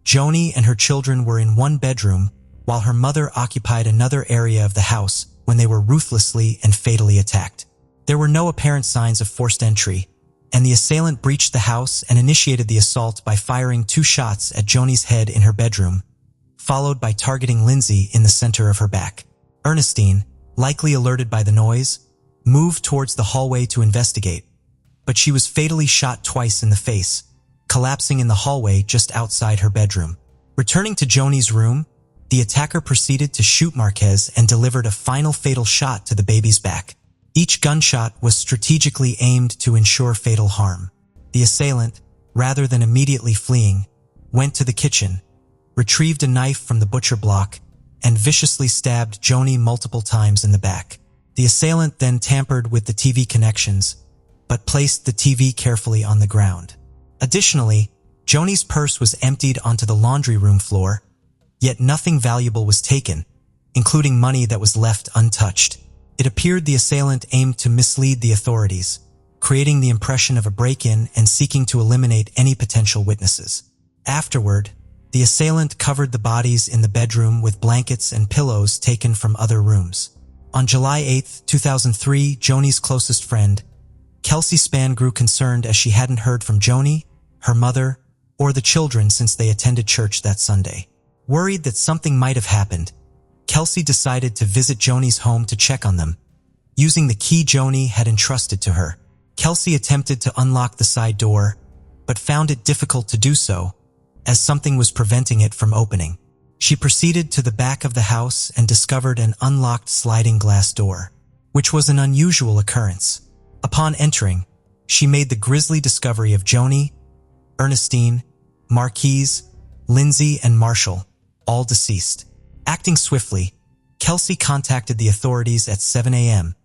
Joni and her children were in one bedroom, while her mother occupied another area of the house when they were ruthlessly and fatally attacked. There were no apparent signs of forced entry, and the assailant breached the house and initiated the assault by firing 2 shots at Joni's head in her bedroom, followed by targeting Lindsay in the center of her back. Ernestine, likely alerted by the noise, moved towards the hallway to investigate, but she was fatally shot twice in the face, collapsing in the hallway just outside her bedroom. Returning to Joni's room, the attacker proceeded to shoot Marquez and delivered a final fatal shot to the baby's back. Each gunshot was strategically aimed to ensure fatal harm. The assailant, rather than immediately fleeing, went to the kitchen, retrieved a knife from the butcher block, and viciously stabbed Joni multiple times in the back. The assailant then tampered with the TV connections, but placed the TV carefully on the ground. Additionally, Joni's purse was emptied onto the laundry room floor, yet nothing valuable was taken, including money that was left untouched. It appeared the assailant aimed to mislead the authorities, creating the impression of a break-in and seeking to eliminate any potential witnesses. Afterward, the assailant covered the bodies in the bedroom with blankets and pillows taken from other rooms. On July 8, 2003, Joni's closest friend, Kelsey Spann, grew concerned as she hadn't heard from Joni, her mother, or the children since they attended church that Sunday. Worried that something might have happened, Kelsey decided to visit Joni's home to check on them, using the key Joni had entrusted to her. Kelsey attempted to unlock the side door, but found it difficult to do so, as something was preventing it from opening. She proceeded to the back of the house and discovered an unlocked sliding glass door, which was an unusual occurrence. Upon entering, she made the grisly discovery of Joni, Ernestine, Marquise, Lindsay, and Marshall, all deceased. Acting swiftly, Kelsey contacted the authorities at 7 a.m.,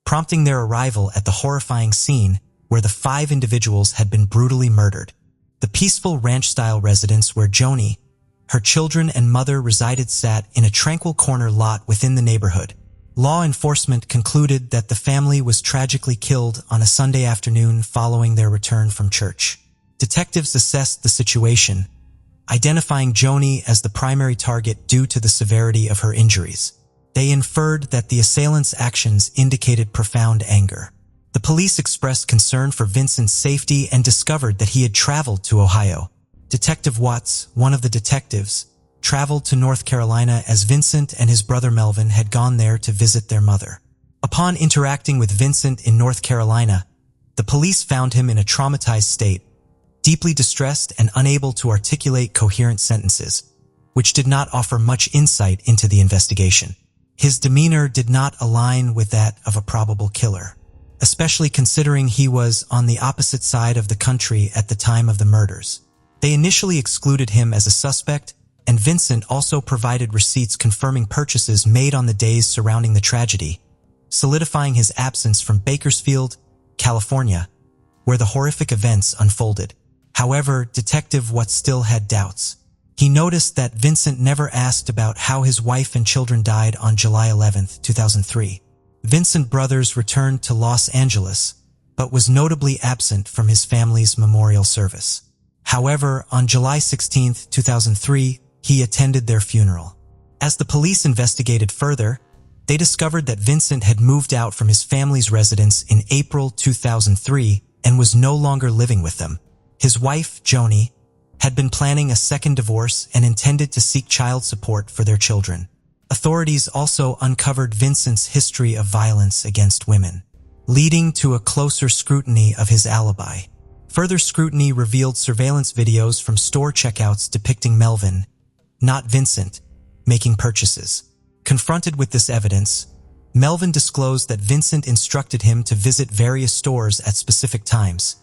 prompting their arrival at the horrifying scene where the 5 individuals had been brutally murdered. The peaceful ranch-style residence where Joni, her children, and mother resided sat in a tranquil corner lot within the neighborhood. Law enforcement concluded that the family was tragically killed on a Sunday afternoon following their return from church. Detectives assessed the situation, identifying Joni as the primary target due to the severity of her injuries. They inferred that the assailants' actions indicated profound anger. The police expressed concern for Vincent's safety and discovered that he had traveled to Ohio. Detective Watts, one of the detectives, traveled to North Carolina as Vincent and his brother Melvin had gone there to visit their mother. Upon interacting with Vincent in North Carolina, the police found him in a traumatized state, deeply distressed and unable to articulate coherent sentences, which did not offer much insight into the investigation. His demeanor did not align with that of a probable killer, especially considering he was on the opposite side of the country at the time of the murders. They initially excluded him as a suspect, and Vincent also provided receipts confirming purchases made on the days surrounding the tragedy, solidifying his absence from Bakersfield, California, where the horrific events unfolded. However, Detective Watts still had doubts. He noticed that Vincent never asked about how his wife and children died on July 11, 2003. Vincent Brothers returned to Los Angeles, but was notably absent from his family's memorial service. However, on July 16, 2003, he attended their funeral. As the police investigated further, they discovered that Vincent had moved out from his family's residence in April 2003 and was no longer living with them. His wife, Joni, had been planning a second divorce and intended to seek child support for their children. Authorities also uncovered Vincent's history of violence against women, leading to a closer scrutiny of his alibi. Further scrutiny revealed surveillance videos from store checkouts depicting Melvin, not Vincent, making purchases. Confronted with this evidence, Melvin disclosed that Vincent instructed him to visit various stores at specific times,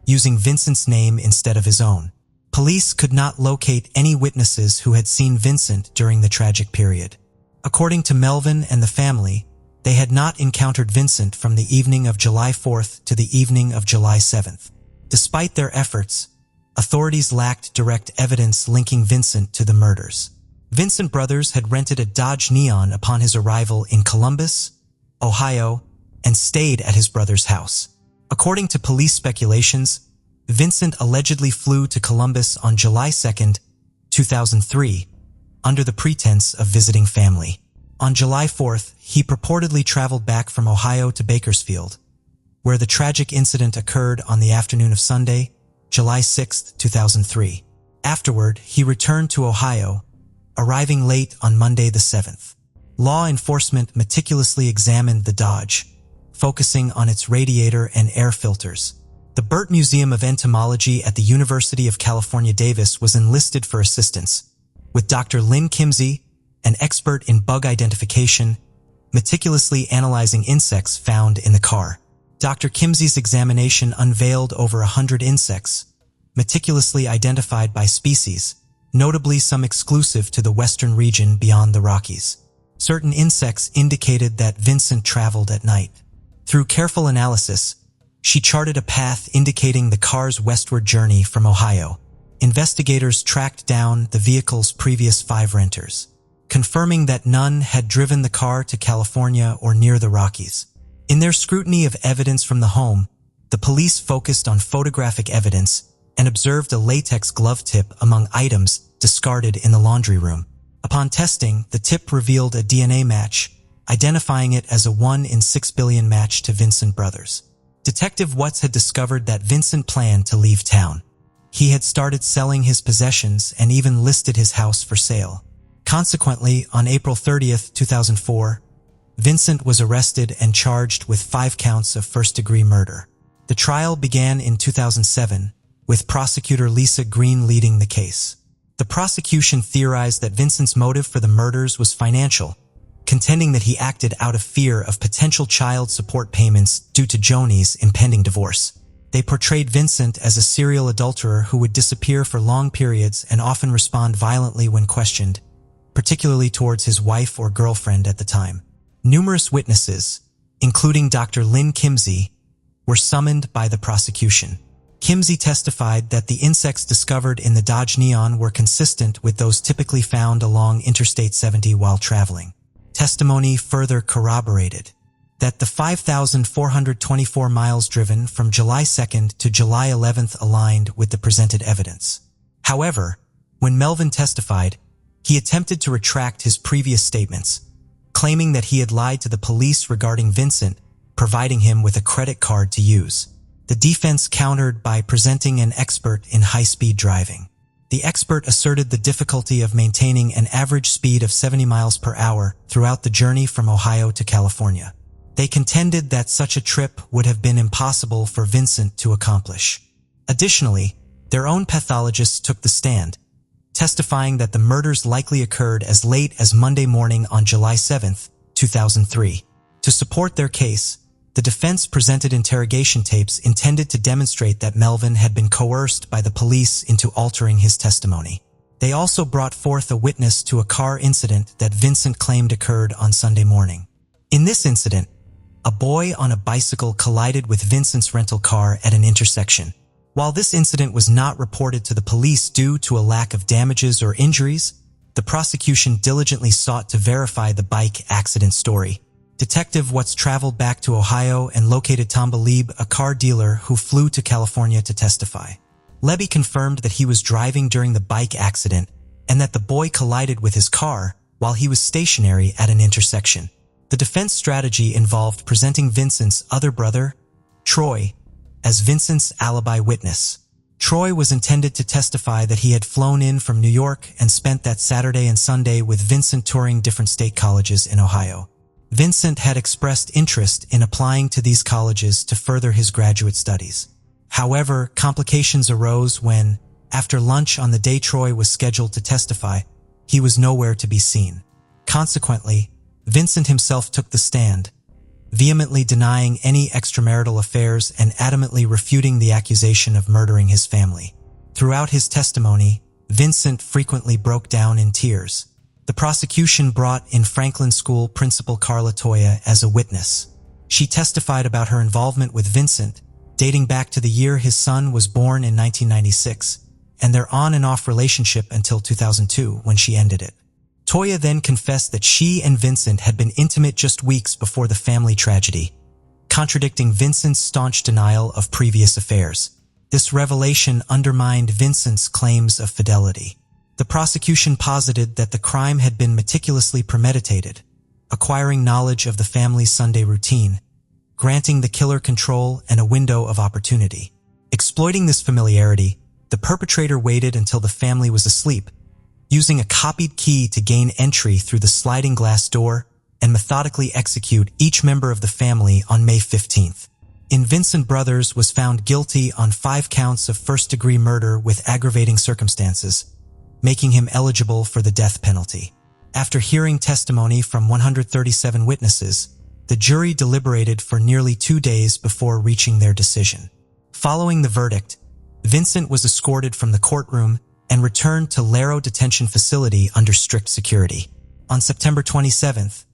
using Vincent's name instead of his own. Police could not locate any witnesses who had seen Vincent during the tragic period. According to Melvin and the family, they had not encountered Vincent from the evening of July 4th to the evening of July 7th. Despite their efforts, authorities lacked direct evidence linking Vincent to the murders. Vincent Brothers had rented a Dodge Neon upon his arrival in Columbus, Ohio, and stayed at his brother's house. According to police speculations, Vincent allegedly flew to Columbus on July 2, 2003, under the pretense of visiting family. On July 4th, he purportedly traveled back from Ohio to Bakersfield, where the tragic incident occurred on the afternoon of Sunday, July 6, 2003. Afterward, he returned to Ohio, arriving late on Monday the 7th. Law enforcement meticulously examined the Dodge, focusing on its radiator and air filters. The Burt Museum of Entomology at the University of California, Davis was enlisted for assistance, with Dr. Lynn Kimsey, an expert in bug identification, meticulously analyzing insects found in the car. Dr. Kimsey's examination unveiled over 100 insects, meticulously identified by species, notably some exclusive to the western region beyond the Rockies. Certain insects indicated that Vincent traveled at night. Through careful analysis, she charted a path indicating the car's westward journey from Ohio. Investigators tracked down the vehicle's previous 5 renters, confirming that none had driven the car to California or near the Rockies. In their scrutiny of evidence from the home, the police focused on photographic evidence and observed a latex glove tip among items discarded in the laundry room. Upon testing, the tip revealed a DNA match, identifying it as a 1 in 6 billion match to Vincent Brothers. Detective Watts had discovered that Vincent planned to leave town. He had started selling his possessions and even listed his house for sale. Consequently, on April 30th, 2004, Vincent was arrested and charged with 5 counts of first-degree murder. The trial began in 2007, with prosecutor Lisa Green leading the case. The prosecution theorized that Vincent's motive for the murders was financial, contending that he acted out of fear of potential child support payments due to Joni's impending divorce. They portrayed Vincent as a serial adulterer who would disappear for long periods and often respond violently when questioned, particularly towards his wife or girlfriend at the time. Numerous witnesses, including Dr. Lynn Kimsey, were summoned by the prosecution. Kimsey testified that the insects discovered in the Dodge Neon were consistent with those typically found along Interstate 70 while traveling. Testimony further corroborated that the 5,424 miles driven from July 2nd to July 11th aligned with the presented evidence. However, when Melvin testified, he attempted to retract his previous statements, claiming that he had lied to the police regarding Vincent providing him with a credit card to use. The defense countered by presenting an expert in high-speed driving. The expert asserted the difficulty of maintaining an average speed of 70 miles per hour throughout the journey from Ohio to California. They contended that such a trip would have been impossible for Vincent to accomplish. Additionally, their own pathologists took the stand, testifying that the murders likely occurred as late as Monday morning on July 7, 2003. To support their case, the defense presented interrogation tapes intended to demonstrate that Melvin had been coerced by the police into altering his testimony. They also brought forth a witness to a car incident that Vincent claimed occurred on Sunday morning. In this incident, a boy on a bicycle collided with Vincent's rental car at an intersection. While this incident was not reported to the police due to a lack of damages or injuries, the prosecution diligently sought to verify the bike accident story. Detective Watts traveled back to Ohio and located Tom Belieb, a car dealer who flew to California to testify. Lebby confirmed that he was driving during the bike accident and that the boy collided with his car while he was stationary at an intersection. The defense strategy involved presenting Vincent's other brother, Troy, as Vincent's alibi witness. Troy was intended to testify that he had flown in from New York and spent that Saturday and Sunday with Vincent touring different state colleges in Ohio. Vincent had expressed interest in applying to these colleges to further his graduate studies. However, complications arose when, after lunch on the day Troy was scheduled to testify, he was nowhere to be seen. Consequently, Vincent himself took the stand, vehemently denying any extramarital affairs and adamantly refuting the accusation of murdering his family. Throughout his testimony, Vincent frequently broke down in tears. The prosecution brought in Franklin School principal Carla Toya as a witness. She testified about her involvement with Vincent, dating back to the year his son was born in 1996, and their on and off relationship until 2002 when she ended it. Toya then confessed that she and Vincent had been intimate just weeks before the family tragedy, contradicting Vincent's staunch denial of previous affairs. This revelation undermined Vincent's claims of fidelity. The prosecution posited that the crime had been meticulously premeditated, acquiring knowledge of the family's Sunday routine, granting the killer control and a window of opportunity. Exploiting this familiarity, the perpetrator waited until the family was asleep, using a copied key to gain entry through the sliding glass door and methodically execute each member of the family on May 15th. Vincent Brothers was found guilty on 5 counts of first-degree murder with aggravating circumstances, making him eligible for the death penalty. After hearing testimony from 137 witnesses, the jury deliberated for nearly 2 days before reaching their decision. Following the verdict, Vincent was escorted from the courtroom and returned to Laro Detention Facility under strict security. On September 27th,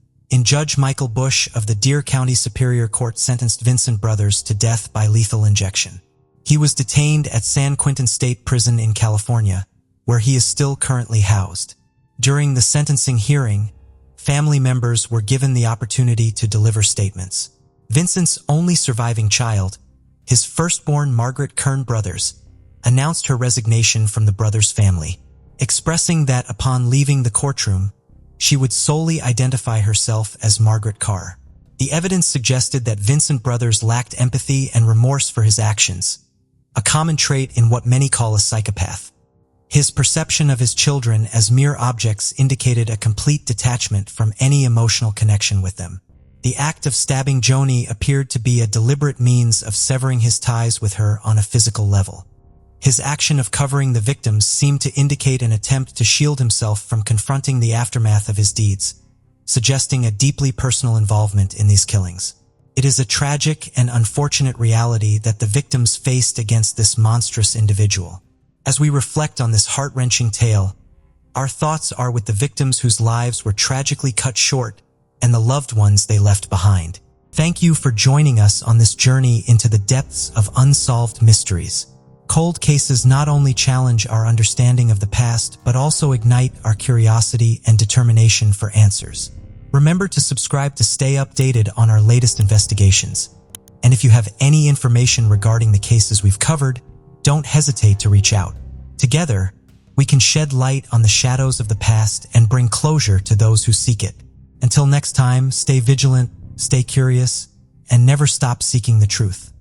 Judge Michael Bush of the Deer County Superior Court sentenced Vincent Brothers to death by lethal injection. He was detained at San Quentin State Prison in California, where he is still currently housed. During the sentencing hearing, family members were given the opportunity to deliver statements. Vincent's only surviving child, his firstborn Margaret Kern Brothers, announced her resignation from the Brothers family, expressing that upon leaving the courtroom, she would solely identify herself as Margaret Carr. The evidence suggested that Vincent Brothers lacked empathy and remorse for his actions, a common trait in what many call a psychopath. His perception of his children as mere objects indicated a complete detachment from any emotional connection with them. The act of stabbing Joni appeared to be a deliberate means of severing his ties with her on a physical level. His action of covering the victims seemed to indicate an attempt to shield himself from confronting the aftermath of his deeds, suggesting a deeply personal involvement in these killings. It is a tragic and unfortunate reality that the victims faced against this monstrous individual. As we reflect on this heart-wrenching tale, our thoughts are with the victims whose lives were tragically cut short and the loved ones they left behind. Thank you for joining us on this journey into the depths of unsolved mysteries. Cold cases not only challenge our understanding of the past, but also ignite our curiosity and determination for answers. Remember to subscribe to stay updated on our latest investigations. And if you have any information regarding the cases we've covered, don't hesitate to reach out. Together, we can shed light on the shadows of the past and bring closure to those who seek it. Until next time, stay vigilant, stay curious, and never stop seeking the truth.